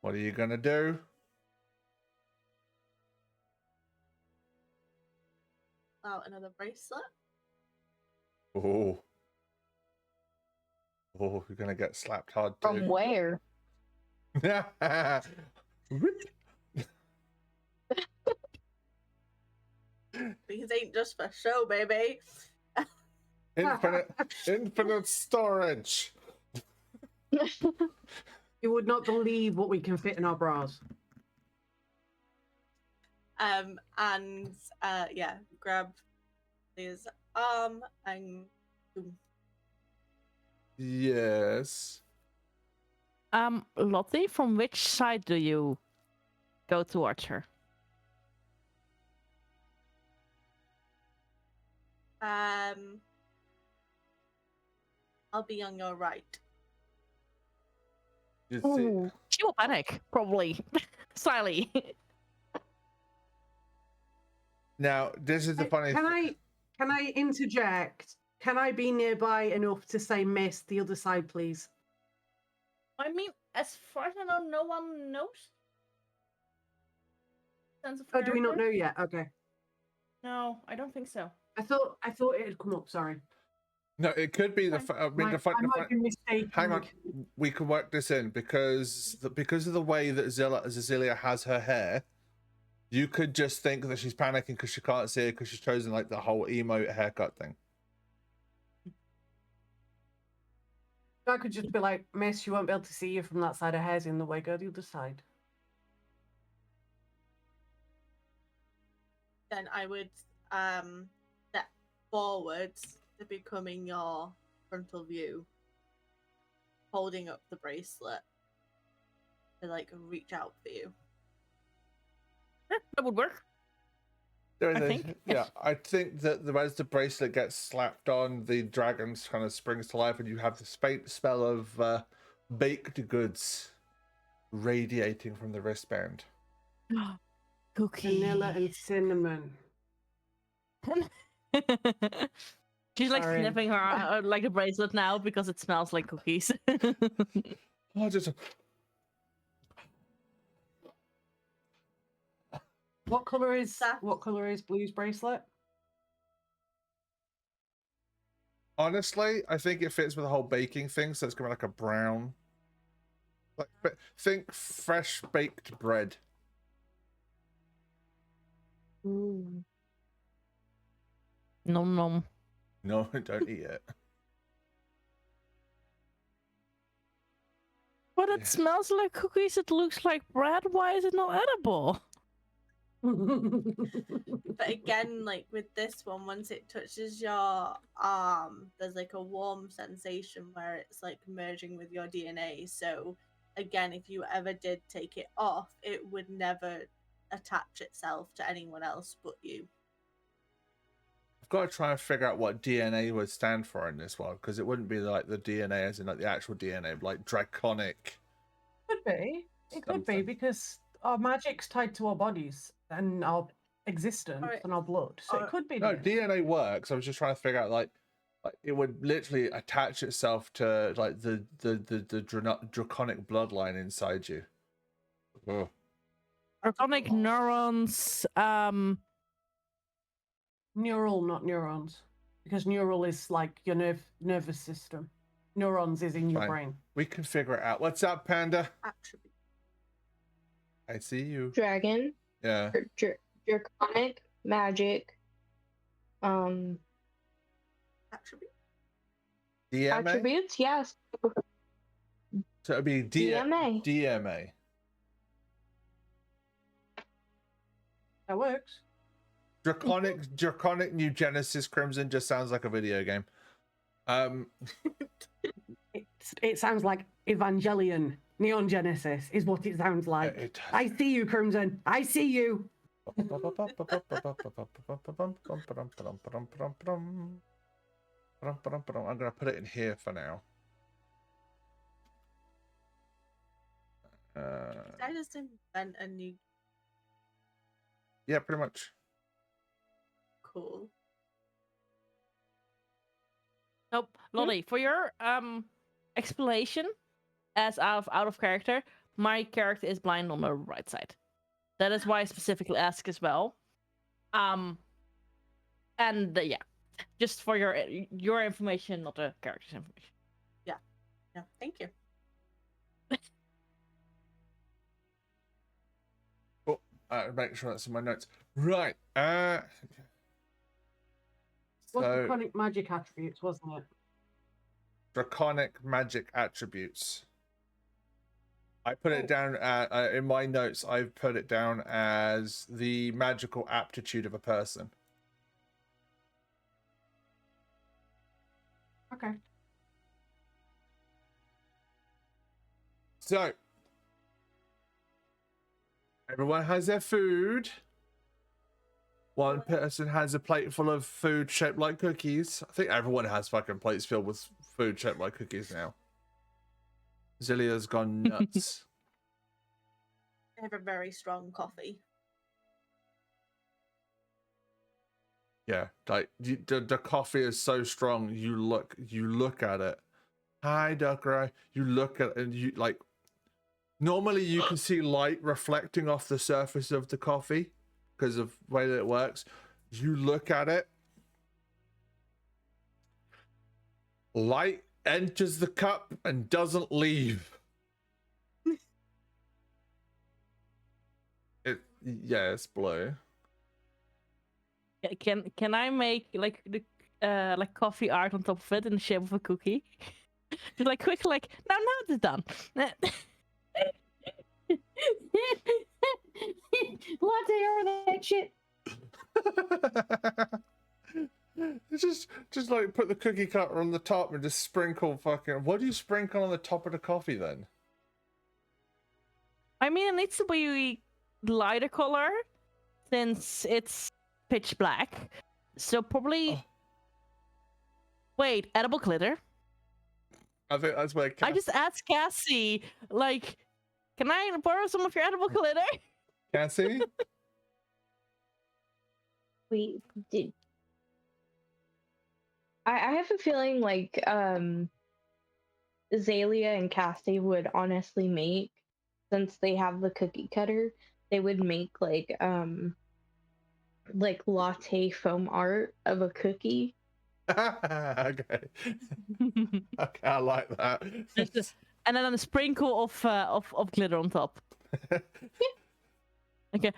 What are you gonna do? out another bracelet. Oh. Oh, you're gonna get slapped hard From too. where? These ain't just for show, baby. infinite storage. You would not believe what we can fit in our bras. And yeah, grab his arm and boom. Yes. Lottie, from which side do you go towards her? I'll be on your right. You see. She will panic, probably. Slightly. Now, this is the funny thing. Can I interject? Can I be nearby enough to say miss the other side, please? I mean, as far as I know, no one knows. Sense of Oh, do we not character? know yet? Okay. No, I don't think so. I thought it had come up. Sorry. No, it could be the. I mean, I might be mistaken. hang on, we can work this in because of the way that Cecilia has her hair. You could just think that she's panicking because she can't see it because she's chosen like the whole emo haircut thing. I could just be like, miss, you won't be able to see you from that side of hair's in the way. Go the other side. Then I would step forwards to becoming your frontal view, holding up the bracelet to like reach out for you. That would work. I think. Yeah, I think that as the bracelet gets slapped on, the dragon kind of springs to life, and you have the smell of baked goods radiating from the wristband. Cookie. Vanilla and cinnamon. She's like Sorry. sniffing her like a bracelet now because it smells like cookies. Oh, just What color is Blue's bracelet? honestly, I think it fits with the whole baking thing, so it's gonna be like a brown. Like, think fresh baked bread. Ooh. Nom nom. No, don't eat it. But it Yeah. smells like cookies. It looks like bread. Why is it not edible? But again, like with this one, once it touches your arm, there's like a warm sensation where it's like merging with your DNA. So again, if you ever did take it off, it would never attach itself to anyone else but you. I've got to try and figure out what DNA would stand for in this one, because it wouldn't be like the DNA as in like the actual DNA, but like draconic. Could be. It could be Something. because our magic's tied to our bodies and our existence Or- and our blood. So or- it could be. No, DNA. DNA works. I was just trying to figure out like it would literally attach itself to like the draconic bloodline inside you. Oh. Organic neurons. Neural, not neurons. Because neural is like your nervous system. Neurons is in your Fine. brain. We can figure it out. What's up, Panda? Attribute. I see you. Dragon, Yeah. draconic, magic, Attribute. DMA? attributes, yes. So it'd be DMA. DMA. That works. Draconic New Genesis Crimson just sounds like a video game. It sounds like Evangelion. Neon Genesis is what it sounds like. It does. I see you, Crimson. I see you. I'm gonna put it in here for now. I just invent a new Yeah, pretty much. cool. Nope, Lottie, for your explanation, as out of character, my character is blind on the right side. That is why I specifically ask as well. And And yeah, just for your information, not the character's information. Yeah, thank you. Make sure that's in my notes. Right. What's So draconic magic attributes, wasn't it? draconic magic attributes. I put it down in my notes. I've put it down as the magical aptitude of a person. Okay. So everyone has their food. One person has a plate full of food shaped like cookies. I think everyone has fucking plates filled with food shaped like cookies now. Zillia's gone nuts. I have a very strong coffee. Yeah, like the coffee is so strong. You look at it. Hi, Duckray. You look at it and you like. Normally, you can see light reflecting off the surface of the coffee because of the way that it works. You look at it. Light enters the cup and doesn't leave. It's blue. Can I make like the like coffee art on top of it in the shape of a cookie? Just like quick, like now it's done. Latte or that shit. just like put the cookie cutter on the top and just sprinkle fucking. What do you sprinkle on the top of the coffee then? I mean, it needs to be lighter color since it's pitch black. So probably. Oh. Wait, edible glitter. I think that's where. I just asked Cassie, like, can I borrow some of your edible glitter? Cassie? Wait, did I have a feeling like Azalea and Cassie would honestly make, since they have the cookie cutter, they would make like latte foam art of a cookie. Okay. Okay, I like that. And then a sprinkle of glitter on top. Okay.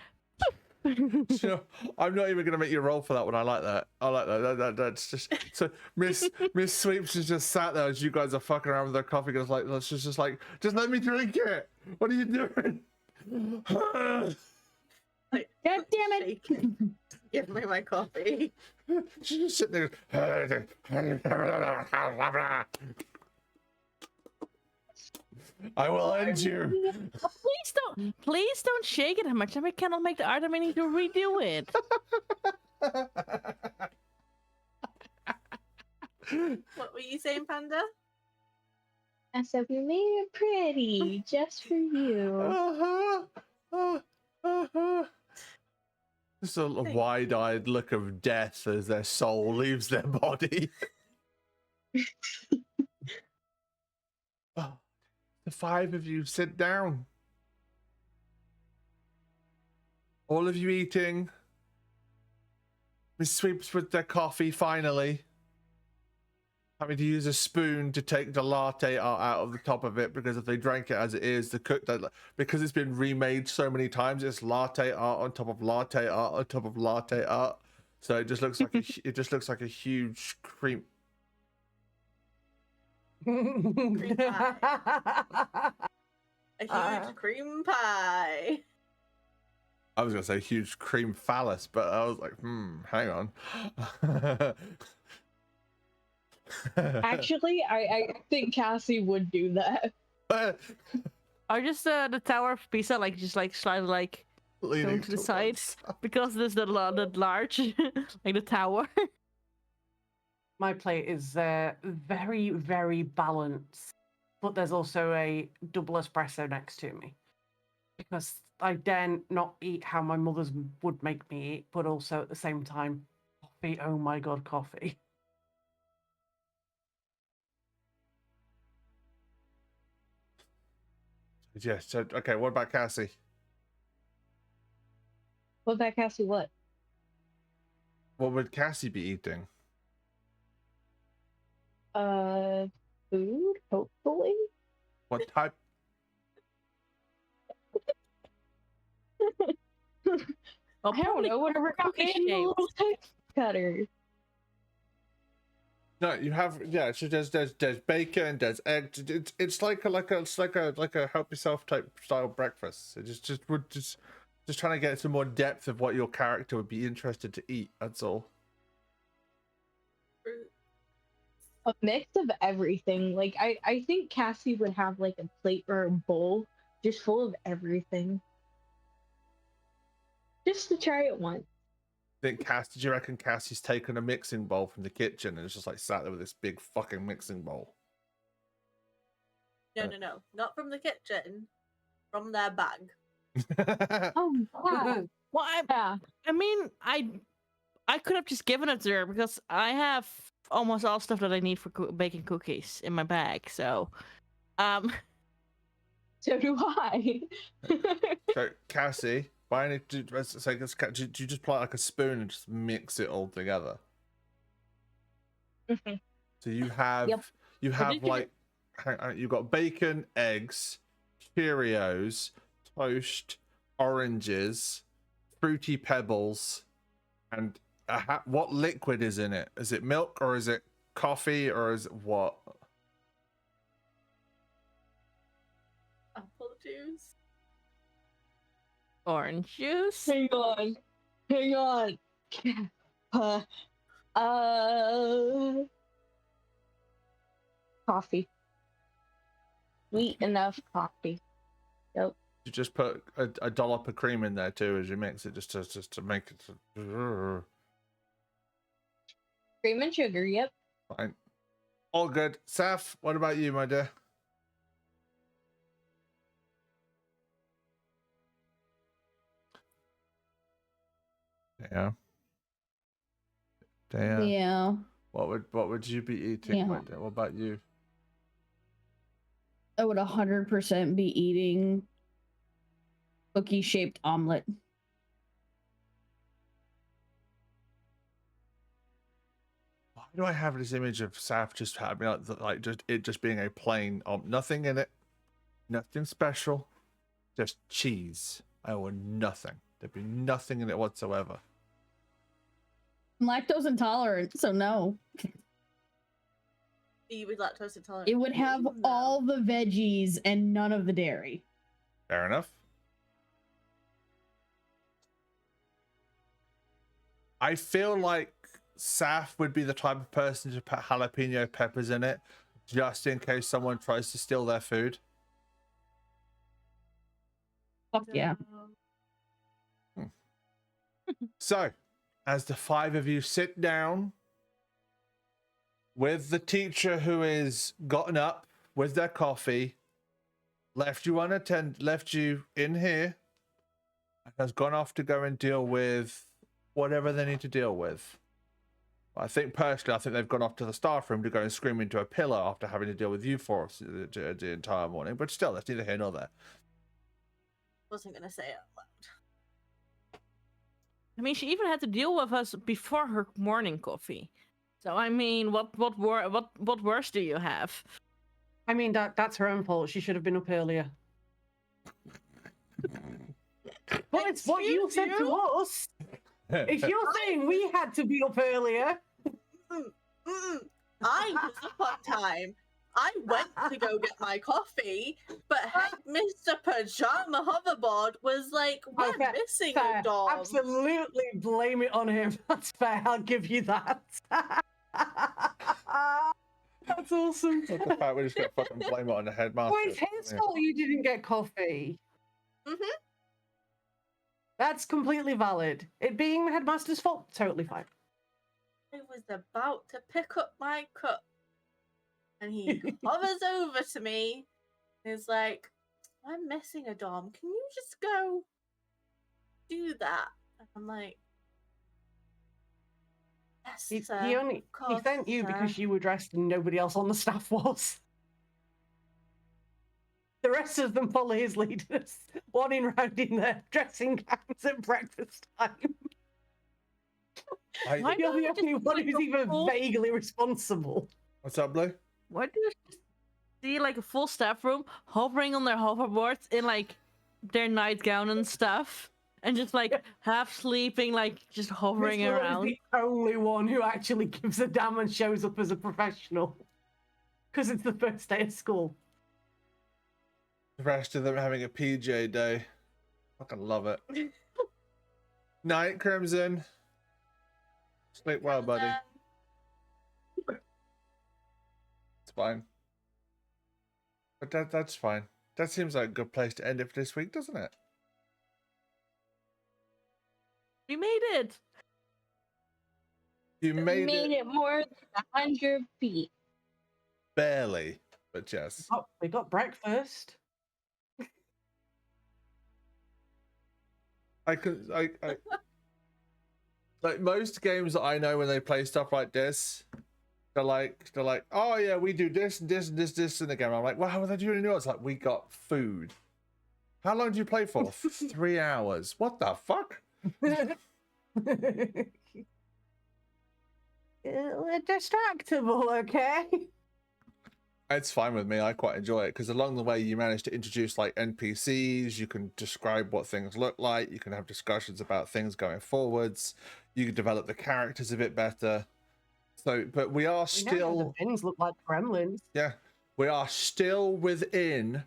You know, I'm not even gonna make you roll for that one. I like that. I like that. That's just so Miss Sweeps is just sat there as you guys are fucking around with their coffee. Goes like, just let me drink it. What are you doing? Like, God damn it! shaking. Give me my coffee. She's just sitting there. I will end you. Please don't shake it that much. I cannot make the art. I need to redo it. What were you saying, Panda? I said we made it pretty just for you. Just a wide-eyed look of death as their soul leaves their body. Oh, the five of you sit down. All of you eating. Miss Sweeps with their coffee finally. Having to use a spoon to take the latte art out of the top of it, because if they drank it as it is, because it's been remade so many times, it's latte art on top of latte art on top of latte art. So it just looks like a huge cream. Cream pie. A huge cream pie. I was gonna say huge cream phallus, but I was like, hang on. Actually, I think Cassie would do that. Or just the Tower of Pisa, just slightly Leaning going to the towards- sides because there's the large, like the tower. My plate is very, very balanced, but there's also a double espresso next to me because I dare not eat how my mother's would make me eat, but also at the same time, coffee. Oh my god, coffee! Yeah. So okay, what about Cassie? What about Cassie? What? What would Cassie be eating? Food, hopefully. What type? Well, I don't probably know, whatever got cookie made in the shaped. little text cutter. No, you have So there's bacon, there's eggs. It's like a help yourself type style breakfast. It just trying to get some more depth of what your character would be interested to eat. That's all. Fruit. A mix of everything. Like I think Cassie would have like a plate or a bowl just full of everything. Just to try it once. Did you reckon Cassie's taken a mixing bowl from the kitchen and it's just like sat there with this big fucking mixing bowl? No. Not from the kitchen. From their bag. Oh yeah. Well, Yeah. I mean, I could have just given it to her because I have almost all stuff that I need for baking cookies in my bag. So, So do I. So Cassie, why don't you do you just pull out like a spoon and just mix it all together? Mhm. So you have Yep. like you've got bacon, eggs, Cheerios, toast, oranges, fruity pebbles, and what liquid is in it? Is it milk or is it coffee or is it what? Apple juice. orange juice. Hang on. Hang on. Coffee. Sweet enough coffee. Yep. You just put a dollop of cream in there too as you mix it, just to make it. Cream and sugar, yep. Fine. All good. Saf, what about you, my dear? Yeah. Damn. Yeah. What would you be eating, my dear? What about you? I would 100% be eating cookie shaped omelet. Why do I have this image of Saf just having like just being a plain nothing in it, nothing special, just cheese. I want nothing. There'd be nothing in it whatsoever. I'm lactose intolerant, so no. You would lactose intolerant. It would have No. all the veggies and none of the dairy. Fair enough. I feel like Saf would be the type of person to put jalapeno peppers in it, just in case someone tries to steal their food. Fuck yeah. No. So, as the five of you sit down with the teacher who is gotten up with their coffee, left you unattended, left you in here, and has gone off to go and deal with whatever they need to deal with. I think personally, I think they've gone off to the staff room to go and scream into a pillar after having to deal with you for the entire morning. But still, that's neither here nor there. Wasn't gonna say it out loud. I mean, she even had to deal with us before her morning coffee. So I mean, what worse do you have? I mean, that's her own fault. She should have been up earlier. But it's what you said to us. If you're saying we had to be up earlier. I was up on time. I went to go get my coffee, but heck, Mr. Pajama Hoverboard was like, we're Okay, missing fair. a dog. Absolutely blame it on him. That's fair. I'll give you that. That's awesome. What the fact we just got fucking blame it on the headmaster. Well, it's his fault you didn't get coffee. Mm-hmm. That's completely valid. It being the headmaster's fault, totally fine. I was about to pick up my cup, and he hovers over to me and is like, I'm missing a dom. Can you just go do that? And I'm like, yes, He sir. only of course, thanked you sir." because you were dressed and nobody else on the staff was. The rest of them follow his leaders, wandering around in their dressing gowns at breakfast time. Why You're don't the you just only do, one like, who's a even full- vaguely responsible. What's up, Blue? Why do you just see like a full staff room hovering on their hoverboards in like their nightgown and stuff, and just like half sleeping, like just hovering Miss Willow is around? the only one who actually gives a damn and shows up as a professional. Because it's the first day of school. The rest of them having a PJ day. Fucking love it. Night, Crimson. Sleep well, buddy. It's fine. But that's fine. That seems like a good place to end it for this week, doesn't it? We made it. You made Made it it more than 100 feet. barely, but yes. Oh, we got breakfast. I like most games that I know when they play stuff like this, they're like, oh yeah, we do this and this and this in the game. I'm like, well, how are they doing it? It's like, we got food. How long do you play for? 3 hours. What the fuck? Distractible, okay? It's fine with me. I quite enjoy it because along the way you manage to introduce like NPCs. You can describe what things look like. You can have discussions about things going forwards. You can develop the characters a bit better. So, but we are We know still, the bins look like gremlins. yeah, we are still within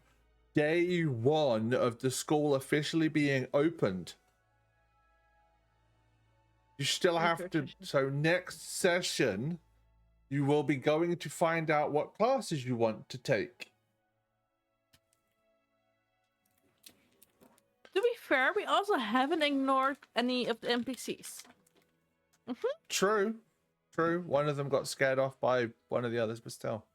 day 1 of the school officially being opened. You still have to. So next session, you will be going to find out what classes you want to take. To be fair, we also haven't ignored any of the NPCs. True. One of them got scared off by one of the others, but still.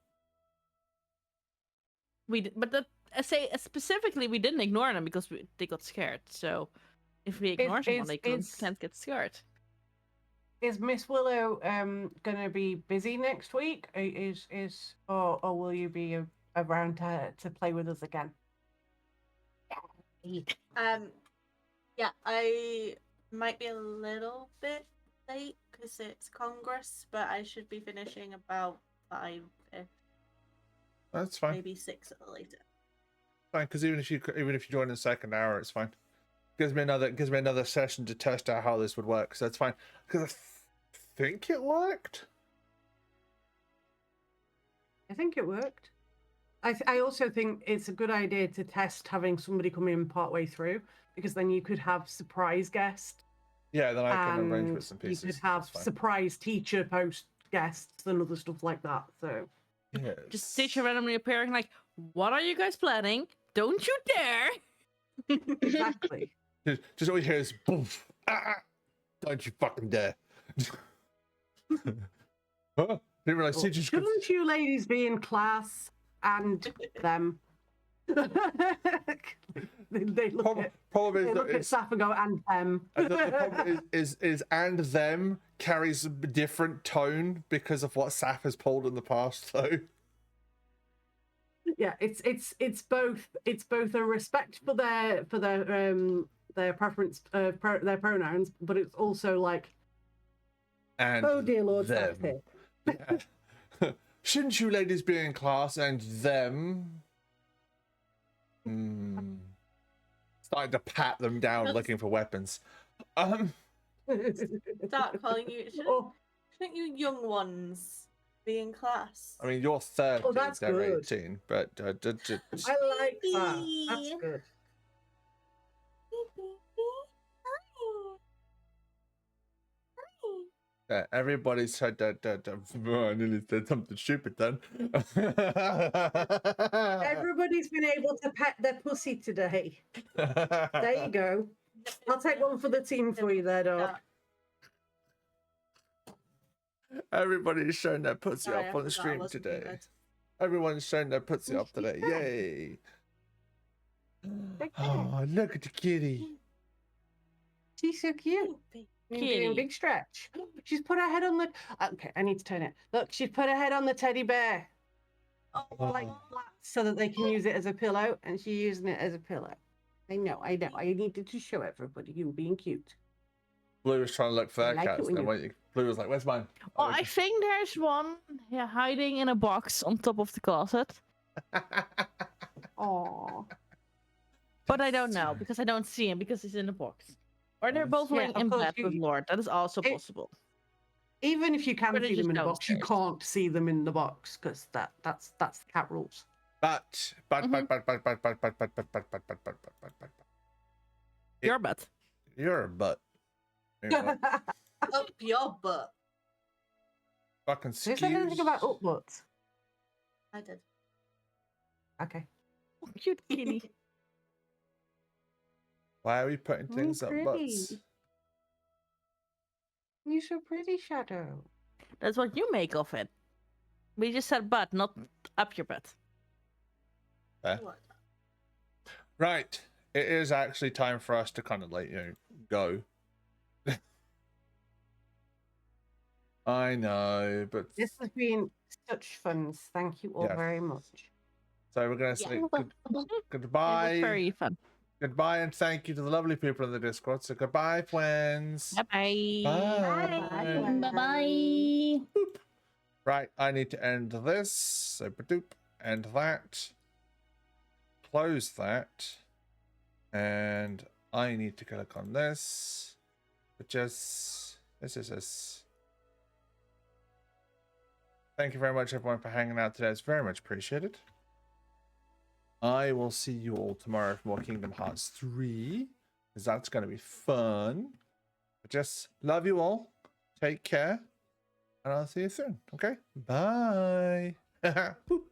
But I say specifically, we didn't ignore them because they got scared. So if we ignore someone, they can't get scared. Is Miss Willow gonna be busy next week? Or will you be around to play with us again? Yeah, I might be a little bit late because it's Congress, but I should be finishing about 5, That's fine. maybe 6 at the latest. Fine, because even if you join in the second hour, it's fine. Gives me another session to test out how this would work. So that's fine. Because I think it worked. I think it worked. I also think it's a good idea to test having somebody come in partway through, because then you could have surprise guests. Yeah, then I can arrange and bits and pieces. you could have That's fine. surprise teacher post guests and other stuff like that. So Yes. Just teacher randomly appearing, like, "What are you guys planning? Don't you dare!" exactly. Just all you hear is boom. Don't you fucking dare. Huh? Didn't realize Well, teachers could... shouldn't you ladies be in class and them? they look at Problem they is look that at Saf and go, and them. the problem is and them carries a different tone because of what Saf has pulled in the past, though. Yeah, it's both a respect for their preference, their pronouns, but it's also like, And oh dear Lord, them. Saf here. Yeah. Shouldn't you ladies be in class and them? Starting to pat them down, looking for weapons. Start calling you. Oh, Shouldn't you young ones be in class? I mean, you're 30, that's they're good. 18, but I like that. That's good. everybody said that. Oh, I nearly said something stupid then. Everybody's been able to pet their pussy today. There you go. I'll take one for the team for you there, dog. Everybody's showing their pussy Sorry, up I on the forgot I stream wasn't today. muted. Everyone's showing their pussy up today. Yay! Oh, look at the kitty. She's so cute. Doing Kitty. a big stretch. She's put her head on the. Okay, I need to turn it. Look, she's put her head on the teddy bear, Oh, like flat, so that they can use it as a pillow, and she's using it as a pillow. I know. I needed to show everybody you being cute. Blue was trying to look for I their like it cats. when And then Blue was like, "Where's mine?" Oh, I think there's one hiding in a box on top of the closet. Oh. But I don't know because I don't see him because he's in the box. Or they're both Yeah, laying of in course bed with you- Lord. That is also it- possible. Even if you can Or they're see them just in the box, you downstairs. can't see them in the box because that's the cat rules. But. Your butt. You're a butt. Anyway, Up your butt. fucking Who said anything about excuse. upwards? I did. Okay. Oh, cute kitty. Why are we putting things up pretty. butts? You're so pretty, Shadow. That's what you make of it. We just said butt, not up your butt. What? Right. It is actually time for us to kind of like, go. I know, but This has been such fun. Thank you all Yes. very much. so we're gonna Yeah. say It was goodbye. very fun. Goodbye and thank you to the lovely people in the Discord. So goodbye, friends. Bye-bye. Bye. Bye bye. Right, I need to end this. So badoop, end that. Close that. And I need to click on this. But just this. Thank you very much, everyone, for hanging out today. It's very much appreciated. I will see you all tomorrow for more Kingdom Hearts 3, because that's going to be fun. But just love you all. Take care. And I'll see you soon. Okay? Bye. Boop.